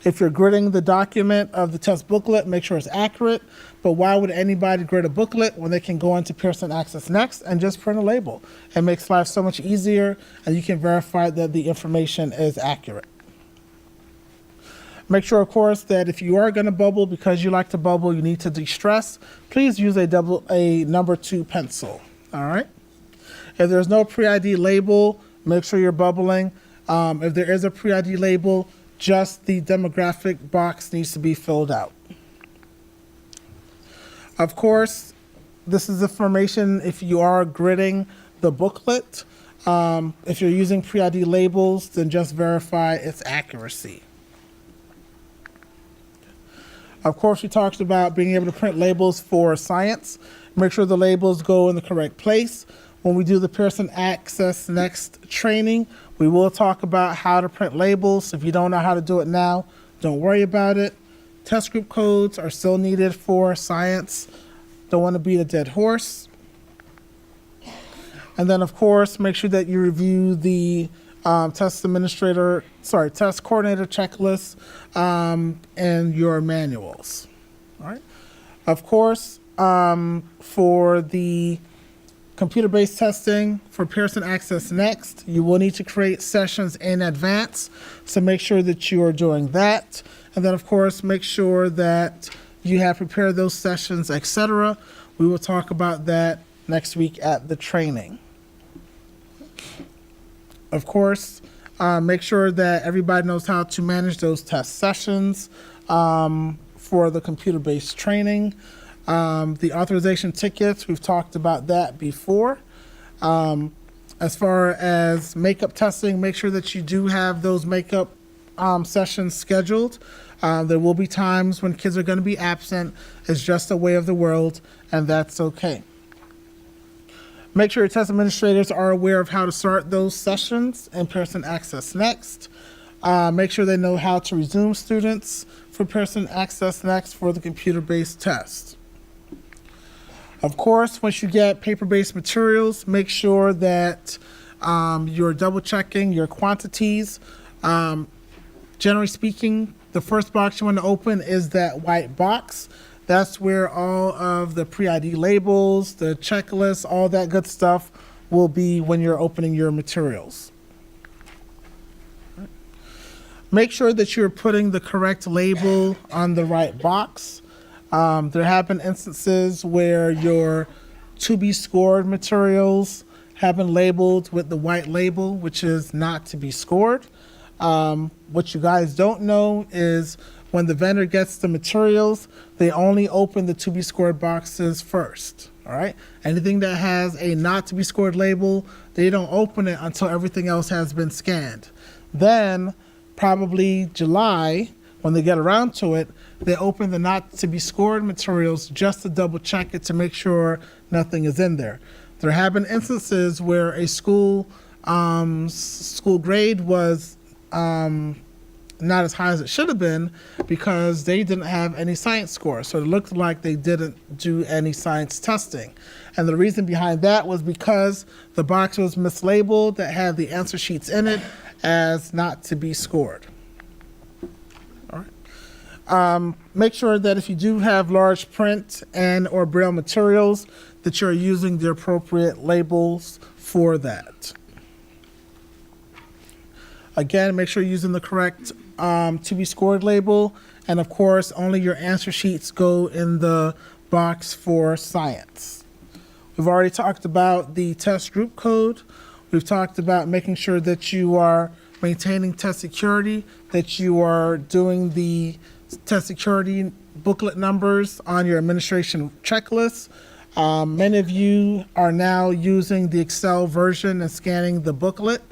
S4: If you're gridding the document of the test booklet, make sure it's accurate. But why would anybody grid a booklet when they can go into Pearson Access Next and just print a label? It makes life so much easier, and you can verify that the information is accurate. Make sure, of course, that if you are going to bubble, because you like to bubble, you need to de-stress, please use a number 2 pencil. All right? If there's no pre-ID label, make sure you're bubbling. If there is a pre-ID label, just the demographic box needs to be filled out. Of course, this is information if you are gridding the booklet. If you're using pre-ID labels, then just verify its accuracy. Of course, we talked about being able to print labels for science. Make sure the labels go in the correct place. When we do the Pearson Access Next training, we will talk about how to print labels. If you don't know how to do it now, don't worry about it. Test group codes are still needed for science. Don't want to beat a dead horse. And then, of course, make sure that you review the test coordinator checklist and your manuals. All right. Of course, for the computer-based testing for Pearson Access Next, you will need to create sessions in advance. So make sure that you are doing that. And then, of course, make sure that you have prepared those sessions, etc. We will talk about that next week at the training. Of course, make sure that everybody knows how to manage those test sessions for the computer-based training. The authorization tickets, we've talked about that before. As far as makeup testing, make sure that you do have those makeup sessions scheduled. There will be times when kids are going to be absent. It's just a way of the world, and that's okay. Make sure your test administrators are aware of how to start those sessions. In-person access next. Make sure they know how to resume students for in-person access next for the computer-based test. Of course, once you get paper-based materials, make sure that you're double-checking your quantities. Generally speaking, the first box you want to open is that white box. That's where all of the pre-ID labels, the checklists, all that good stuff will be when you're opening your materials. Make sure that you're putting the correct label on the right box. There have been instances where your to-be-scored materials have been labeled with the white label, which is not to be scored. What you guys don't know is when the vendor gets the materials, they only open the to-be-scored boxes first, all right? Anything that has a not-to-be-scored label, they don't open it until everything else has been scanned. Then, probably July, when they get around to it, they open the not-to-be-scored materials just to double-check it to make sure nothing is in there. There have been instances where a school grade was not as high as it should have been because they didn't have any science scores. So it looked like they didn't do any science testing. And the reason behind that was because the box was mislabeled that had the answer sheets in it as not to be scored. All right. Make sure that if you do have large print and or braille materials, that you're using the appropriate labels for that. Again, make sure you're using the correct to be scored label. And of course, only your answer sheets go in the box for science. We've already talked about the test group code. We've talked about making sure that you are maintaining test security, that you are doing the test security booklet numbers on your administration checklist. Many of you are now using the Excel version and scanning the booklet.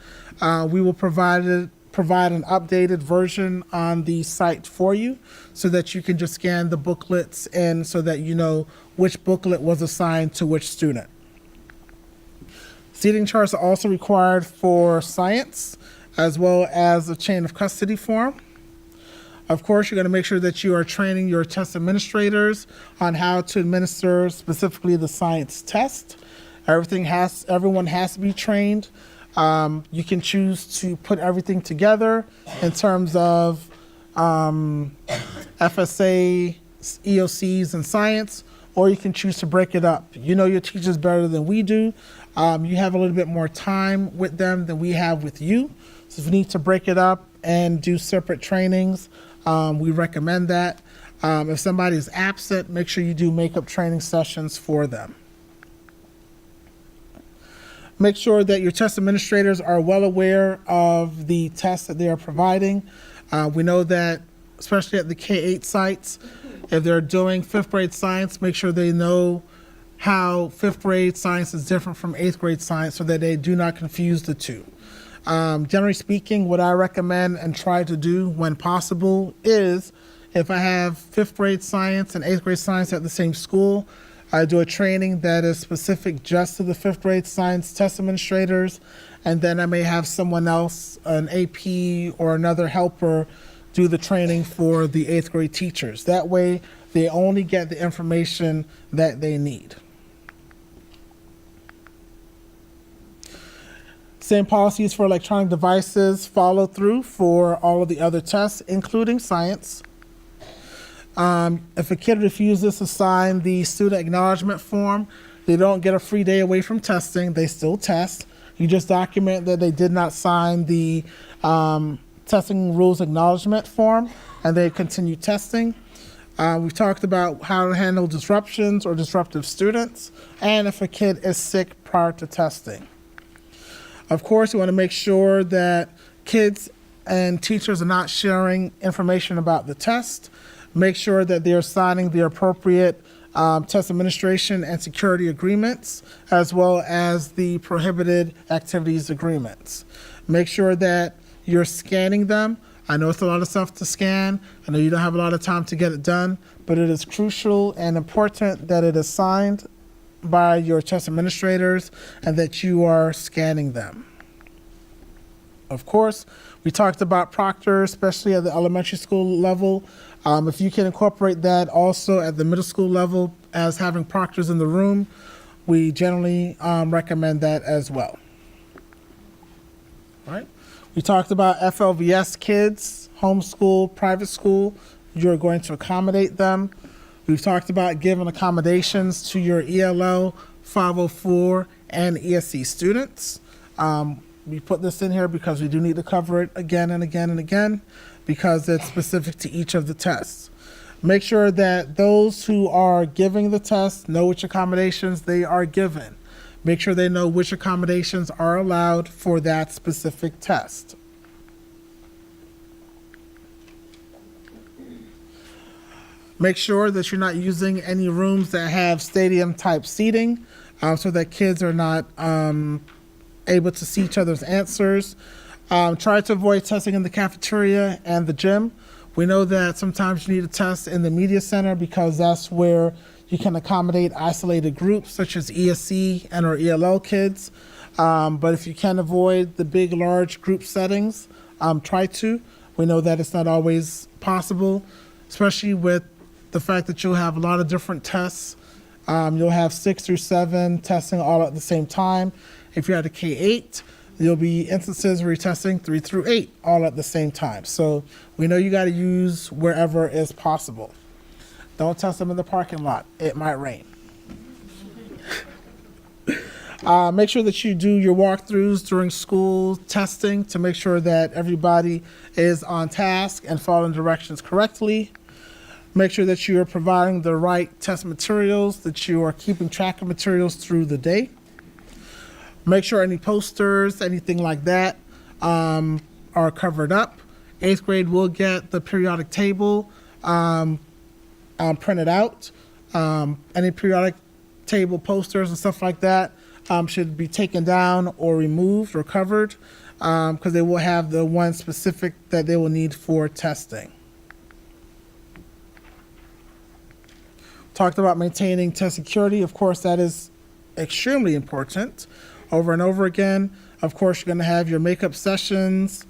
S4: We will provide an updated version on the site for you so that you can just scan the booklets in so that you know which booklet was assigned to which student. Seating charts are also required for science as well as a chain of custody form. Of course, you're going to make sure that you are training your test administrators on how to administer specifically the science test. Everyone has to be trained. You can choose to put everything together in terms of FSA, EOCs, and science, or you can choose to break it up. You know your teachers better than we do. You have a little bit more time with them than we have with you. So if you need to break it up and do separate trainings, we recommend that. If somebody is absent, make sure you do makeup training sessions for them. Make sure that your test administrators are well aware of the tests that they are providing. We know that, especially at the K-8 sites, if they're doing 5th grade science, make sure they know how 5th grade science is different from 8th grade science so that they do not confuse the two. Generally speaking, what I recommend and try to do when possible is if I have 5th grade science and 8th grade science at the same school, I do a training that is specific just to the 5th grade science test administrators, and then I may have someone else, an AP or another helper, do the training for the 8th grade teachers. That way, they only get the information that they need. Same policies for electronic devices follow through for all of the other tests, including science. If a kid refuses to sign the student acknowledgement form, they don't get a free day away from testing. They still test. You just document that they did not sign the testing rules acknowledgement form, and they continue testing. We've talked about how to handle disruptions or disruptive students, and if a kid is sick prior to testing. Of course, you want to make sure that kids and teachers are not sharing information about the test. Make sure that they're signing the appropriate test administration and security agreements, as well as the prohibited activities agreements. Make sure that you're scanning them. I know it's a lot of stuff to scan. I know you don't have a lot of time to get it done, but it is crucial and important that it is signed by your test administrators and that you are scanning them. Of course, we talked about proctors, especially at the elementary school level. If you can incorporate that also at the middle school level as having proctors in the room, we generally recommend that as well. All right. We talked about FLVS kids, homeschool, private school. You're going to accommodate them. We've talked about giving accommodations to your ELO, 504, and ESC students. We put this in here because we do need to cover it again and again and again because it's specific to each of the tests. Make sure that those who are giving the test know which accommodations they are given. Make sure they know which accommodations are allowed for that specific test. Make sure that you're not using any rooms that have stadium-type seating so that kids are not able to see each other's answers. Try to avoid testing in the cafeteria and the gym. We know that sometimes you need a test in the media center because that's where you can accommodate isolated groups such as ESC and or ELL kids. But if you can avoid the big, large group settings, try to. We know that it's not always possible, especially with the fact that you'll have a lot of different tests. You'll have 6 through 7 testing all at the same time. If you're at a K-8, there'll be instances where you're testing 3 through 8 all at the same time. So we know you got to use wherever is possible. Don't test them in the parking lot. It might rain. Make sure that you do your walkthroughs during school testing to make sure that everybody is on task and following directions correctly. Make sure that you are providing the right test materials, that you are keeping track of materials through the day. Make sure any posters, anything like that, are covered up. 8th grade will get the periodic table printed out. Any periodic table posters and stuff like that should be taken down or removed or covered because they will have the one specific that they will need for testing. Talked about maintaining test security. Of course, that is extremely important. Over and over again, of course, you're going to have your makeup sessions.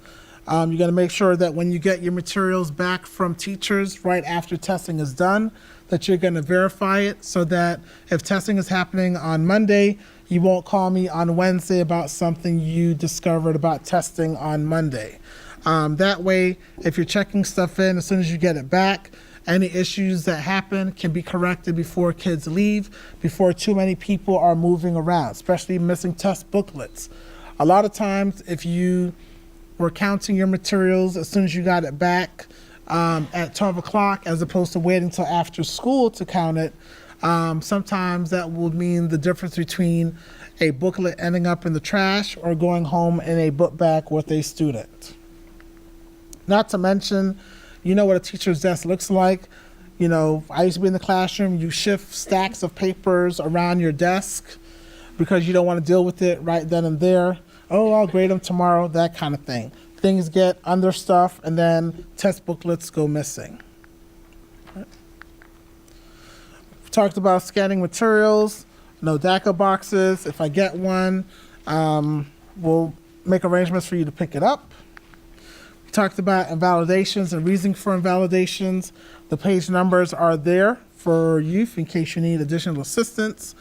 S4: You're going to make sure that when you get your materials back from teachers right after testing is done, that you're going to verify it so that if testing is happening on Monday, you won't call me on Wednesday about something you discovered about testing on Monday. That way, if you're checking stuff in, as soon as you get it back, any issues that happen can be corrected before kids leave, before too many people are moving around, especially missing test booklets. A lot of times, if you were counting your materials as soon as you got it back at 12 o'clock, as opposed to waiting until after school to count it, sometimes that will mean the difference between a booklet ending up in the trash or going home in a book bag with a student. Not to mention, you know what a teacher's desk looks like. You know, I used to be in the classroom, you shift stacks of papers around your desk because you don't want to deal with it right then and there. Oh, I'll grade them tomorrow, that kind of thing. Things get under stuff and then test booklets go missing. We talked about scanning materials, no DACA boxes. If I get one, we'll make arrangements for you to pick it up. We talked about invalidations and reasoning for invalidations. The page numbers are there for you in case you need additional assistance.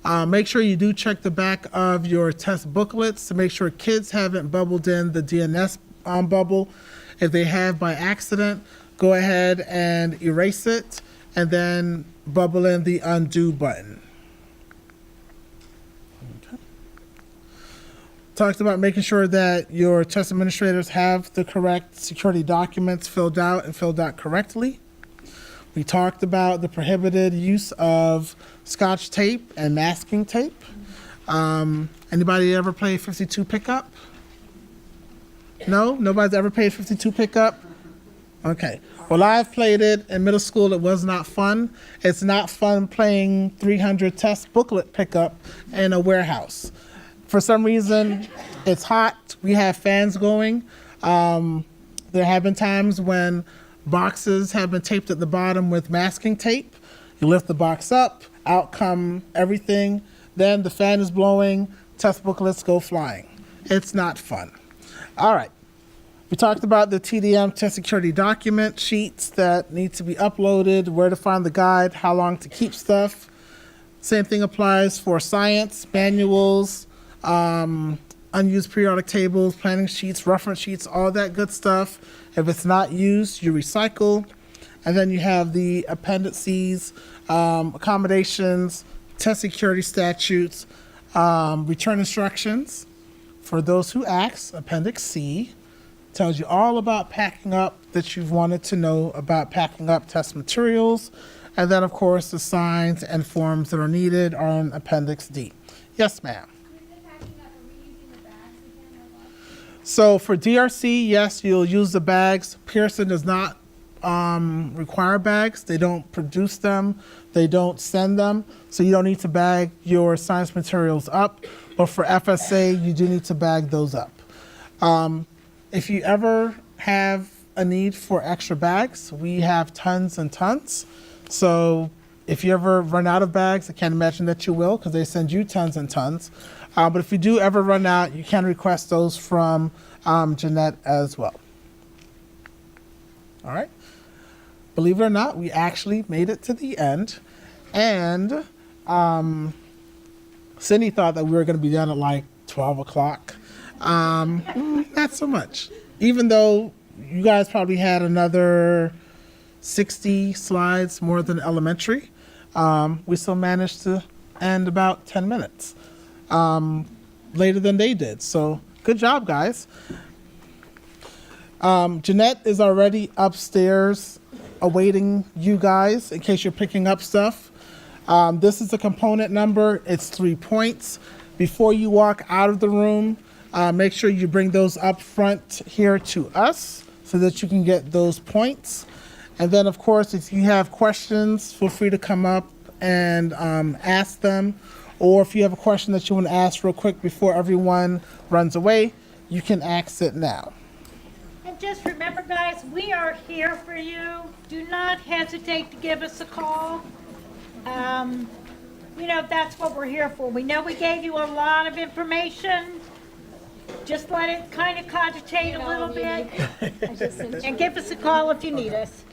S4: Make sure you do check the back of your test booklets to make sure kids haven't bubbled in the DNS bubble. If they have by accident, go ahead and erase it and then bubble in the undo button. Talked about making sure that your test administrators have the correct security documents filled out and filled out correctly. We talked about the prohibited use of Scotch tape and masking tape. Anybody ever play 52 pickup? No? Nobody's ever played 52 pickup? Okay. Well, I've played it in middle school. It was not fun. It's not fun playing 300 test booklet pickup in a warehouse. For some reason, it's hot. We have fans going. There have been times when boxes have been taped at the bottom with masking tape. You lift the box up, out come everything. Then the fan is blowing, test booklets go flying. It's not fun. All right. We talked about the TDM test security document sheets that need to be uploaded, where to find the guide, how long to keep stuff. Same thing applies for science, manuals, unused periodic tables, planning sheets, reference sheets, all that good stuff. If it's not used, you recycle. And then you have the appendices, accommodations, test security statutes, return instructions. For those who ask, Appendix C tells you all about packing up that you've wanted to know about packing up test materials. And then, of course, the signs and forms that are needed are in Appendix D. Yes, ma'am. So for DRC, yes, you'll use the bags. Pearson does not require bags. They don't produce them. They don't send them. So you don't need to bag your science materials up. But for FSA, you do need to bag those up. If you ever have a need for extra bags, we have tons and tons. So if you ever run out of bags, I can't imagine that you will because they send you tons and tons. But if you do ever run out, you can request those from Jeanette as well. All right. Believe it or not, we actually made it to the end. And Cindy thought that we were going to be done at like 12 o'clock. Not so much. Even though you guys probably had another 60 slides more than elementary, we still managed to end about 10 minutes later than they did. So good job, guys. Jeanette is already upstairs awaiting you guys in case you're picking up stuff. This is the component number. It's 3 points. Before you walk out of the room, make sure you bring those up front here to us so that you can get those points. And then, of course, if you have questions, feel free to come up and ask them. Or if you have a question that you want to ask real quick before everyone runs away, you can ask it now.
S1: And just remember, guys, we are here for you. Do not hesitate to give us a call. You know, that's what we're here for. We know we gave you a lot of information. Just let it kind of cogitate a little bit. And give us a call if you need us.